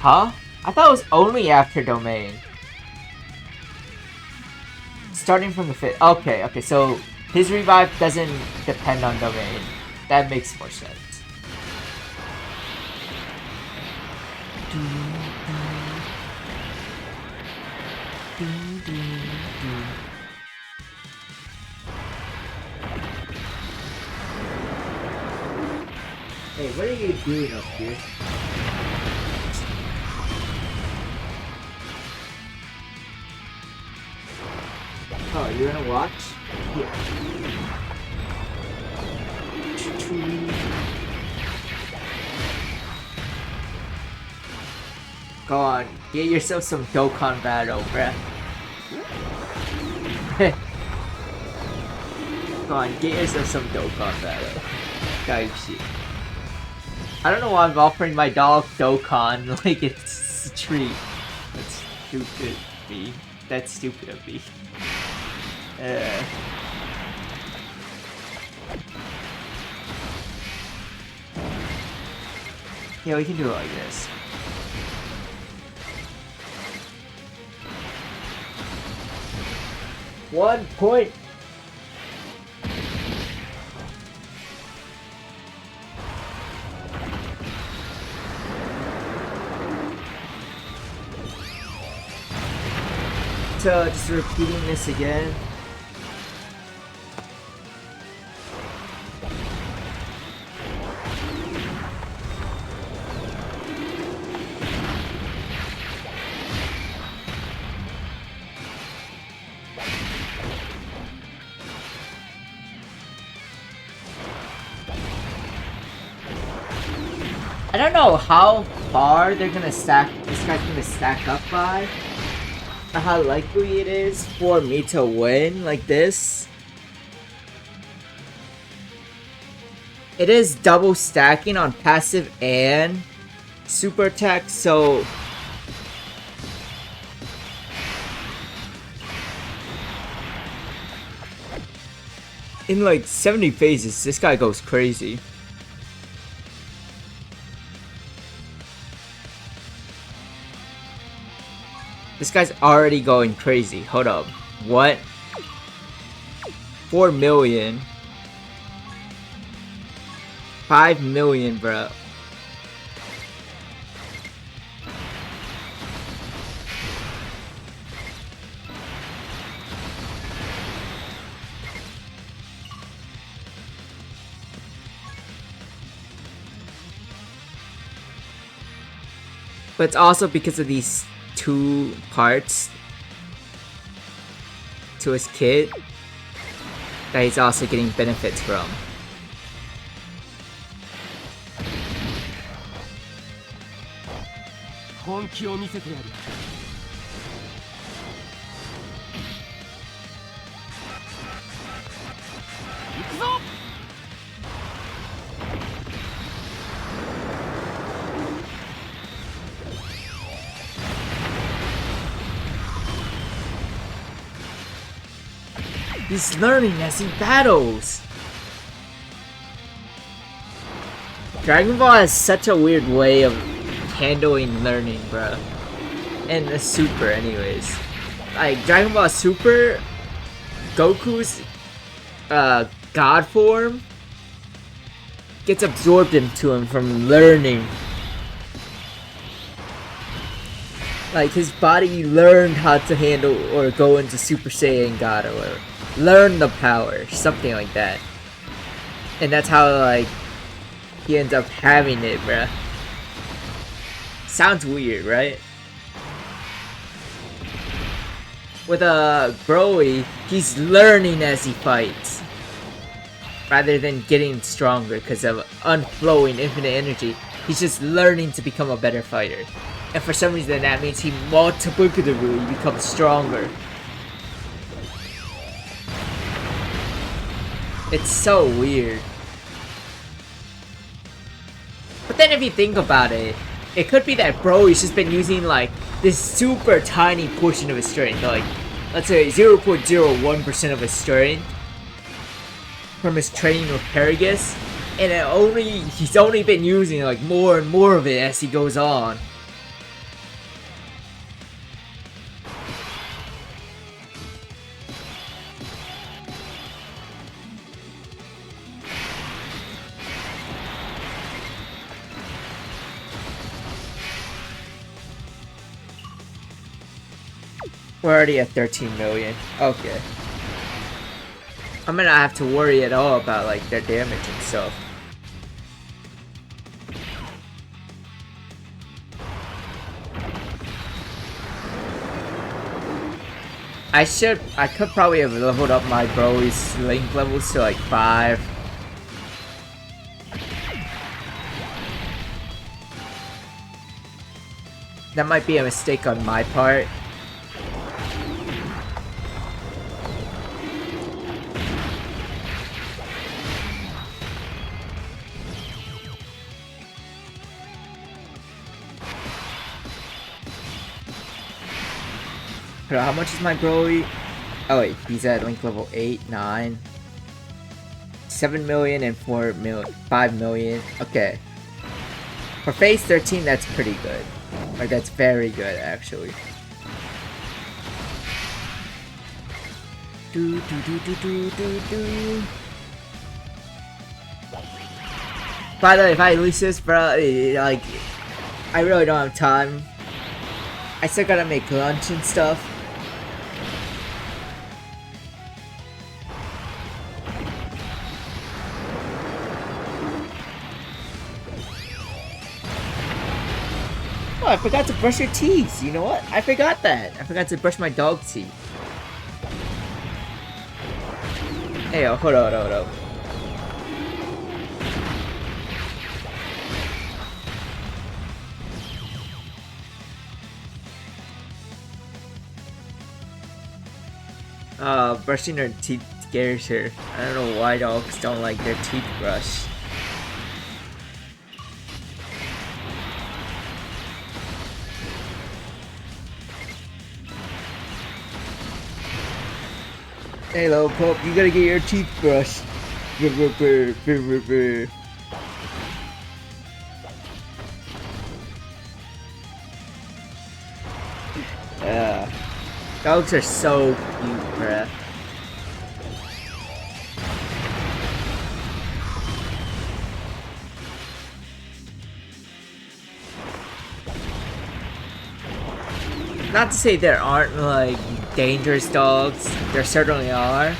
S1: huh? I thought it was only after Domain. Starting from the 5th. Okay, so his revive doesn't depend on Domain. That makes more sense. Hey, what are you doing up here? Oh, you're gonna watch? Here. Go on, get yourself some Dokkan battle, bruh. Go on, get yourself some Dokkan battle. Type shit. I don't know why I'm offering my dog Dokkan like it's a treat. That's stupid of me. That's stupid of me. Yeah, we can do it like this. One point. So just repeating this again. I don't know how far they're gonna stack. This guy's gonna stack up by. Or how likely it is for me to win like this. It is double stacking on passive and super attack, so in like 70 phases, this guy goes crazy. This guy's already going crazy. Hold up. What? 4 million. 5 million, bro. But it's also because of these 2 parts to his kit that he's also getting benefits from. He's learning as he battles. Dragon Ball has such a weird way of handling learning, bro. And the Super, anyways. Like Dragon Ball Super, Goku's God form gets absorbed into him from learning. Like his body learned how to handle or go into Super Saiyan God or whatever. Learn the power, something like that. And that's how like he ends up having it, bruh. Sounds weird, right? With Broly, he's learning as he fights. Rather than getting stronger because of unflowing infinite energy. He's just learning to become a better fighter. And for some reason that means he multiplicatively becomes stronger. It's so weird. But then if you think about it, it could be that Broly's just been using like this super tiny portion of his strength. Like, let's say 0.01% of his strength from his training with Paragus. And he's only been using like more and more of it as he goes on. We're already at 13 million. Okay. I'm gonna have to worry at all about like their damage and stuff. I could probably have leveled up my Broly's link levels to like 5. That might be a mistake on my part. How much is my Broly? Oh wait, he's at link level 8, 9, 7 million and 5 million. Okay. For phase 13, that's pretty good. Or that's very good, actually. Do do do do do do do. By the way, if I lose this, bro, like, I really don't have time. I still gotta make lunch and stuff. Oh, I forgot to brush your teeth. You know what? I forgot that. I forgot to brush my dog teeth. Hey, yo, hold on. Brushing their teeth scares her. I don't know why dogs don't like their teeth brushed. Hey, little pup, you gotta get your teeth brushed. Dogs are so cute, bruh. Not to say there aren't, like, dangerous dogs. There certainly are.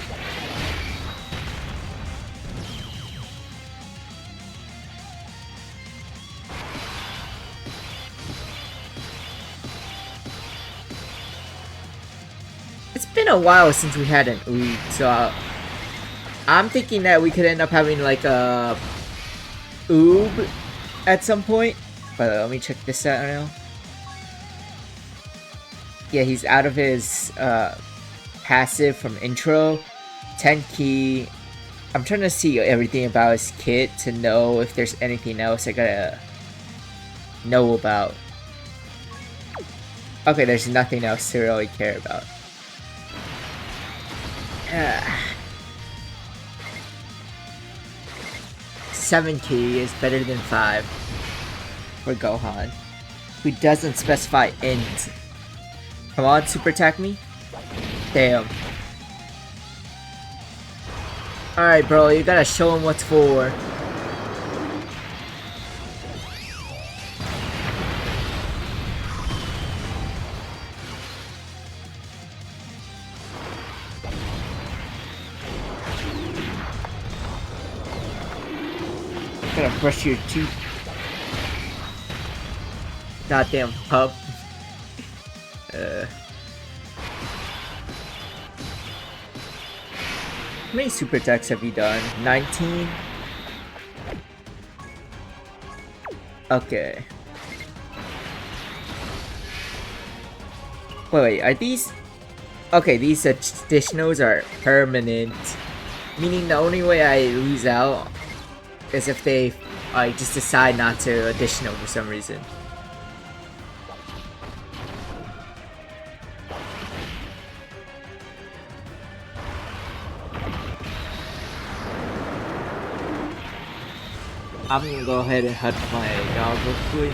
S1: It's been a while since we had an Oob, so I'm thinking that we could end up having like a Oob at some point. But let me check this out now. Yeah, he's out of his passive from intro. 10 key. I'm trying to see everything about his kit to know if there's anything else I gotta know about. Okay, there's nothing else to really care about. 7 key is better than 5 for Gohan, who doesn't specify int. Come on, super attack me. Damn. Alright, bro, you gotta show him what's for. Gotta brush your teeth. Goddamn pup. How many super attacks have you done? 19? Okay. Wait, are these... Okay, these additionals are permanent. Meaning the only way I lose out is if they just decide not to additional for some reason. I'm gonna go ahead and hut my dog real quick.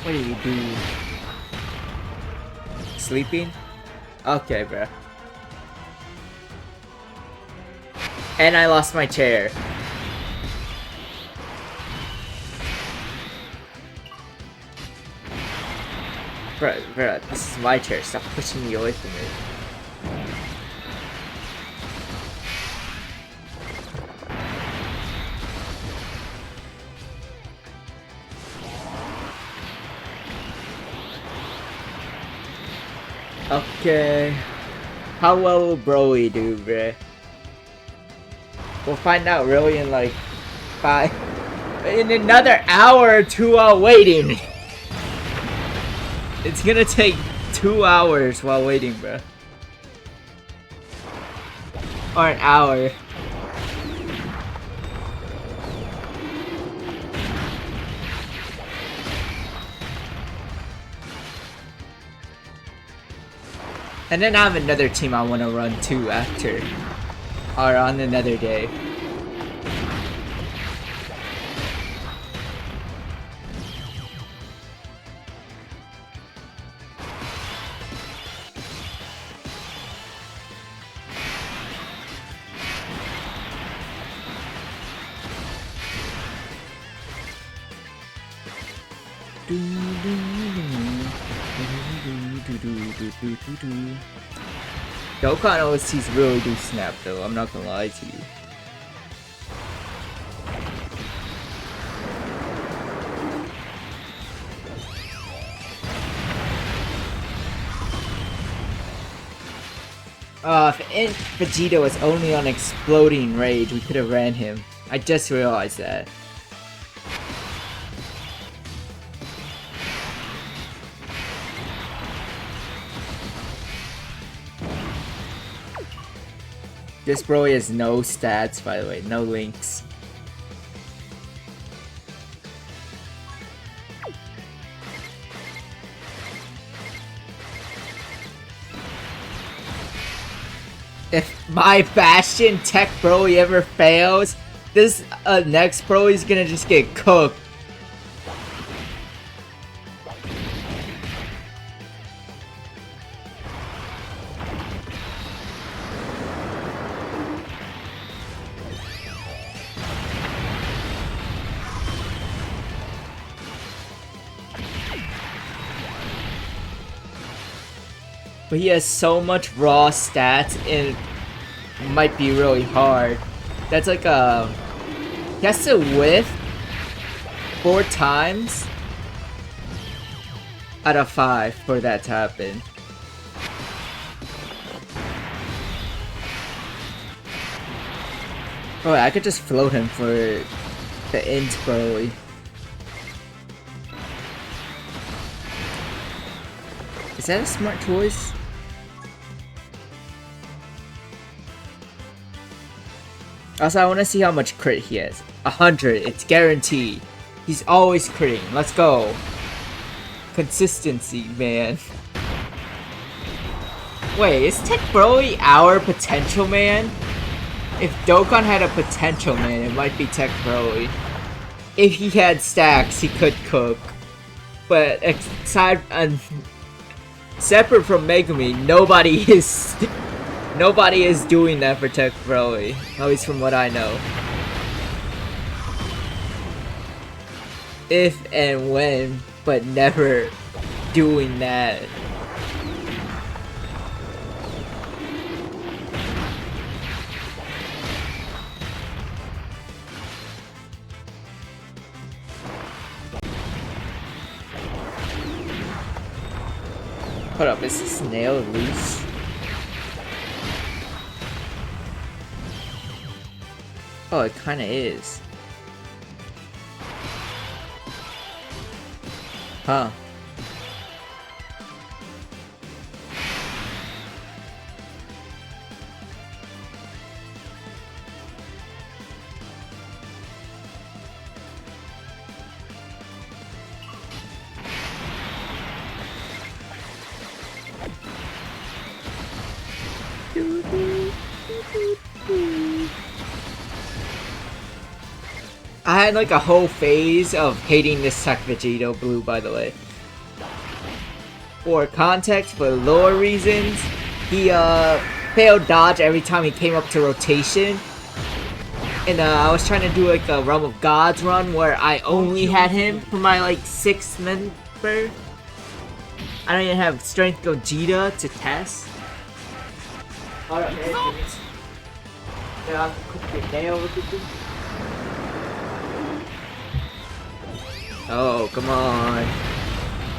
S1: What are you doing? Sleeping? Okay, bro. And I lost my chair. Bro, this is my chair. Stop pushing me away from it. Okay. How well will Broly do, bruh? We'll find out really in like in another hour or 2 while waiting. It's gonna take 2 hours while waiting, bruh. Or an hour. And then I have another team I want to run too after. Or on another day. Dokkan OSTs really do snap though, I'm not gonna lie to you. If Vegeta was only on Exploding Rage, we could have ran him. I just realized that. This Broly has no stats, by the way, no links. If my Bastion Tech Broly ever fails, this next Broly's gonna just get cooked. But he has so much raw stats and it might be really hard. That's like a... He has to whiff 4 times out of 5 for that to happen. Oh, I could just float him for the int Broly. Is that a smart choice? Also, I want to see how much crit he has. 100, it's guaranteed. He's always critting. Let's go. Consistency, man. Wait, is Tech Broly our potential man? If Dokkan had a potential man, it might be Tech Broly. If he had stacks, he could cook. But aside, separate from Megumi, nobody is doing that for Tech Broly. At least from what I know. If and when, but never doing that. Hold up, is this nail loose? Oh, it kinda is. Huh. I had like a whole phase of hating this Tech Vegito Blue, by the way. For context, for lore reasons, he failed dodge every time he came up to rotation. And I was trying to do like a Realm of Gods run where I only had him for my like 6th member. I don't even have Strength Gogeta to test. Alright, man. Yeah, I'll cook your nail with it. Oh, come on.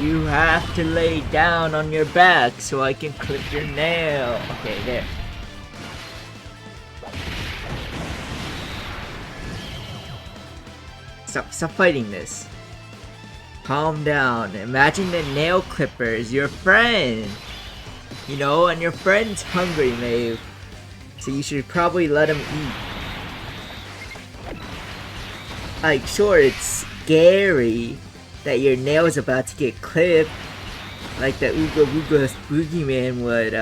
S1: You have to lay down on your back so I can clip your nail. Okay, there. Stop fighting this. Calm down. Imagine the nail clipper is your friend. You know, and your friend's hungry, Maeve. So you should probably let him eat. Like, sure, it's scary that your nail's about to get clipped. Like the Ooga Booga Boogeyman would,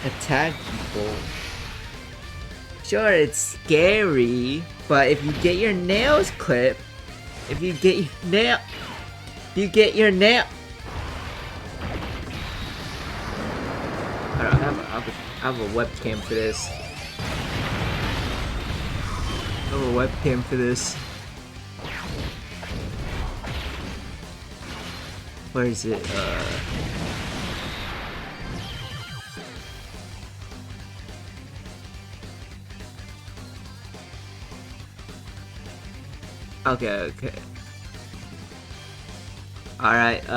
S1: attack people. Sure, it's scary, but if you get your nails clipped, if you get your nail. I have a webcam for this. I have a webcam for this. Where is it? Okay. Alright,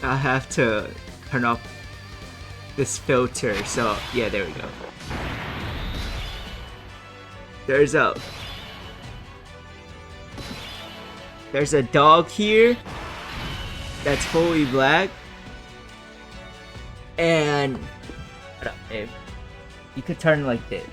S1: I have to turn off this filter, so yeah, there we go. There's a dog here that's fully black, and you could turn like this.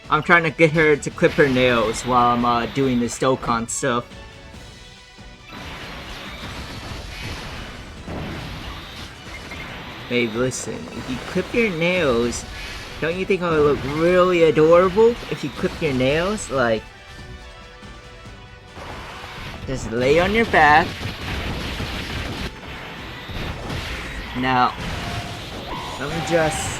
S1: I'm trying to get her to clip her nails while I'm doing this Dokkan stuff. Babe, listen, if you clip your nails, don't you think it would look really adorable if you clip your nails? Like, just lay on your back. Now, let me just...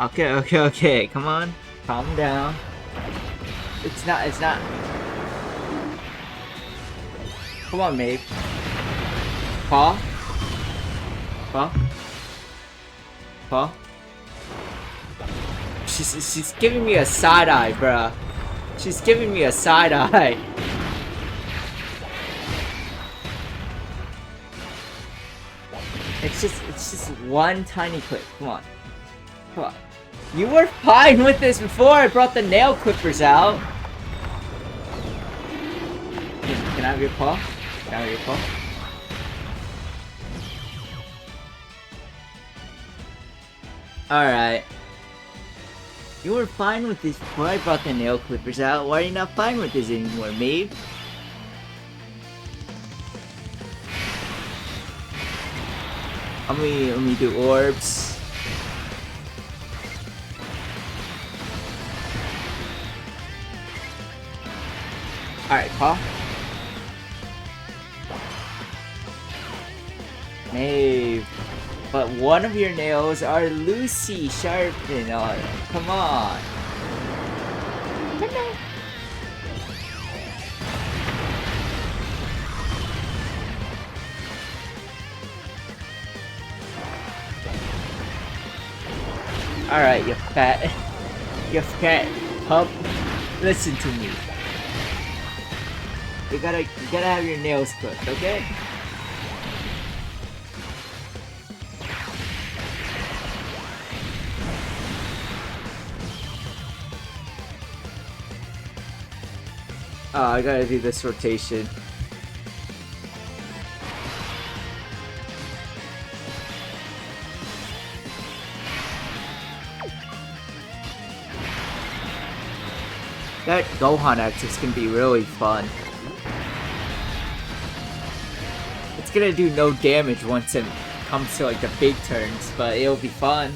S1: Okay, come on. Calm down. It's not... Come on, Maeve. Paw? She's giving me a side eye, bruh. She's giving me a side eye. It's just one tiny clip. Come on. You were fine with this before I brought the nail clippers out. Can I have your paw? Can I have your paw? Alright. You were fine with this before I brought the nail clippers out. Why are you not fine with this anymore, Maeve? Let me do orbs. Alright, paw. Maeve. But one of your nails are loosey sharpened on it. Come on. Alright, you fat pup. Listen to me. You gotta have your nails clipped, okay? Oh, I gotta do this rotation. That Gohan axis can be really fun. It's gonna do no damage once it comes to like the big turns, but it'll be fun.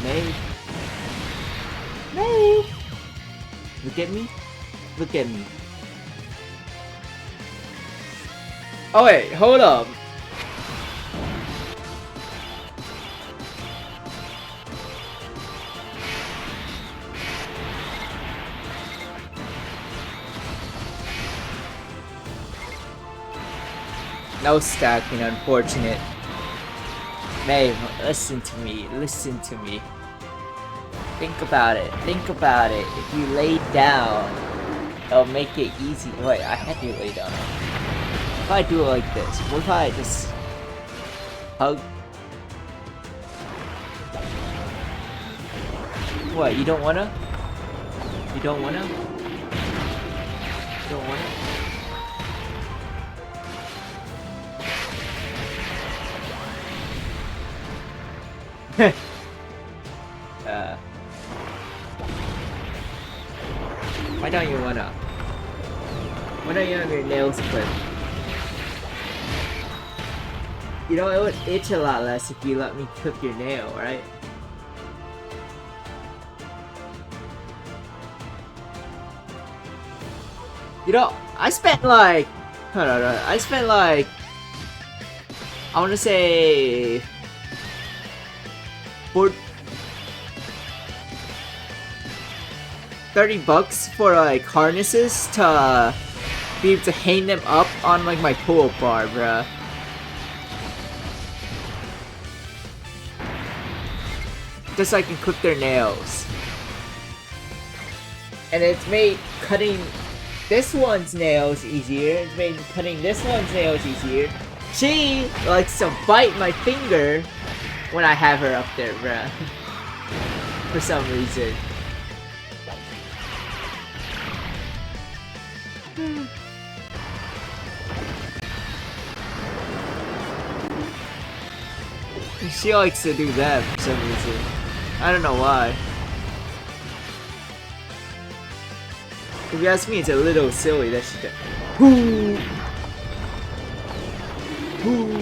S1: Maeve. Look at me. Look at me. Oh wait, hold up. No stacking, unfortunate. Babe, listen to me. Listen to me. Think about it. Think about it. If you lay down, it'll make it easy. Wait, I had you lay down. If I do it like this, what if I just hug? What, you don't wanna? You don't wanna? You don't wanna? Why don't you wanna? Why don't you have your nails clipped? You know, it would itch a lot less if you let me clip your nail, right? You know, I spent like... Hold on, I spent like... I wanna say... $30 for like harnesses to be able to hang them up on like my pull-up bar, bruh. Just so I can clip their nails. And it's made cutting this one's nails easier. It's made cutting this one's nails easier. She likes to bite my finger when I have her up there, bruh. For some reason. She likes to do that for some reason. I don't know why. If you ask me, it's a little silly that she does. Whoo! Whoo!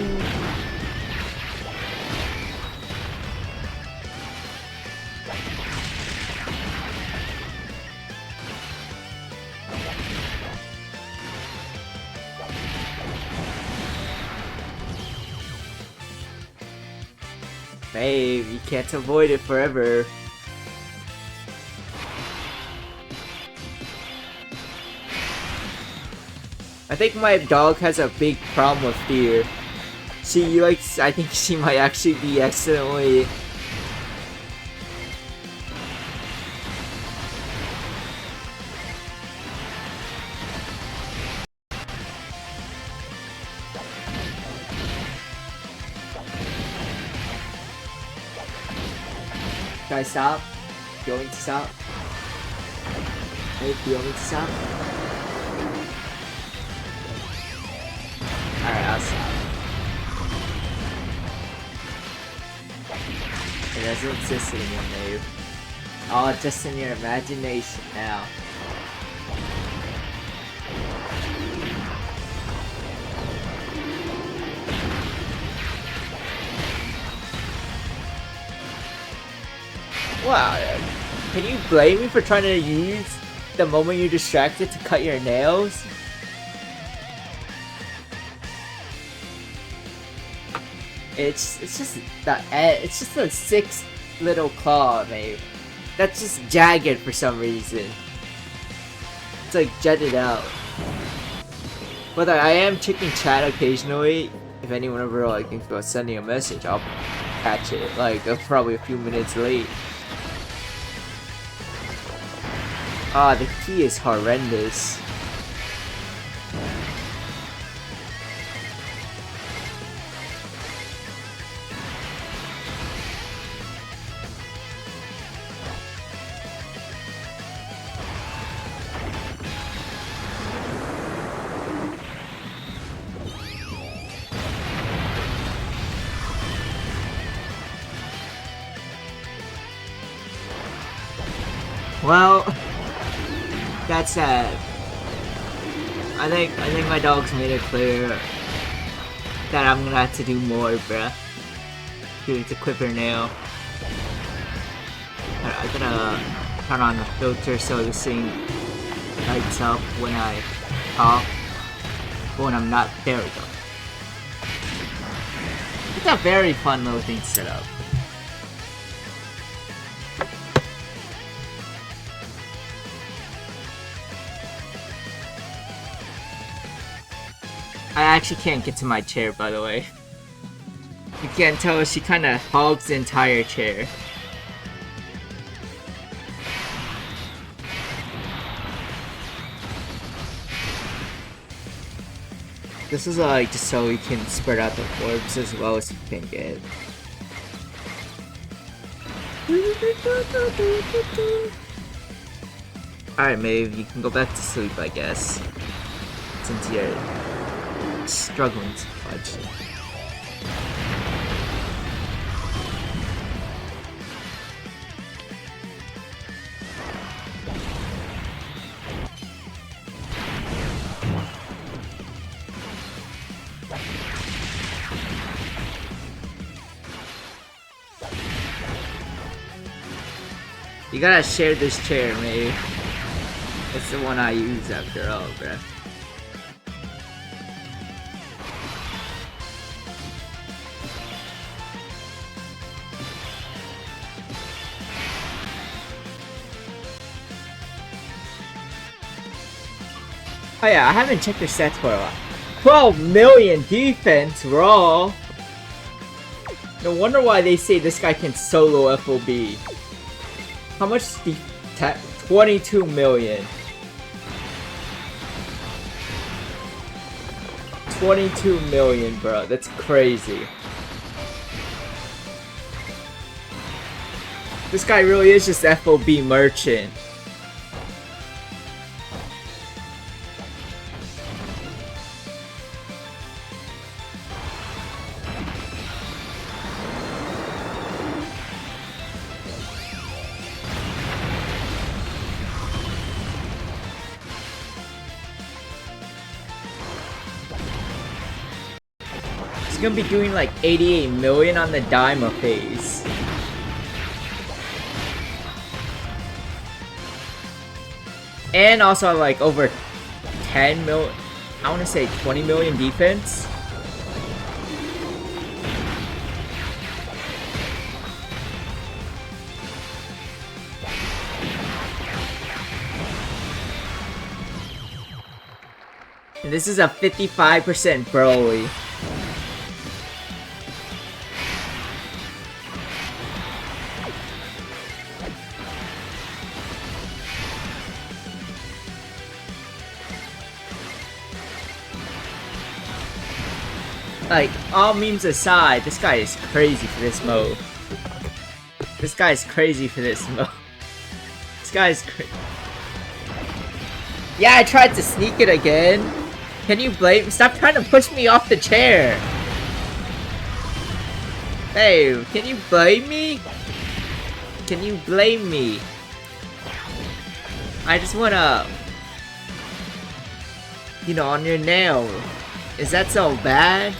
S1: Babe, you can't avoid it forever. I think my dog has a big problem with fear. She likes, I think she might actually be accidentally... Can I stop? Do you want me to stop? Hey, do you want me to stop? Alright, I'll stop. It doesn't exist anymore, Dave. Oh, just in your imagination now. Wow, can you blame me for trying to use the moment you're distracted to cut your nails? It's just that it's just a 6 little claw, mate. That's just jagged for some reason. It's like jetted out. But I am checking chat occasionally. If anyone ever like thinks about sending a message, I'll catch it. Like probably a few minutes late. Ah, the key is horrendous. Well, that's sad. I think my dog's made it clear that I'm gonna have to do more, bruh. To clip her nail. I'm gonna turn on the filter so this thing lights up when I talk. But when I'm not, there we go. It's a very fun little thing to set up. I actually can't get to my chair, by the way. You can't tell, she kinda hogs the entire chair. This is like just so we can spread out the orbs as well as we can get. Alright, Maeve, you can go back to sleep, I guess. Since you're struggling so much. You gotta share this chair, Maeve. It's the one I use after all, bruh. Oh yeah, I haven't checked their stats for a while. 12 million defense raw. No wonder why they say this guy can solo FOB. How much 22 million. 22 million, bro. That's crazy. This guy really is just FOB merchant. He's gonna be doing like 88 million on the Daima phase. And also like over 10 mil, I wanna say 20 million defense. And this is a 55% Broly. Like, all memes aside, this guy is crazy for this mode. This guy is crazy for this mode. This guy is crazy. Yeah, I tried to sneak it again. Can you blame me? Stop trying to push me off the chair. Hey, can you blame me? Can you blame me? I just wanna... You know, on your nail. Is that so bad?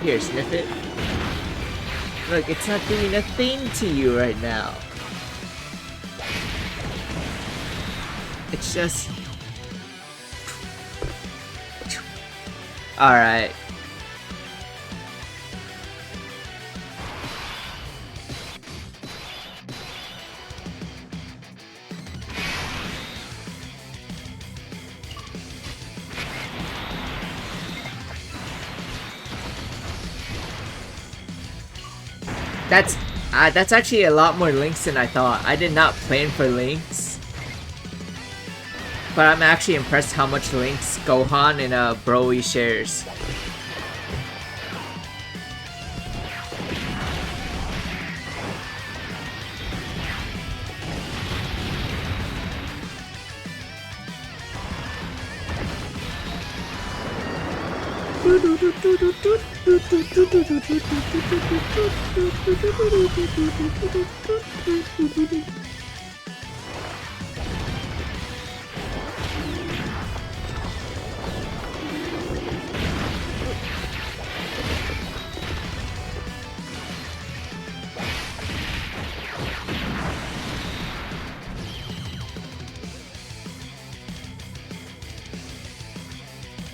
S1: Here, sniff it. Look, it's not doing a thing to you right now. It's just... Alright. That's actually a lot more links than I thought. I did not plan for links. But I'm actually impressed how much links Gohan and Broly shares.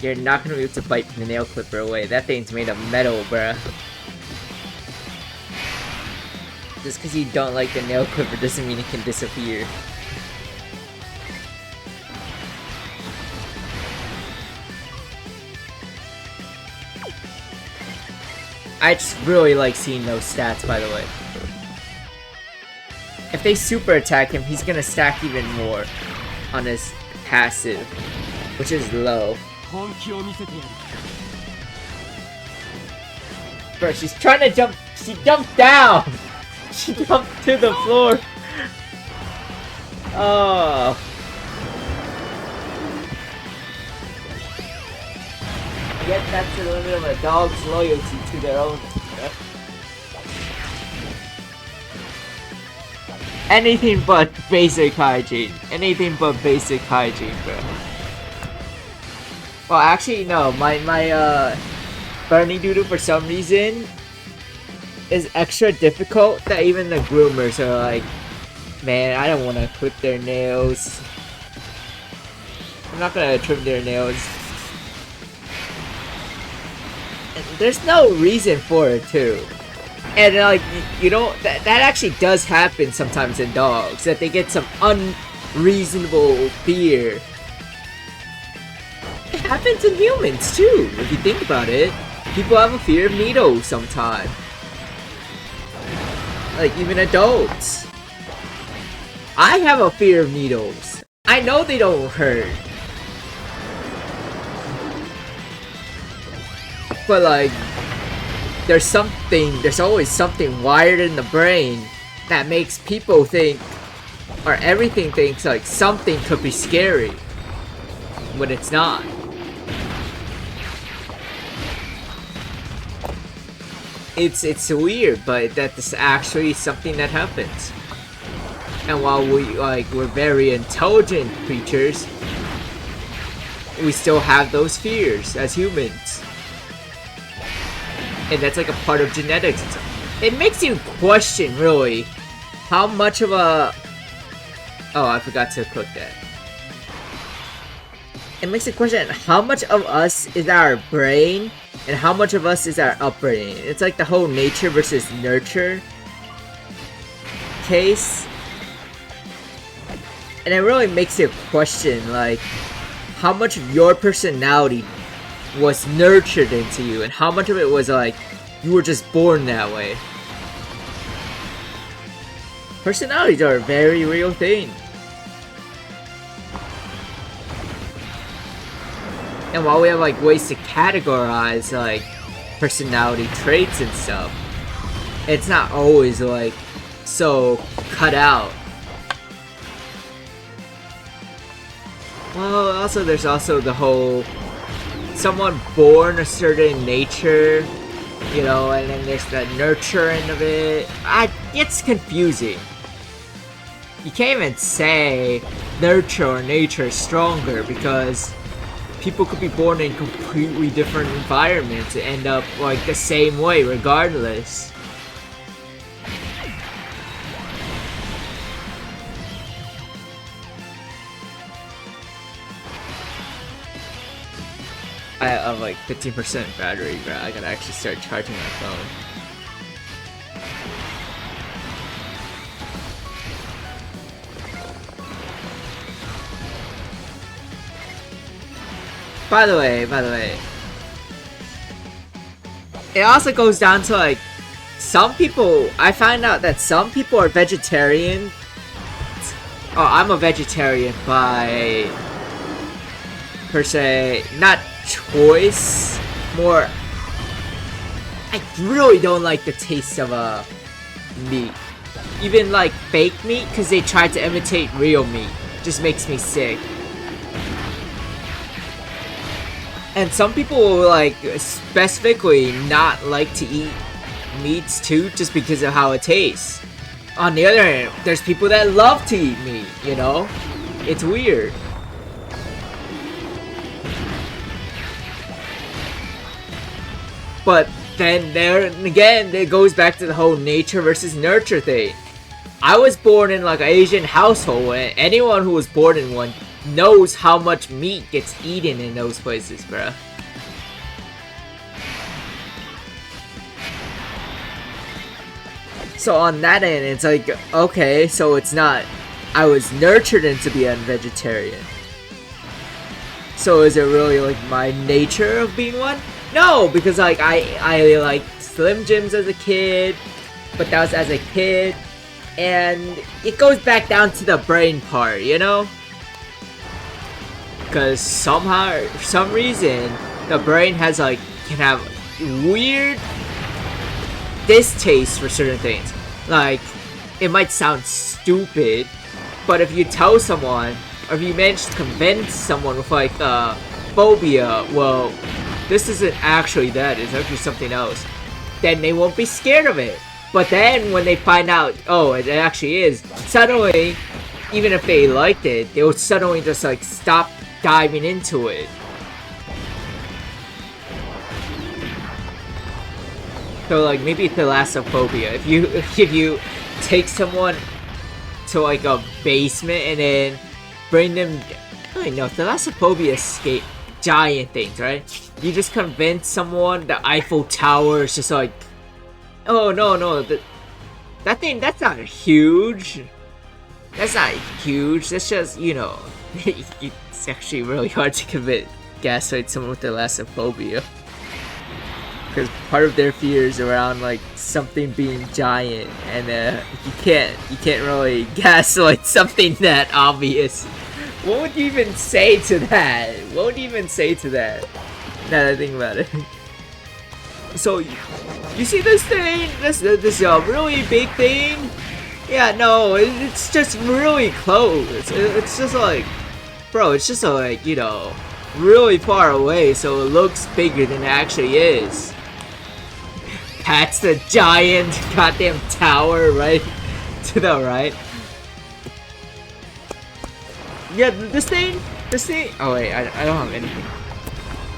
S1: You're not gonna be able to bite the nail clipper away. That thing's made of metal, bruh. Just because you don't like the nail clipper doesn't mean it can disappear. I just really like seeing those stats, by the way. If they super attack him, he's gonna stack even more on his passive, which is low. Bro, she's trying to jump. She jumped down. She jumped to the floor. Oh. I guess that's the limit of a dog's loyalty to their owner. Anything but basic hygiene. Anything but basic hygiene, bro. Well, actually, no. My Burning Doodoo, for some reason, is extra difficult that even the groomers are like, man, I don't want to clip their nails. I'm not gonna trim their nails. And there's no reason for it, too. And like, you know, that actually does happen sometimes in dogs, that they get some unreasonable fear. It happens in humans too, if you think about it. People have a fear of needles sometimes. Like, even adults. I have a fear of needles. I know they don't hurt. But like, there's always something wired in the brain that makes people think, or everything thinks like something could be scary when it's not. It's weird, but that's actually something that happens. And while we're very intelligent creatures, we still have those fears as humans. And that's like a part of genetics. It makes you question, really, how much of a... Oh, I forgot to cook that. It makes you question how much of us is our brain and how much of us is our upbringing. It's like the whole nature versus nurture case. And it really makes you question, like, how much of your personality was nurtured into you, and how much of it was like you were just born that way. Personalities are a very real thing. And while we have like ways to categorize like personality traits and stuff, it's not always like so cut out. Well, also there's also the whole someone born a certain nature, you know, and then there's the nurturing of it. It's confusing. You can't even say nurture or nature is stronger, because people could be born in completely different environments and end up like the same way regardless. I have like 15% battery, bro. I gotta actually start charging my phone. By the way, it also goes down to like, some people, I find out that some people are vegetarian. Oh, I'm a vegetarian by, per se, not choice, more, I really don't like the taste of meat. Even like fake meat, because they try to imitate real meat. Just makes me sick. And some people will like specifically not like to eat meats too, just because of how it tastes. On the other hand, there's people that love to eat meat, you know? It's weird. But then there again, it goes back to the whole nature versus nurture thing. I was born in like an Asian household, and anyone who was born in one knows how much meat gets eaten in those places, bruh. So on that end, it's like, okay, so it's not, I was nurtured into being a vegetarian. So is it really like my nature of being one? No, because like I like Slim Jims as a kid, but that was as a kid. And it goes back down to the brain part, you know? Because somehow, for some reason, the brain has like, can have weird distaste for certain things. Like, it might sound stupid, but if you tell someone, or if you manage to convince someone with like phobia, well, this isn't actually that, it's actually something else, then they won't be scared of it. But then when they find out, oh, it actually is, suddenly, even if they liked it, they will suddenly just like stop diving into it. So like maybe Thalassophobia. If you take someone to like a basement and then bring them, I don't know, Thalassophobia escape giant things, right? You just convince someone the Eiffel Tower is just like, oh no, that thing, that's not huge. That's not huge. That's just, you know, it's actually really hard to gaslight someone with Thalassophobia. Because part of their fears around like something being giant, and you can't really gaslight something that obvious. What would you even say to that? What would you even say to that? Now that I think about it. So, you see this thing? This really big thing? Yeah, no, it's just really close. It's just like, bro, it's just like, you know, really far away, so it looks bigger than it actually is. That's the giant goddamn tower right to the right. Yeah, this thing. Oh wait, I don't have anything.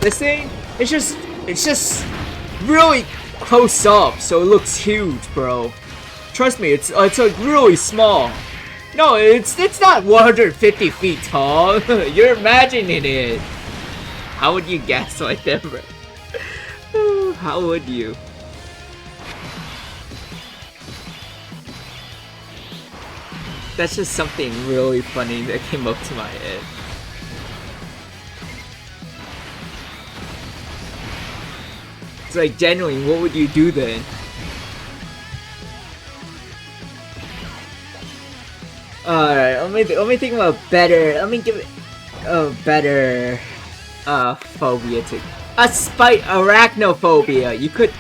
S1: This thing, it's just really close up, so it looks huge, bro. Trust me, it's like really small. No, it's not 150 feet tall. You're imagining it. How would you gaslight them, bro? How would you? That's just something really funny that came up to my head. It's like, genuinely, what would you do then? Alright, let me think of a better, let me give it a better phobia to arachnophobia. You could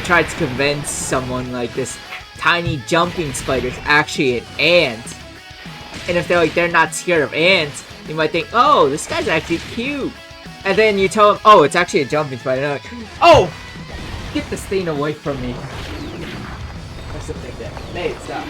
S1: try to convince someone like this tiny jumping spider is actually an ant. And if they're not scared of ants, you might think, oh, this guy's actually cute. And then you tell them, oh, it's actually a jumping spider. And they're like, oh, get this thing away from me. Or something like that. Hey, stop.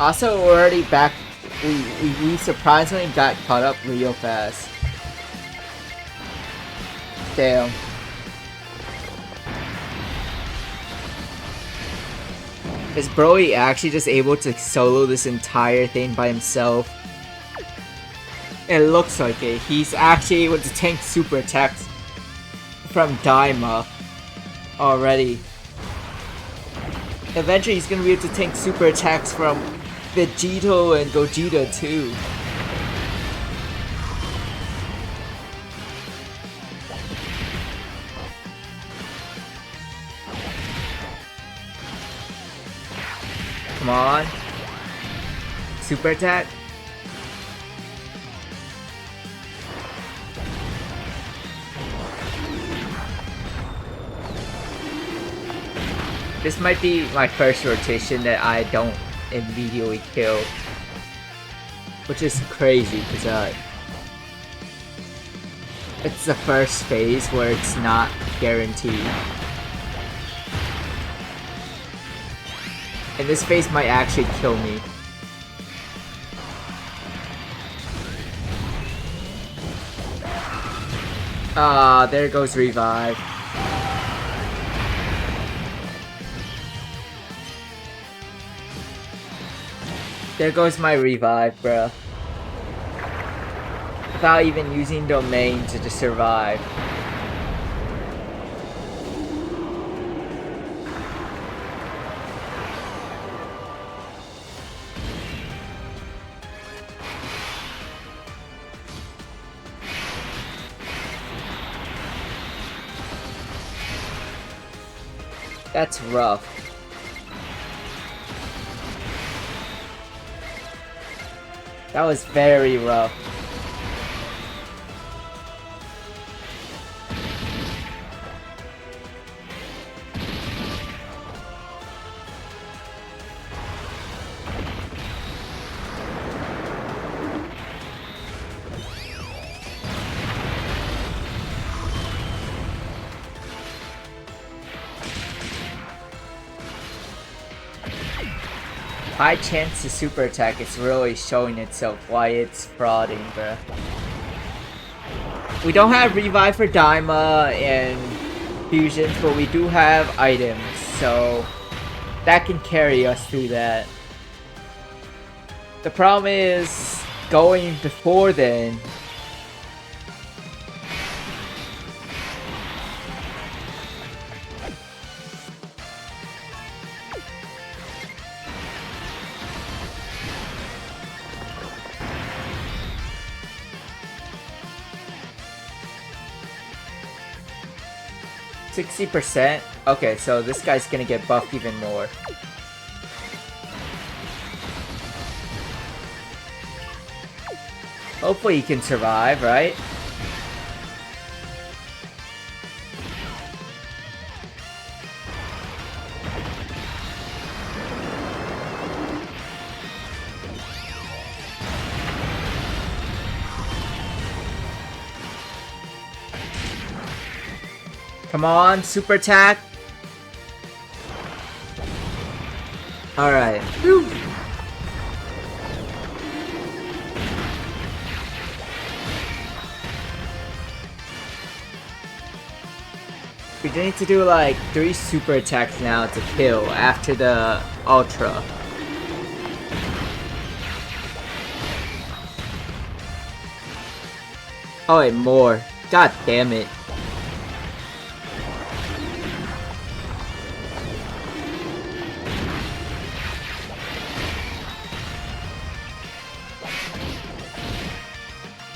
S1: Also, we're already back. We surprisingly got caught up real fast. Damn. Is Broly actually just able to solo this entire thing by himself? It looks like it. He's actually able to tank super attacks from Daima already. Eventually he's gonna be able to tank super attacks from Vegito and Gogeta too. Come on. Super attack. This might be my first rotation that I don't immediately kill, which is crazy because it's the first phase where it's not guaranteed. And this phase might actually kill me. Ah, there goes revive. There goes my revive, bruh. Without even using domain to just survive. That's rough. That was very rough. High chance to super attack is really showing itself why it's frauding, bruh. We don't have revive for Daima and fusions, but we do have items, so that can carry us through that. The problem is going before then. %60%? Okay, so this guy's gonna get buffed even more. Hopefully he can survive, right? Come on, super attack. Alright. We need to do like 3 super attacks now to kill after the Ultra. Oh wait, more. God damn it.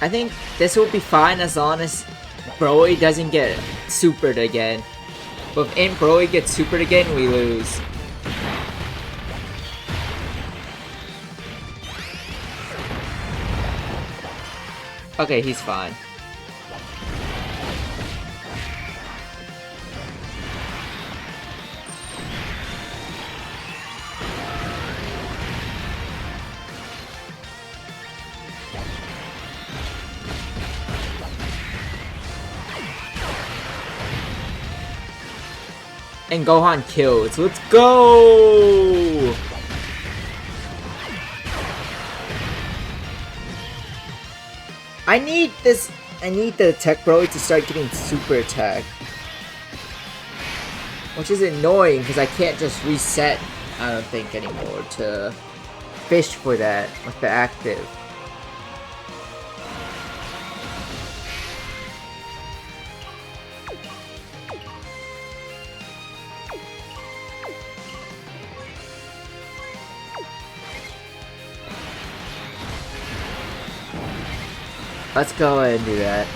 S1: I think this will be fine as long as Broly doesn't get supered again. But if Broly gets supered again, we lose. Okay, he's fine. And Gohan kills. Let's go! I need the Tech Broly to start getting super attack. Which is annoying because I can't just reset, I don't think, anymore to fish for that with the active. Let's go ahead and do that.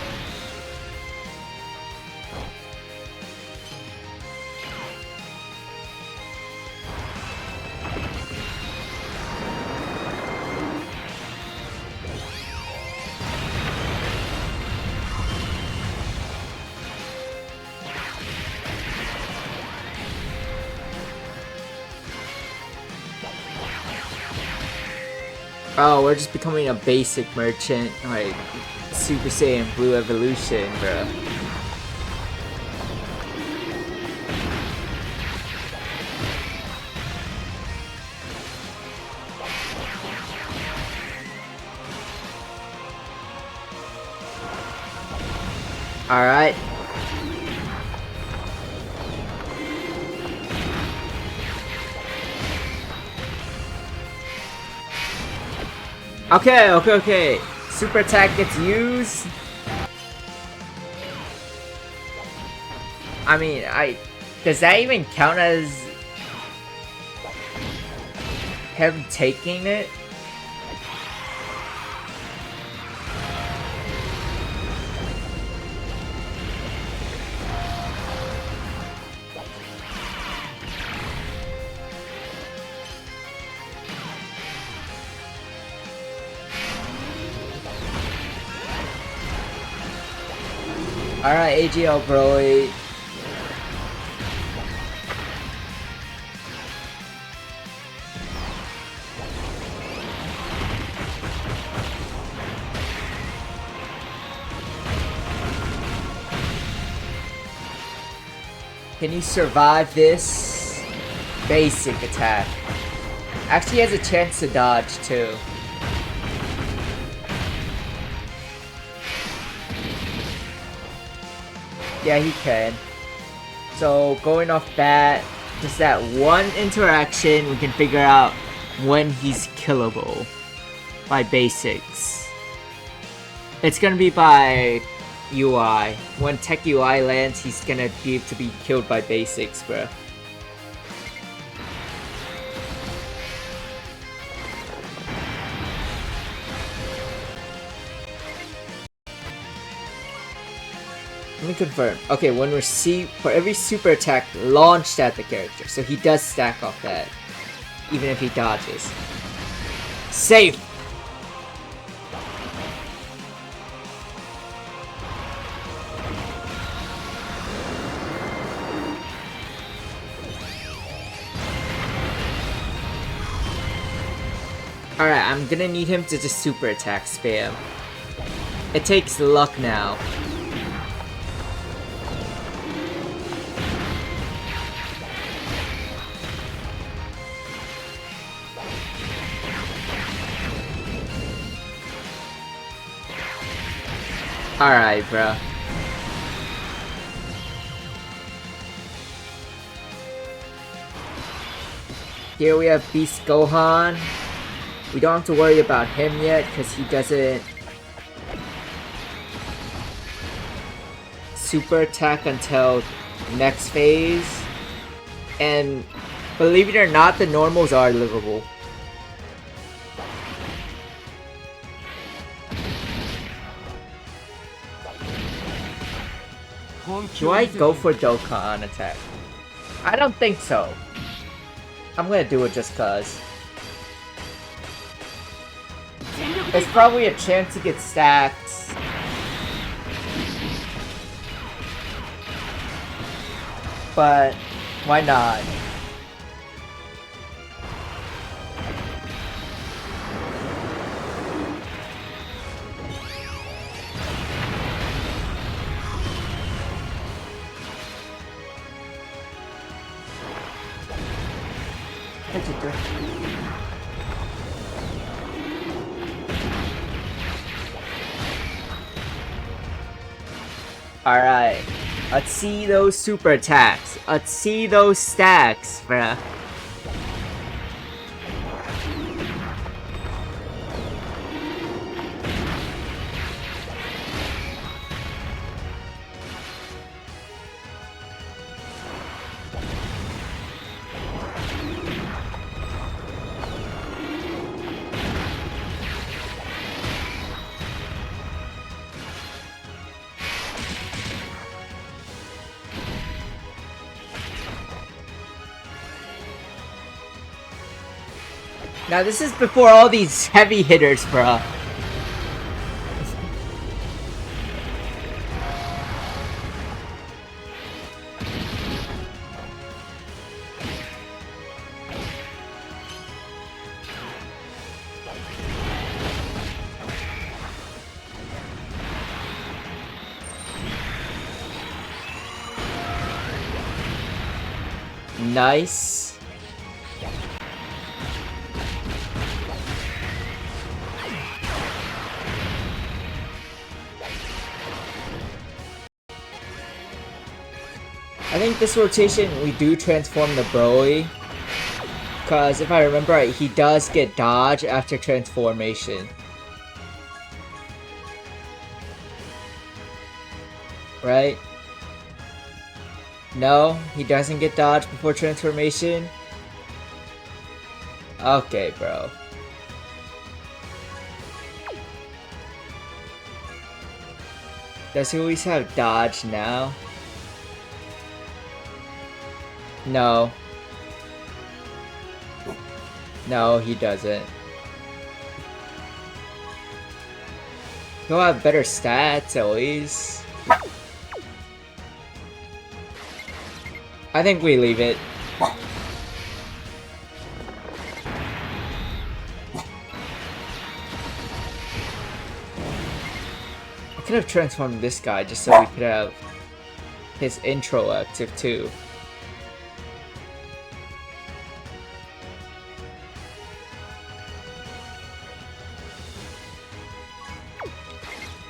S1: Oh, we're just becoming a basic merchant, like Super Saiyan Blue Evolution, bro. Alright. Okay. Super attack gets used. I mean, does that even count as him taking it? Alright, AGL Broly. Can you survive this basic attack? Actually, he has a chance to dodge too. Yeah, he can. So, going off that, just that one interaction, we can figure out when he's killable by basics. It's gonna be by UI. When Tech UI lands, he's gonna be able to be killed by basics, bruh. Let me confirm. Okay, when receive for every super attack launched at the character, so he does stack off that, even if he dodges. Safe. Alright, I'm gonna need him to just super attack spam. It takes luck now. Alright, bro. Here we have Beast Gohan. We don't have to worry about him yet because he doesn't super attack until next phase. And believe it or not, the normals are livable. Do I go for Dokkan attack? I don't think so. I'm gonna do it just cause. There's probably a chance to get stacked. But why not? Alright, let's see those super attacks. Let's see those stacks, bruh. Now this is before all these heavy hitters, bruh. Nice. I think this rotation we do transform the Broly, because if I remember right, he does get dodge after transformation. Right? No, he doesn't get dodge before transformation? Okay, bro. Does he always have dodge now? No. No, he doesn't. He'll have better stats at least. I think we leave it. I could have transformed this guy just so we could have his intro active too.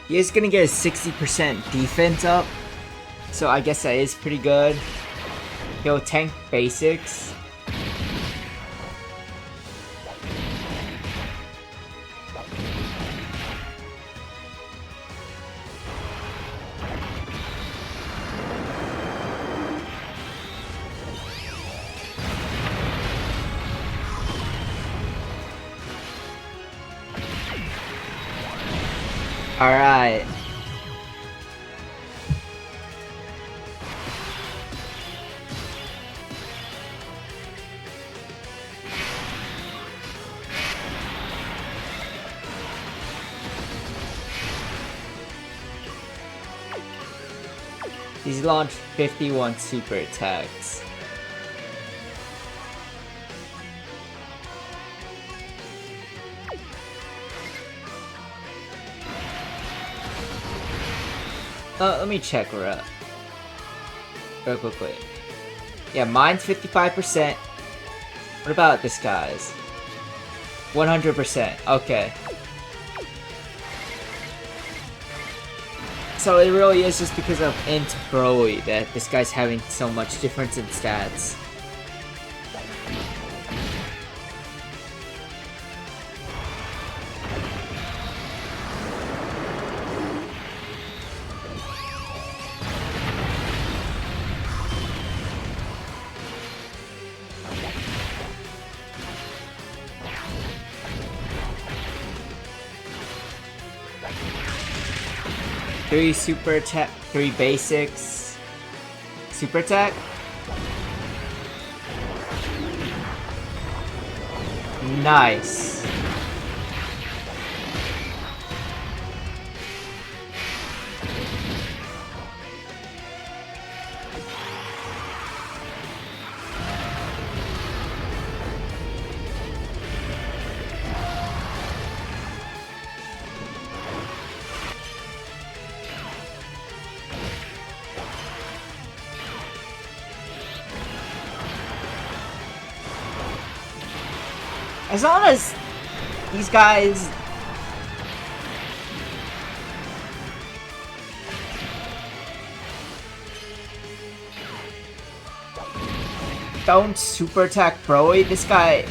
S1: He is gonna get a 60% defense up, so I guess that is pretty good. He'll tank basics. Alright. He's launched 51 super attacks. Let me check where we're at. Real quickly. Yeah, mine's 55%. What about this guy's? 100%. Okay. So it really is just because of Int Broly that this guy's having so much difference in stats. Three super attack, 3 basics, super attack. Nice. As long as these guys don't super attack Broly, this guy,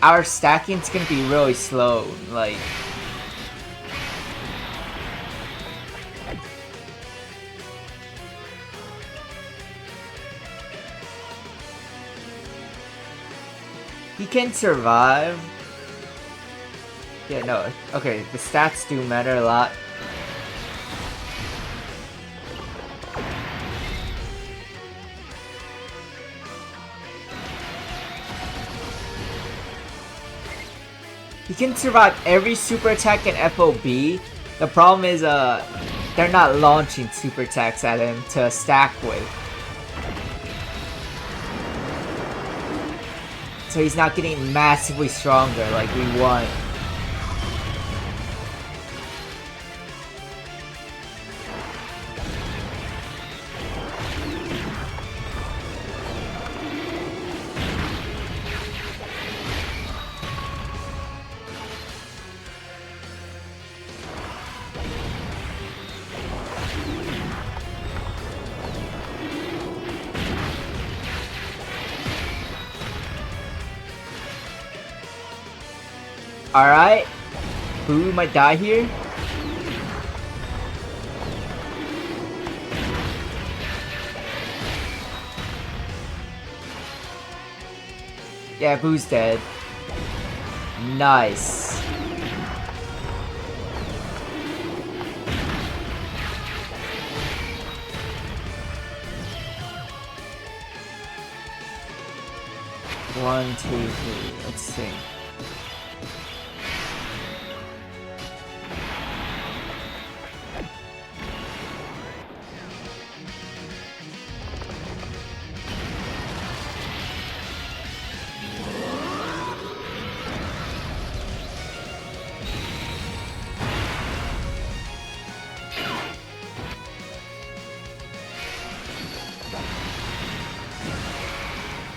S1: our stacking's gonna be really slow, like. He can survive. Yeah, no, okay, the stats do matter a lot. He can survive every super attack in FOB. The problem is, they're not launching super attacks at him to stack with. So he's not getting massively stronger like we want. Alright. Who might die here? Yeah, Boo's dead. Nice. One, two, three. Let's see.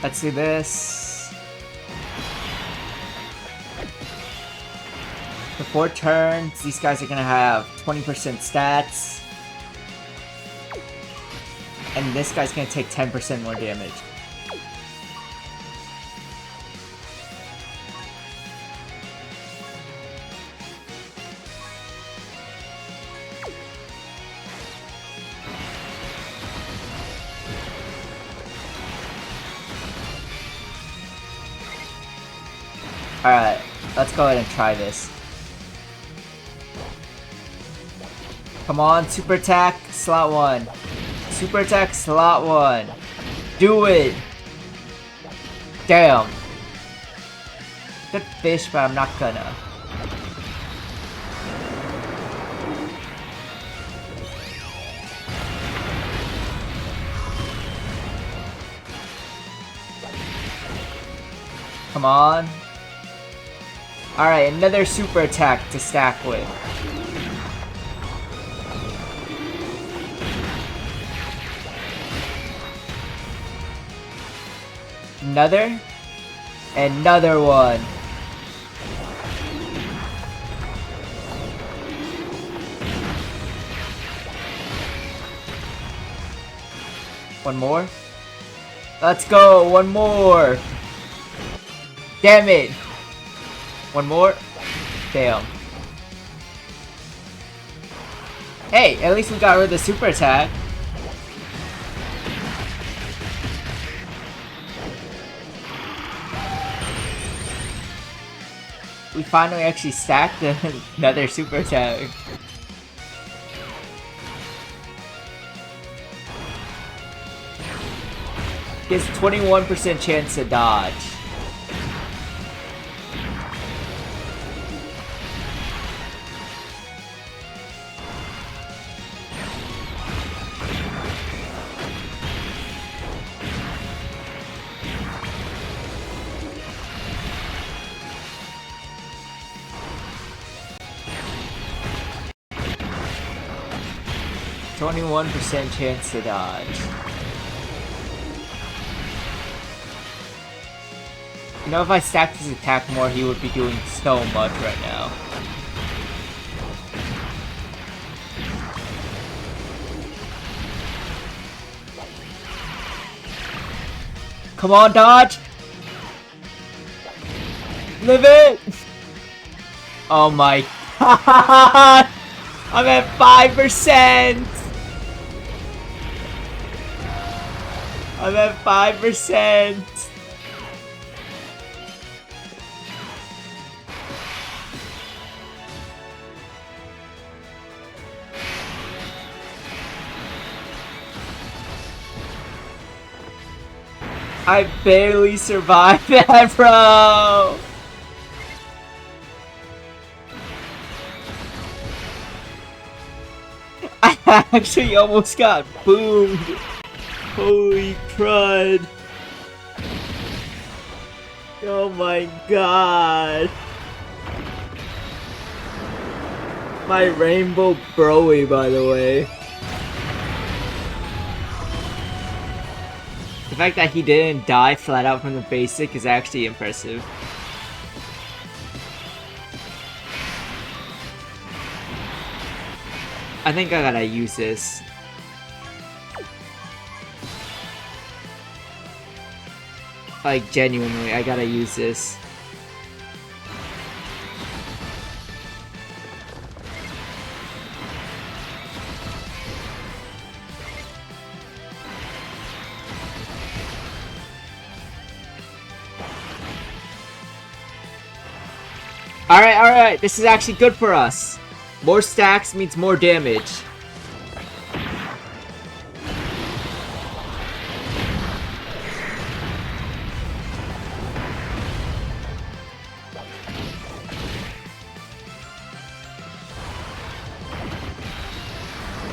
S1: Let's do this. For 4 turns, these guys are gonna have 20% stats. And this guy's gonna take 10% more damage. Alright, let's go ahead and try this. Come on, super attack, slot 1. Super attack, slot 1. Do it! Damn. Good fish, but I'm not gonna. Come on. Alright, another super attack to stack with. Another one. One more. Let's go, one more. Damn it. One more. Damn. Hey, at least we got rid of the super attack. We finally actually stacked another super attack. He has 21% chance to dodge. %21 chance to dodge. You know, if I stacked his attack more, he would be doing so much right now. Come on, dodge! Live it! Oh my god! I'm at 5%! I'm at 5%! I barely survived that, bro! I actually almost got boomed! Holy crud! Oh my god! My rainbow broy, by the way. The fact that he didn't die flat out from the basic is actually impressive. I think I gotta use this. Like, genuinely, I gotta use this. Alright, this is actually good for us. More stacks means more damage.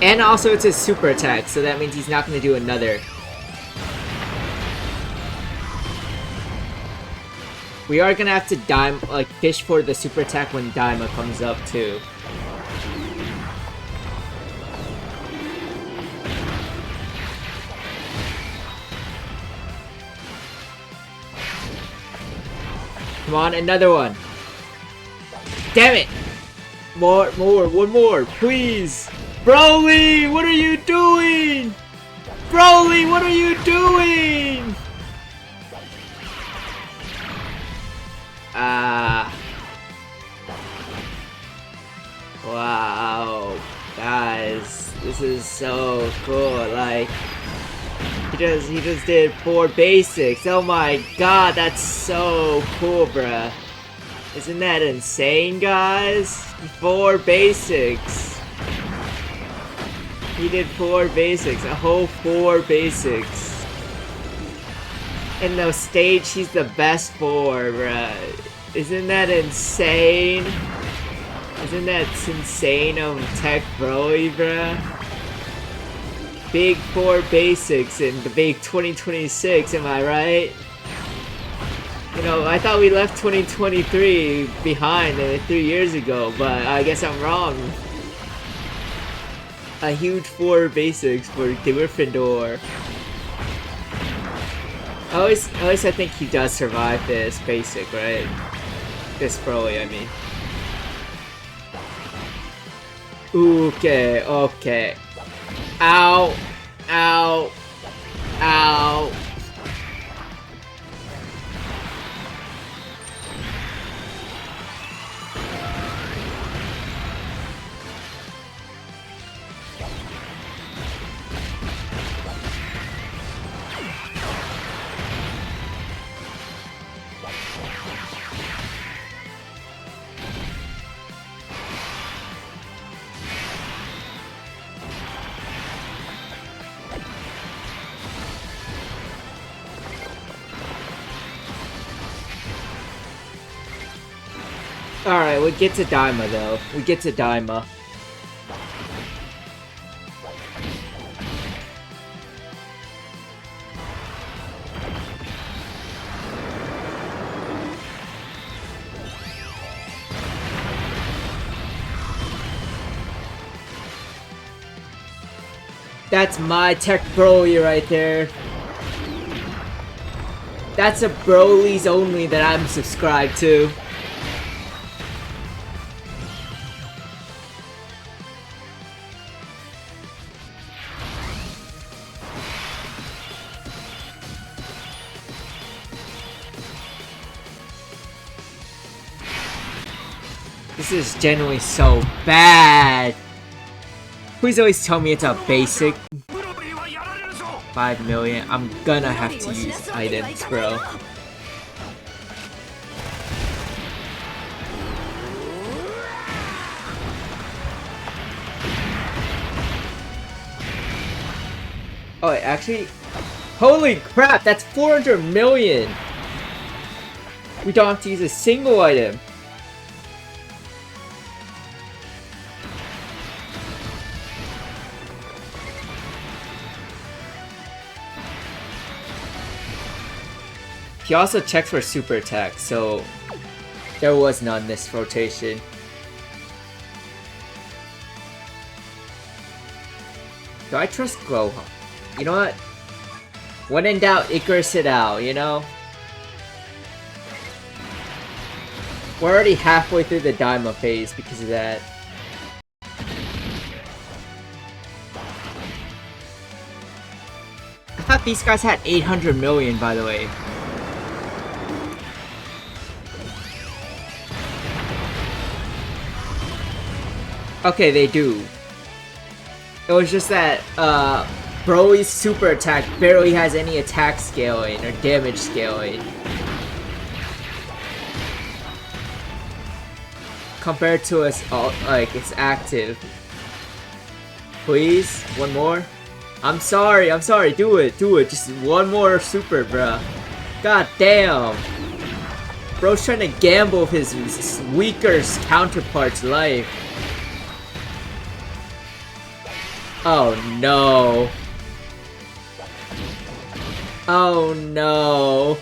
S1: And also it's a super attack, so that means he's not going to do another. We are going to have to fish for the super attack when Daima comes up too. Come on, another one. Damn it! More, one more, please! Broly, what are you doing? Broly, what are you doing? Wow, guys, this is so cool. Like, he just did 4 basics. Oh my god, that's so cool, bruh. Isn't that insane, guys? 4 basics. He did 4 basics, a whole 4 basics. In the stage, he's the best 4, bruh. Isn't that insane? Isn't that insane of Tech Broly, bruh? Big 4 basics in the big 2026, am I right? You know, I thought we left 2023 behind 3 years ago, but I guess I'm wrong. A huge 4 basics for Gryffindor. At least I think he does survive this basic, right? This Broly, I mean. Okay, okay. Ow! Ow! Ow! Alright, we get to Daima though. We get to Daima. That's my Tech Broly right there. That's a Broly's only that I'm subscribed to. This is genuinely so bad. Please always tell me it's a basic. 5 million. I'm gonna have to use items, bro. Oh, wait, actually, holy crap, that's 400 million. We don't have to use a single item. He also checks for super attack, so there was none this rotation. Do I trust Gohan? You know what? When in doubt, Icarus it out, you know? We're already halfway through the Daima phase because of that. I thought these guys had 800 million, by the way. Okay, they do. It was just that, Broly's super attack barely has any attack scaling or damage scaling. Compared to us, like, it's active. Please? One more? I'm sorry, do it. Just one more super, bruh. God damn. Bro's trying to gamble with his weaker counterpart's life. Oh no. Oh no.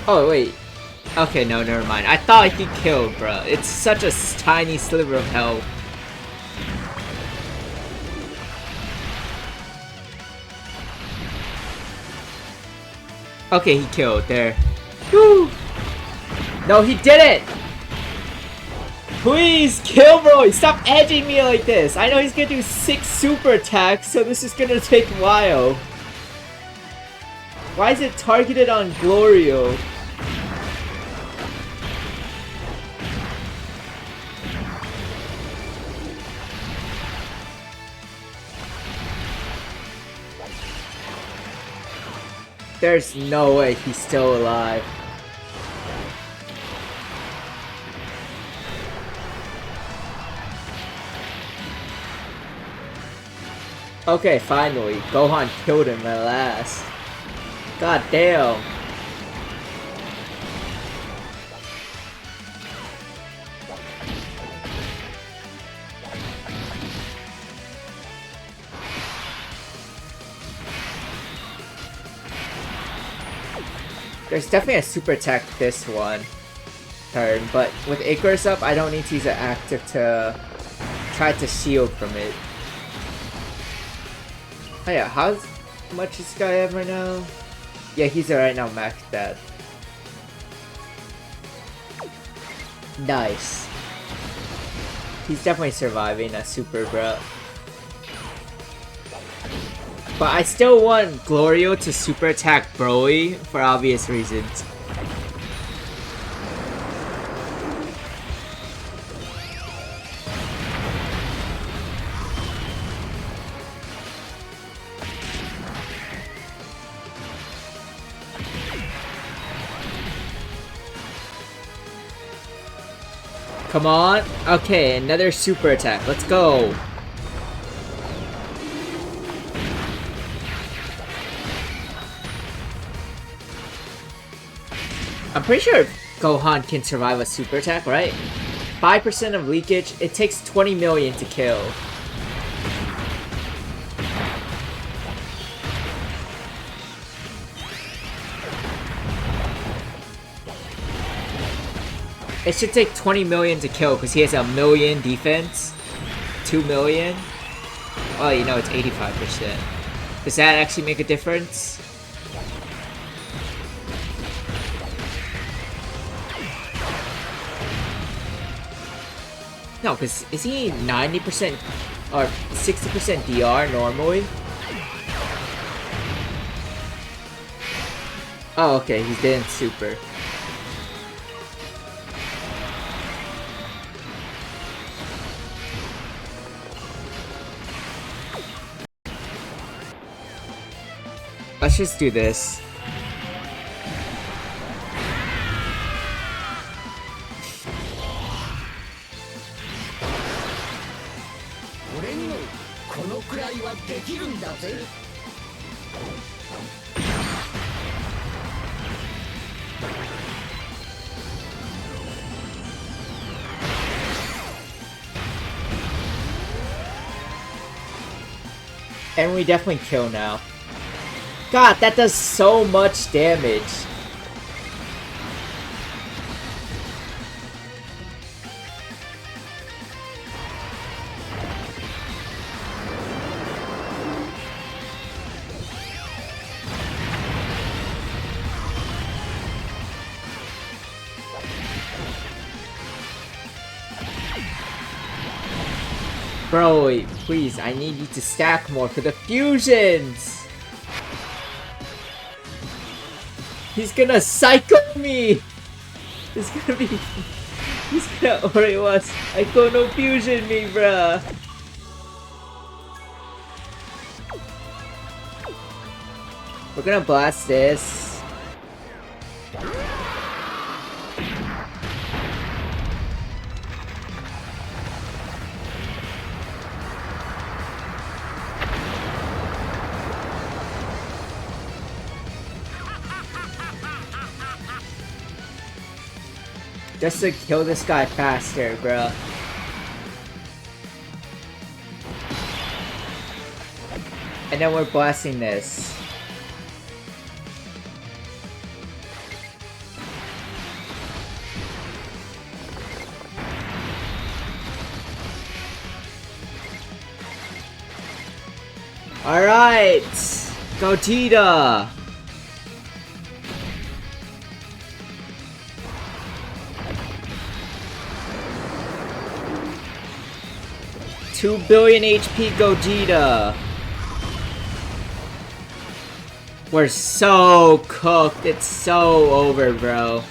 S1: Oh, wait. Okay, no, never mind. I thought he killed, bruh. It's such a tiny sliver of health. Okay, he killed. There. Woo! No, he did it! Please, kill bro! Stop edging me like this! I know he's gonna do 6 super attacks, so this is gonna take a while. Why is it targeted on Glorio? There's no way he's still alive. Okay, finally. Gohan killed him at last. God damn. There's definitely a super attack this one turn, but with Icarus up, I don't need to use an active to try to shield from it. Oh yeah, how much this guy have right now? Yeah, he's right now maxed out. Nice. He's definitely surviving a super, bro. But I still want Glorio to super attack Broly for obvious reasons. Come on. Okay, another super attack. Let's go. I'm pretty sure Gohan can survive a super attack, right? 5% of leakage. It takes 20 million to kill. It should take 20 million to kill because he has a million defense. 2 million. Oh, you know, it's 85%. Does that actually make a difference? No, because is he 90% or 60% DR normally? Oh, okay, he's doing super. Let's just do this. And we definitely kill now. God, that does so much damage. Bro, please, I need you to stack more for the fusions! He's gonna psycho me! He's gonna be... He's gonna Orewa Psycho no fusion me, bruh! We're gonna blast this. Just to kill this guy faster, bro. And then we're blasting this. Alright! Gogeta! $2 billion HP Gogeta! We're so cooked. It's so over, bro.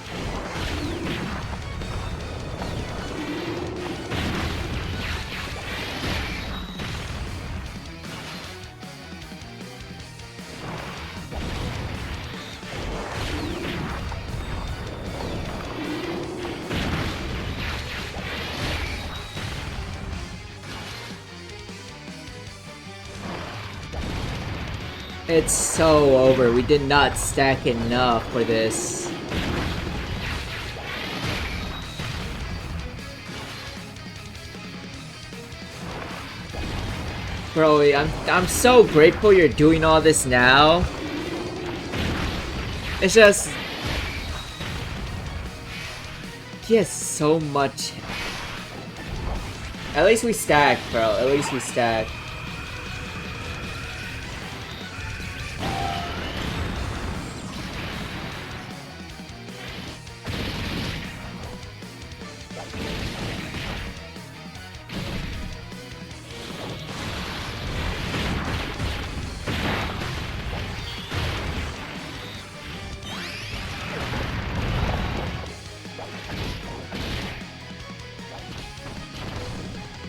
S1: It's so over. We did not stack enough for this. Bro, I'm so grateful you're doing all this now. It's just he has so much. At least we stacked, bro. At least we stacked.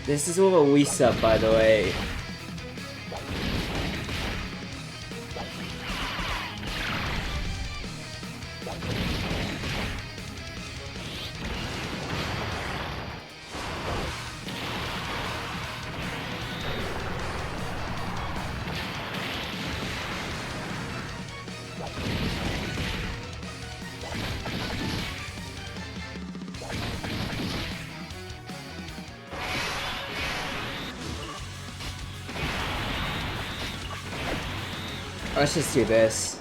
S1: This is a Lisa, by the way. Let's just do this.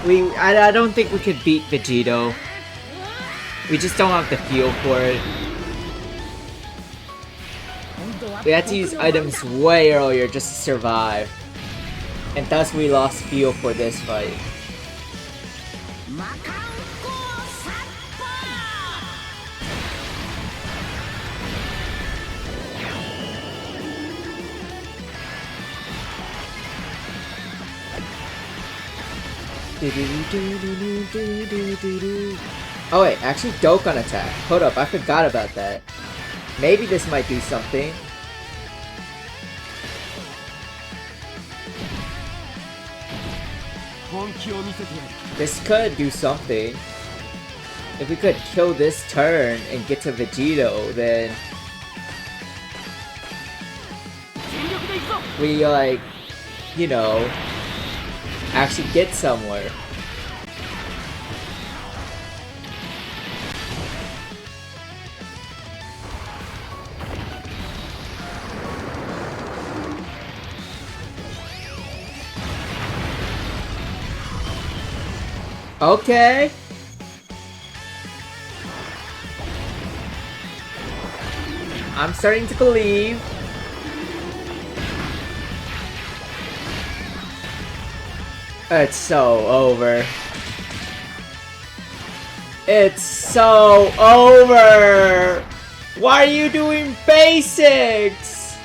S1: I don't think we could beat Vegito. We just don't have the feel for it. We had to use items way earlier just to survive. And thus we lost feel for this fight. Oh wait, actually Dokkan attack. Hold up, I forgot about that. Maybe this might do something. This could do something. If we could kill this turn and get to Vegito, then we like, you know, actually get somewhere. Okay. I'm starting to believe. It's so over. It's so over! Why are you doing basics?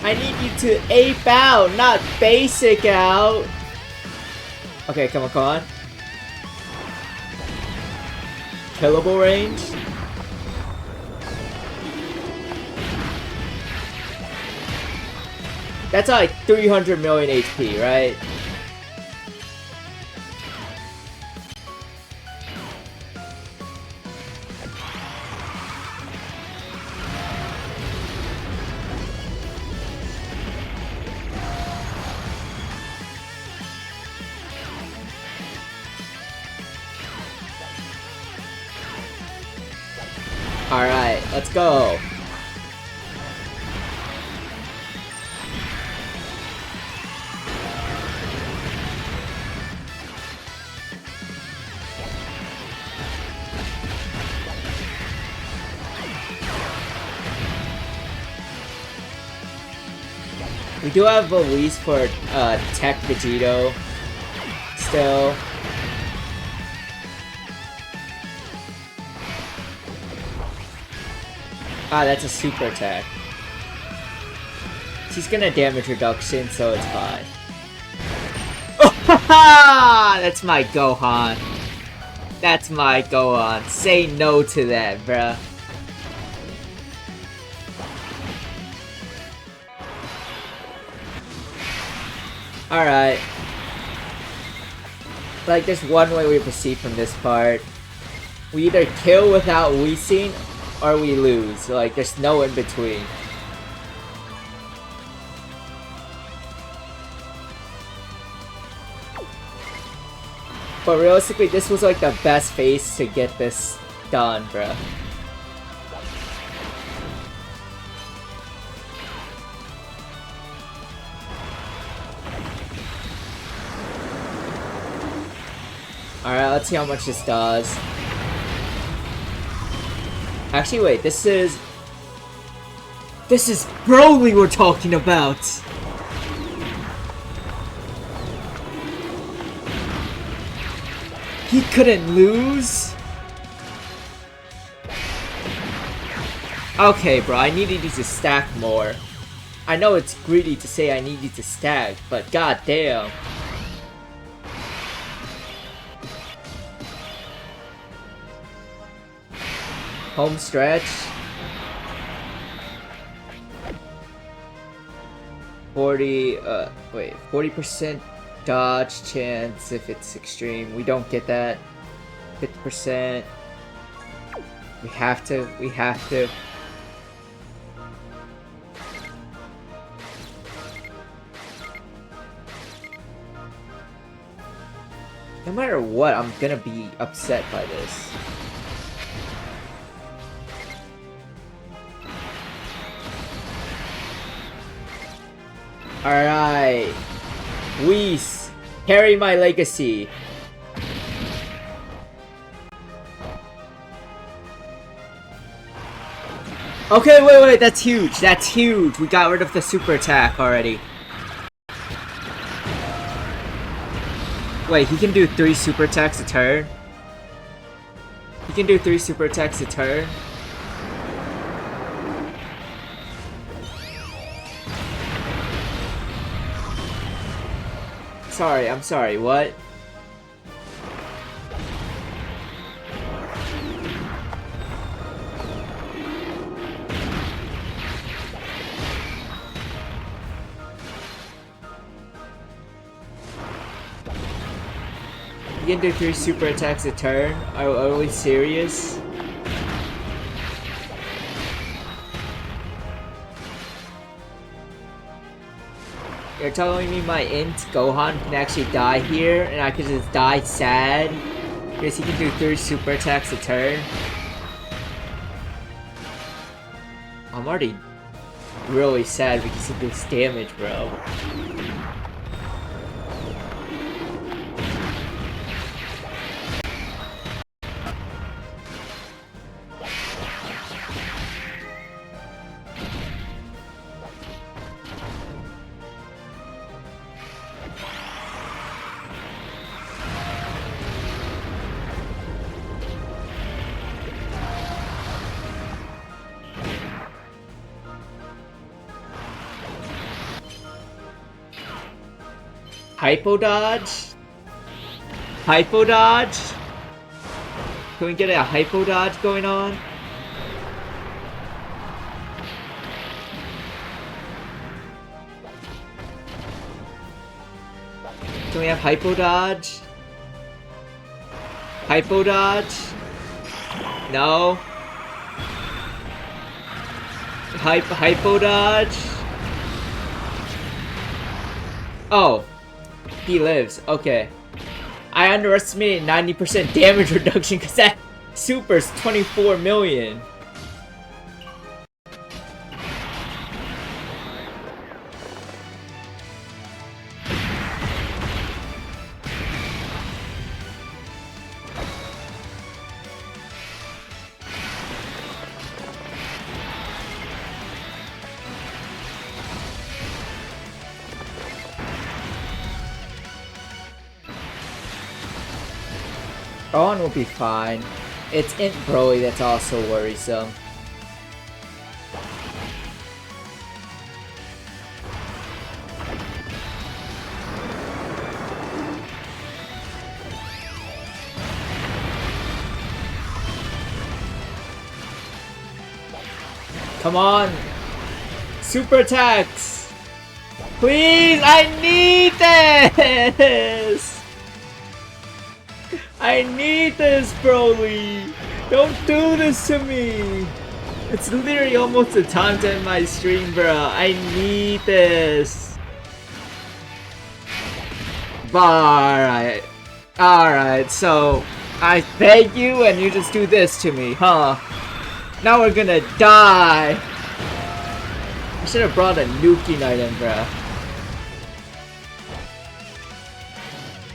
S1: I need you to ape out, not basic out. Okay, come on, come on. Killable range? That's like 300 million HP, right? Alright, let's go. We do have a release for Tech Vegito still. Ah, that's a super attack. She's gonna damage reduction, so it's fine. Oh, that's my Gohan. That's my Gohan. Say no to that, bruh. Alright. Like, there's one way we proceed from this part. We either kill without Weezing, or we lose. Like, there's no in between. But realistically, this was like the best phase to get this done, bruh. Alright, let's see how much this does. Actually, wait, this is Broly we're talking about! He couldn't lose? Okay, bro, I needed you to stack more. I know it's greedy to say I need you to stack, but goddamn. Home stretch. 40% dodge chance if it's extreme. We don't get that. 50%. We have to. No matter what, I'm gonna be upset by this. Alright. Whis, carry my legacy. Okay, wait, that's huge. That's huge. We got rid of the super attack already. Wait, he can do 3 super attacks a turn? He can do 3 super attacks a turn? I'm sorry, what? You can do 3 super attacks a turn? Are we serious? You're telling me my int Gohan can actually die here and I could just die sad? Because he can do 3 super attacks a turn? I'm already really sad because of this damage, bro. Hypo dodge? Hypo dodge? Can we get a hypo dodge going on? Can we have hypo dodge? Hypo dodge? No. Hypo dodge? Oh. He lives. Okay. I underestimated 90% damage reduction because that super's 24 million. Owen will be fine. It's Int Broly that's also worrisome. Come on! Super attacks! Please! I need this! I need this, Broly! Don't do this to me! It's literally almost the time to end my stream, bro. I need this! Alright. Alright, so I beg you and you just do this to me, huh? Now we're gonna die! I should have brought a nuking item, bruh.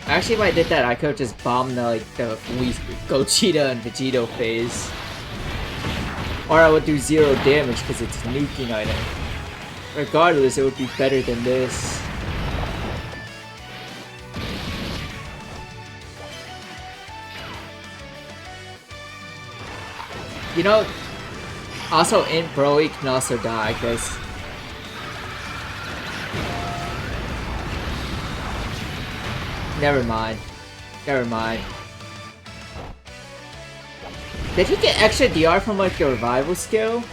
S1: Actually, if I did that, I could have just bombed the Gogeta and Vegito phase. Or I would do 0 damage because it's a nuking item. Regardless, it would be better than this. You know, also Int Broly can also die, because never mind. Never mind. Did he get extra DR from like the revival skill?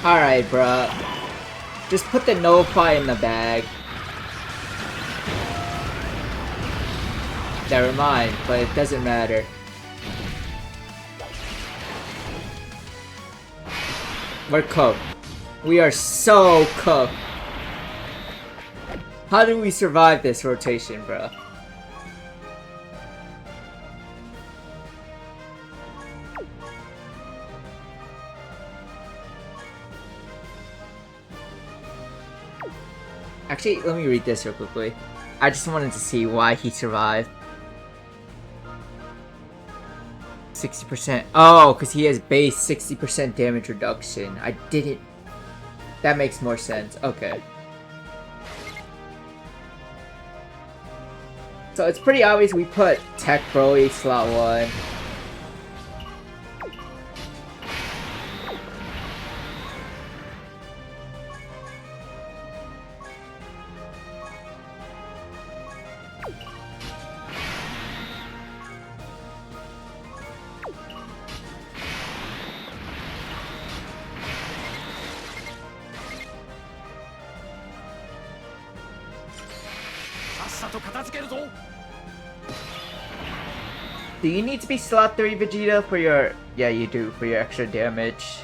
S1: Alright, bruh. Just put the Nullify in the bag. Never mind, but it doesn't matter. We're cooked. We are so cooked. How do we survive this rotation, bruh? Actually, let me read this real quickly. I just wanted to see why he survived. 60%. Oh, because he has base 60% damage reduction. I didn't... That makes more sense. Okay. So it's pretty obvious we put Tech Broly slot 1. Do you need to be slot 3 Vegeta for your... Yeah, you do, for your extra damage.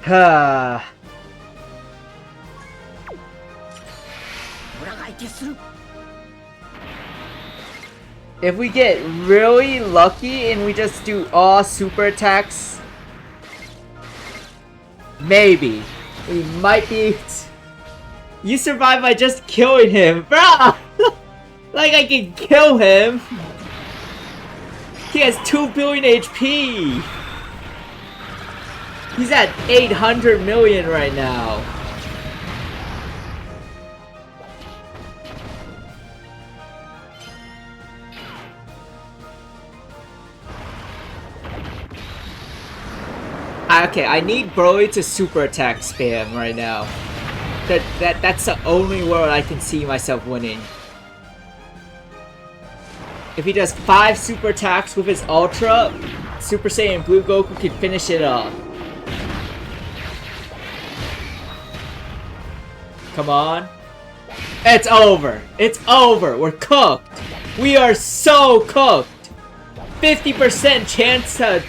S1: Ha. If we get really lucky and we just do all super attacks, maybe. We might be... You survived by just killing him, bruh! Like I can kill him! He has 2 billion HP! He's at 800 million right now. Okay, I need Broly to super attack spam right now. That's the only world I can see myself winning. If he does 5 super attacks with his Ultra, Super Saiyan Blue Goku can finish it off. Come on. It's over. It's over. We're cooked. We are so cooked. 50% chance to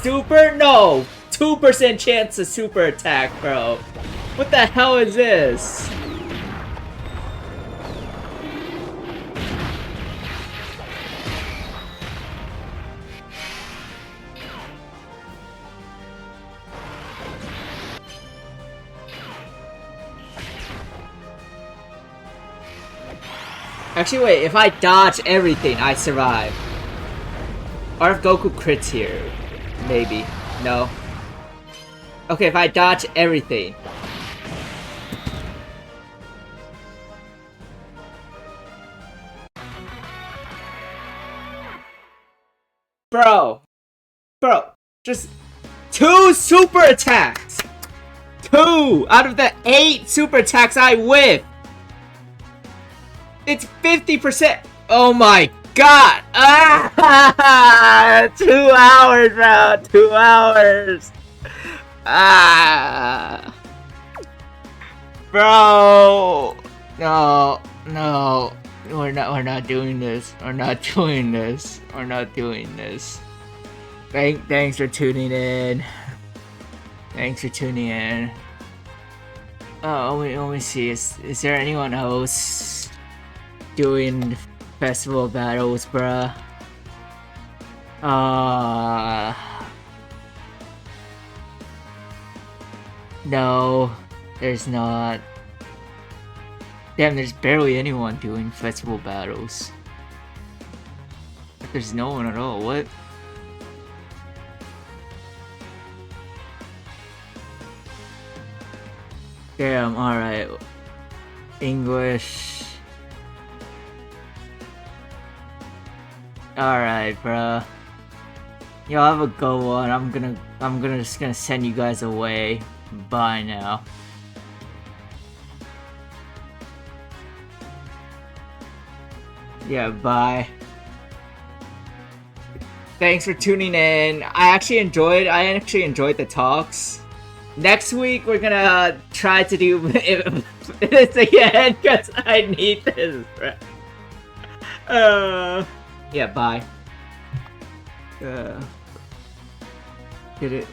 S1: super? No. 2% chance to super attack, bro. What the hell is this? Actually, wait, if I dodge everything, I survive. Or if Goku crits here. Maybe. No. Okay, if I dodge everything. Bro. Bro. Just 2 super attacks. 2 out of the 8 super attacks I whiff. It's 50%. Oh my god. Ah, 2 hours, bro. 2 hours. Ah. Bro. No. No. We're not doing this. We're not doing this. We're not doing this. Thanks for tuning in. Thanks for tuning in. Oh, let me see. Is there anyone else doing festival battles, bruh? No, there's not. Damn, there's barely anyone doing festival battles. There's no one at all. What? Damn, alright. English. Alright, bruh. Yo, have a good one. I'm just gonna send you guys away. Bye now. Yeah, bye. Thanks for tuning in. I actually enjoyed the talks. Next week we're gonna try to do this again because I need this. Yeah, bye. Get it.